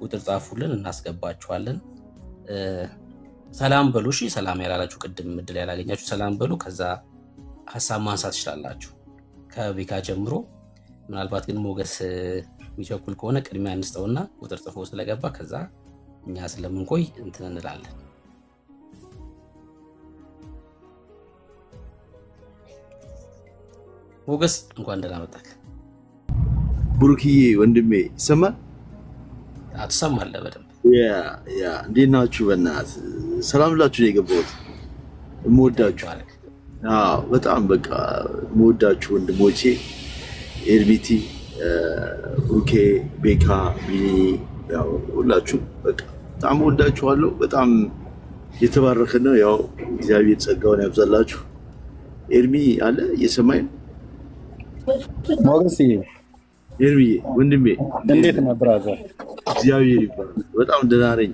ቁጥር ጻፉልን እናስገባችኋለን። ሰላም በሉ። እሺ፣ ሰላም ያላላችሁ ቅድም እድል ያላገኛችሁ ሰላም በሉ። ከዛ ሀሳብ ማንሳት ትችላላችሁ ከቤካ ጀምሮ። ምናልባት ግን ሞገስ የሚቸኩል ከሆነ ቅድሚያ እንስጠውና ቁጥር ጽፎ ስለገባ ከዛ እኛ ስለምንቆይ እንትን እንላለን። ሞገስ እንኳን ደህና መጣህ። ብሩክዬ ወንድሜ ይሰማል? ትሰማለህ በደንብ። እንዴት ናችሁ? በእናትህ ሰላም ብላችሁ ነው የገባሁት። የምወዳችሁ በጣም በቃ የምወዳችሁ ወንድሞቼ ኤርሚቲ፣ ብሩኬ፣ ቤካ፣ ቢኒ ሁላችሁ በቃ በጣም ወዳችኋለሁ። በጣም የተባረከ ነው። ያው እግዚአብሔር ጸጋውን ያብዛላችሁ። ኤርሚ አለ እየሰማኝ ነው? ሞገስ ኤርሚ ወንድሜ እንዴት ነህ ብራዘር? እግዚአብሔር ይባርክ። በጣም ደህና ነኝ።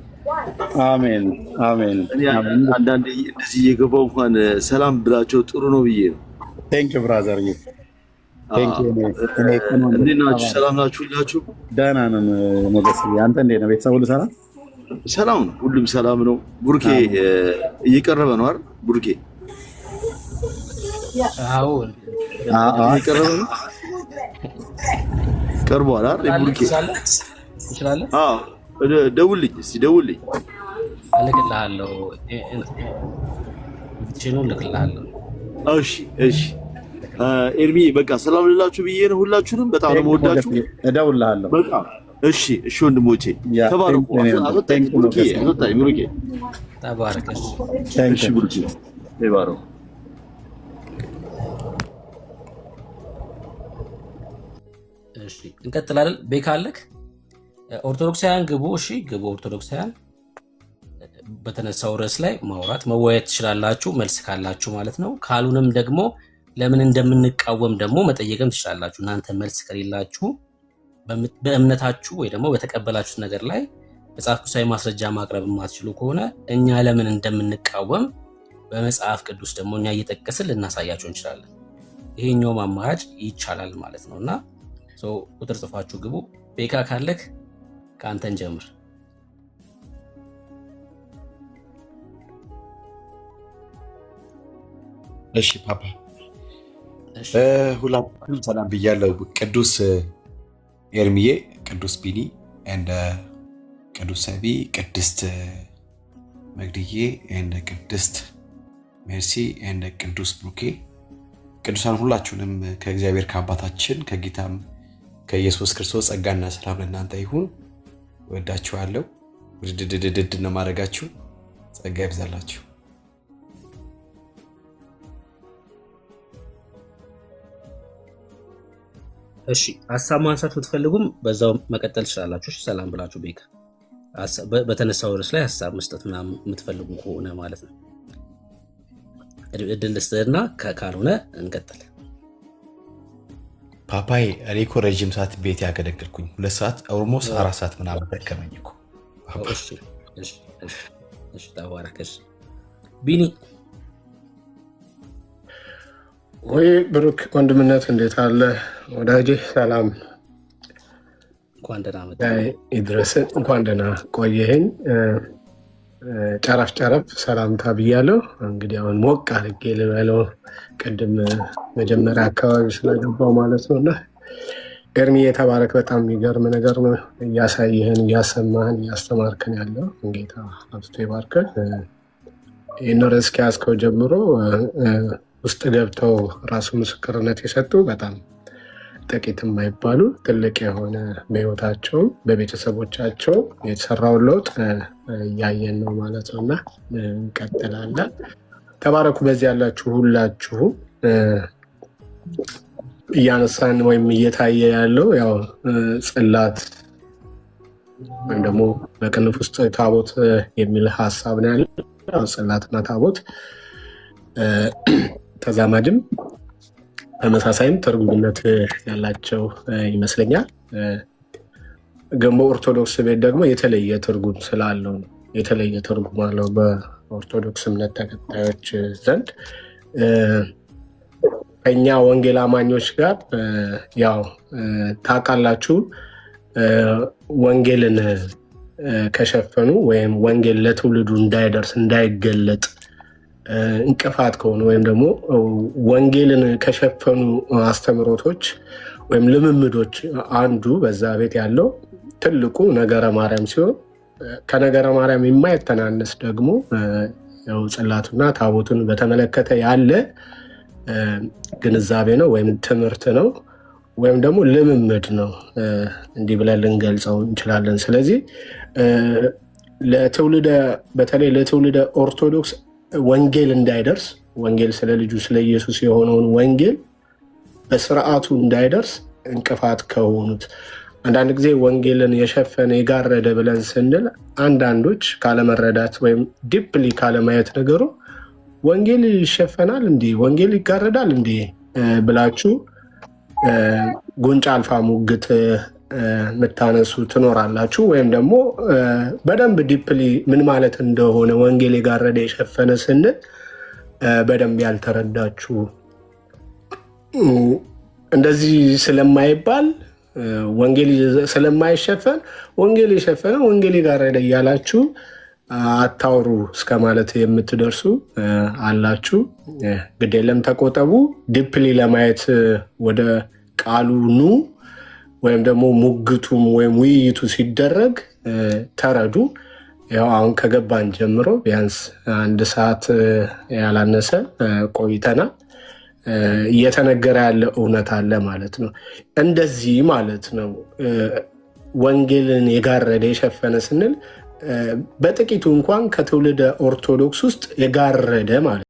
አሜን አሜን። አንዳንዴ እንደዚህ እየገባሁ እንኳን ሰላም ብላቸው ጥሩ ነው ብዬ ነው። ቴንክ ዩ ብራዘር። እንዴት ናችሁ? ሰላም ናችሁ? ሁላችሁ ደህና ነን። ሞገስ አንተ እንዴት ነህ? ቤተሰብ ሁሉ ሰላም? ሰላም ነው፣ ሁሉም ሰላም ነው። ቡርኬ እየቀረበ ነው አይደል? ቡርኬ አዎ እየቀረበ ነው። ቀርቧል አይደል? ቡርኬ ይችላል። አዎ ደውልኝ እስቲ ደውልኝ። እልክልሃለሁ፣ ኢንቪቴሽኑን እልክልሃለሁ። እሺ እሺ። ኤርሚ በቃ ሰላም ልላችሁ ብዬ ነው። ሁላችሁንም በጣም ነው የምወዳችሁ። እደውልልሃለሁ። እሺ እሺ ወንድሞቼ ተባረኩ። አስወጣኝ ብሩኬ፣ አስወጣኝ ብሩኬ። ተባረክ። እሺ ብሩኬ ተባረኩ። እሺ እንቀጥላለን። ቤካ አለክ? ኦርቶዶክሳውያን ግቡ። እሺ ግቡ ኦርቶዶክሳውያን። በተነሳው ርዕስ ላይ ማውራት መወያየት ትችላላችሁ፣ መልስ ካላችሁ ማለት ነው። ካሉንም ደግሞ ለምን እንደምንቃወም ደግሞ መጠየቅም ትችላላችሁ። እናንተ መልስ ከሌላችሁ በእምነታችሁ ወይ ደግሞ በተቀበላችሁት ነገር ላይ መጽሐፍ ቅዱሳዊ ማስረጃ ማቅረብ የማትችሉ ከሆነ እኛ ለምን እንደምንቃወም በመጽሐፍ ቅዱስ ደግሞ እኛ እየጠቀስን ልናሳያችሁ እንችላለን። ይሄኛውም አማራጭ ይቻላል ማለት ነው። እና ቁጥር ጽፋችሁ ግቡ። ቤካ ካለክ ከአንተን ጀምር። እሺ ፓፓ ሁላችሁም ሰላም ብያለሁ። ቅዱስ ኤርሚዬ፣ ቅዱስ ቢኒ፣ ቅዱስ ሰቢ፣ ቅድስት መግድዬ፣ ቅድስት ሜርሲ፣ ቅዱስ ብሩኬ፣ ቅዱሳን ሁላችሁንም ከእግዚአብሔር ከአባታችን ከጌታም ከኢየሱስ ክርስቶስ ጸጋና ሰላም ለእናንተ ይሁን። ወዳችኋለሁ። ውድድድድድ ነው ማድረጋችሁ። ጸጋ ይብዛላችሁ። እሺ ሀሳብ ማንሳት ብትፈልጉም በዛው መቀጠል ትችላላችሁ። እሺ ሰላም ብላችሁ ቤካ በተነሳው ርዕስ ላይ ሀሳብ መስጠት ምናምን የምትፈልጉ ከሆነ ማለት ነው። እድል ልስጥና ካልሆነ እንቀጥል። ፓፓይ እኔ እኮ ረዥም ሰዓት ቤት ያገለግልኩኝ 2 ሰዓት ኦልሞስት 4 ሰዓት ምናምን ደከመኝ እኮ። እሺ ተባረከሽ። ቢኒ ወይ ብሩክ ወንድምነት እንዴት አለ ወዳጄ? ሰላም እንኳን ደህና መጣ ይድረስ። እንኳን ደህና ቆየኸኝ። ጨረፍ ሰላምታ ብያለሁ። እንግዲህ አሁን ሞቅ አድርጌ ልበለው ቅድም መጀመሪያ አካባቢ ስለገባው ማለት ነው። እና ኤርሚ የተባረክ። በጣም የሚገርም ነገር ነው እያሳየህን፣ እያሰማህን፣ እያስተማርከን ያለው ጌታ አብዝቶ ይባርከን። ይህን ርዕስ ከያዝከው ጀምሮ ውስጥ ገብተው ራሱ ምስክርነት የሰጡ በጣም ጥቂት የማይባሉ ትልቅ የሆነ በህይወታቸው በቤተሰቦቻቸው የተሰራውን ለውጥ እያየን ነው ማለት ነው። እና እንቀጥላለን። ተባረኩ። በዚህ ያላችሁ ሁላችሁ እያነሳን ወይም እየታየ ያለው ያው ጽላት ወይም ደግሞ በቅንፍ ውስጥ ታቦት የሚል ሀሳብ ነው ያለው። ጽላትና ታቦት ተዛማድም ተመሳሳይም ትርጉምነት ያላቸው ይመስለኛል። ግን በኦርቶዶክስ ቤት ደግሞ የተለየ ትርጉም ስላለው ነው። የተለየ ትርጉም አለው በኦርቶዶክስ እምነት ተከታዮች ዘንድ። ከኛ ወንጌል አማኞች ጋር ያው ታውቃላችሁ፣ ወንጌልን ከሸፈኑ ወይም ወንጌል ለትውልዱ እንዳይደርስ እንዳይገለጥ እንቅፋት ከሆኑ ወይም ደግሞ ወንጌልን ከሸፈኑ አስተምሮቶች ወይም ልምምዶች አንዱ በዛ ቤት ያለው ትልቁ ነገረ ማርያም ሲሆን ከነገረ ማርያም የማይተናነስ ደግሞ ያው ጽላቱና ታቦቱን በተመለከተ ያለ ግንዛቤ ነው ወይም ትምህርት ነው ወይም ደግሞ ልምምድ ነው። እንዲህ ብለን ልንገልጸው እንችላለን። ስለዚህ በተለይ ለትውልደ ኦርቶዶክስ ወንጌል እንዳይደርስ ወንጌል ስለ ልጁ ስለ ኢየሱስ የሆነውን ወንጌል በስርዓቱ እንዳይደርስ እንቅፋት ከሆኑት አንዳንድ ጊዜ ወንጌልን የሸፈነ የጋረደ ብለን ስንል አንዳንዶች ካለመረዳት ወይም ዲፕሊ ካለማየት ነገሩ ወንጌል ይሸፈናል እንዴ ወንጌል ይጋረዳል እንዴ ብላችሁ ጉንጫ አልፋ ሙግት የምታነሱ ትኖራላችሁ። ወይም ደግሞ በደንብ ዲፕሊ ምን ማለት እንደሆነ ወንጌል የጋረደ የሸፈነ ስንል በደንብ ያልተረዳችሁ እንደዚህ ስለማይባል ወንጌል ስለማይሸፈን ወንጌል የሸፈነ ወንጌል የጋረደ እያላችሁ አታውሩ እስከ ማለት የምትደርሱ አላችሁ። ግድ የለም ተቆጠቡ። ዲፕሊ ለማየት ወደ ቃሉ ኑ። ወይም ደግሞ ሙግቱም ወይም ውይይቱ ሲደረግ ተረዱ። ያው አሁን ከገባን ጀምሮ ቢያንስ 1 ሰዓት ያላነሰ ቆይተናል። እየተነገረ ያለ እውነት አለ ማለት ነው። እንደዚህ ማለት ነው ወንጌልን የጋረደ የሸፈነ ስንል በጥቂቱ እንኳን ከትውልደ ኦርቶዶክስ ውስጥ የጋረደ ማለት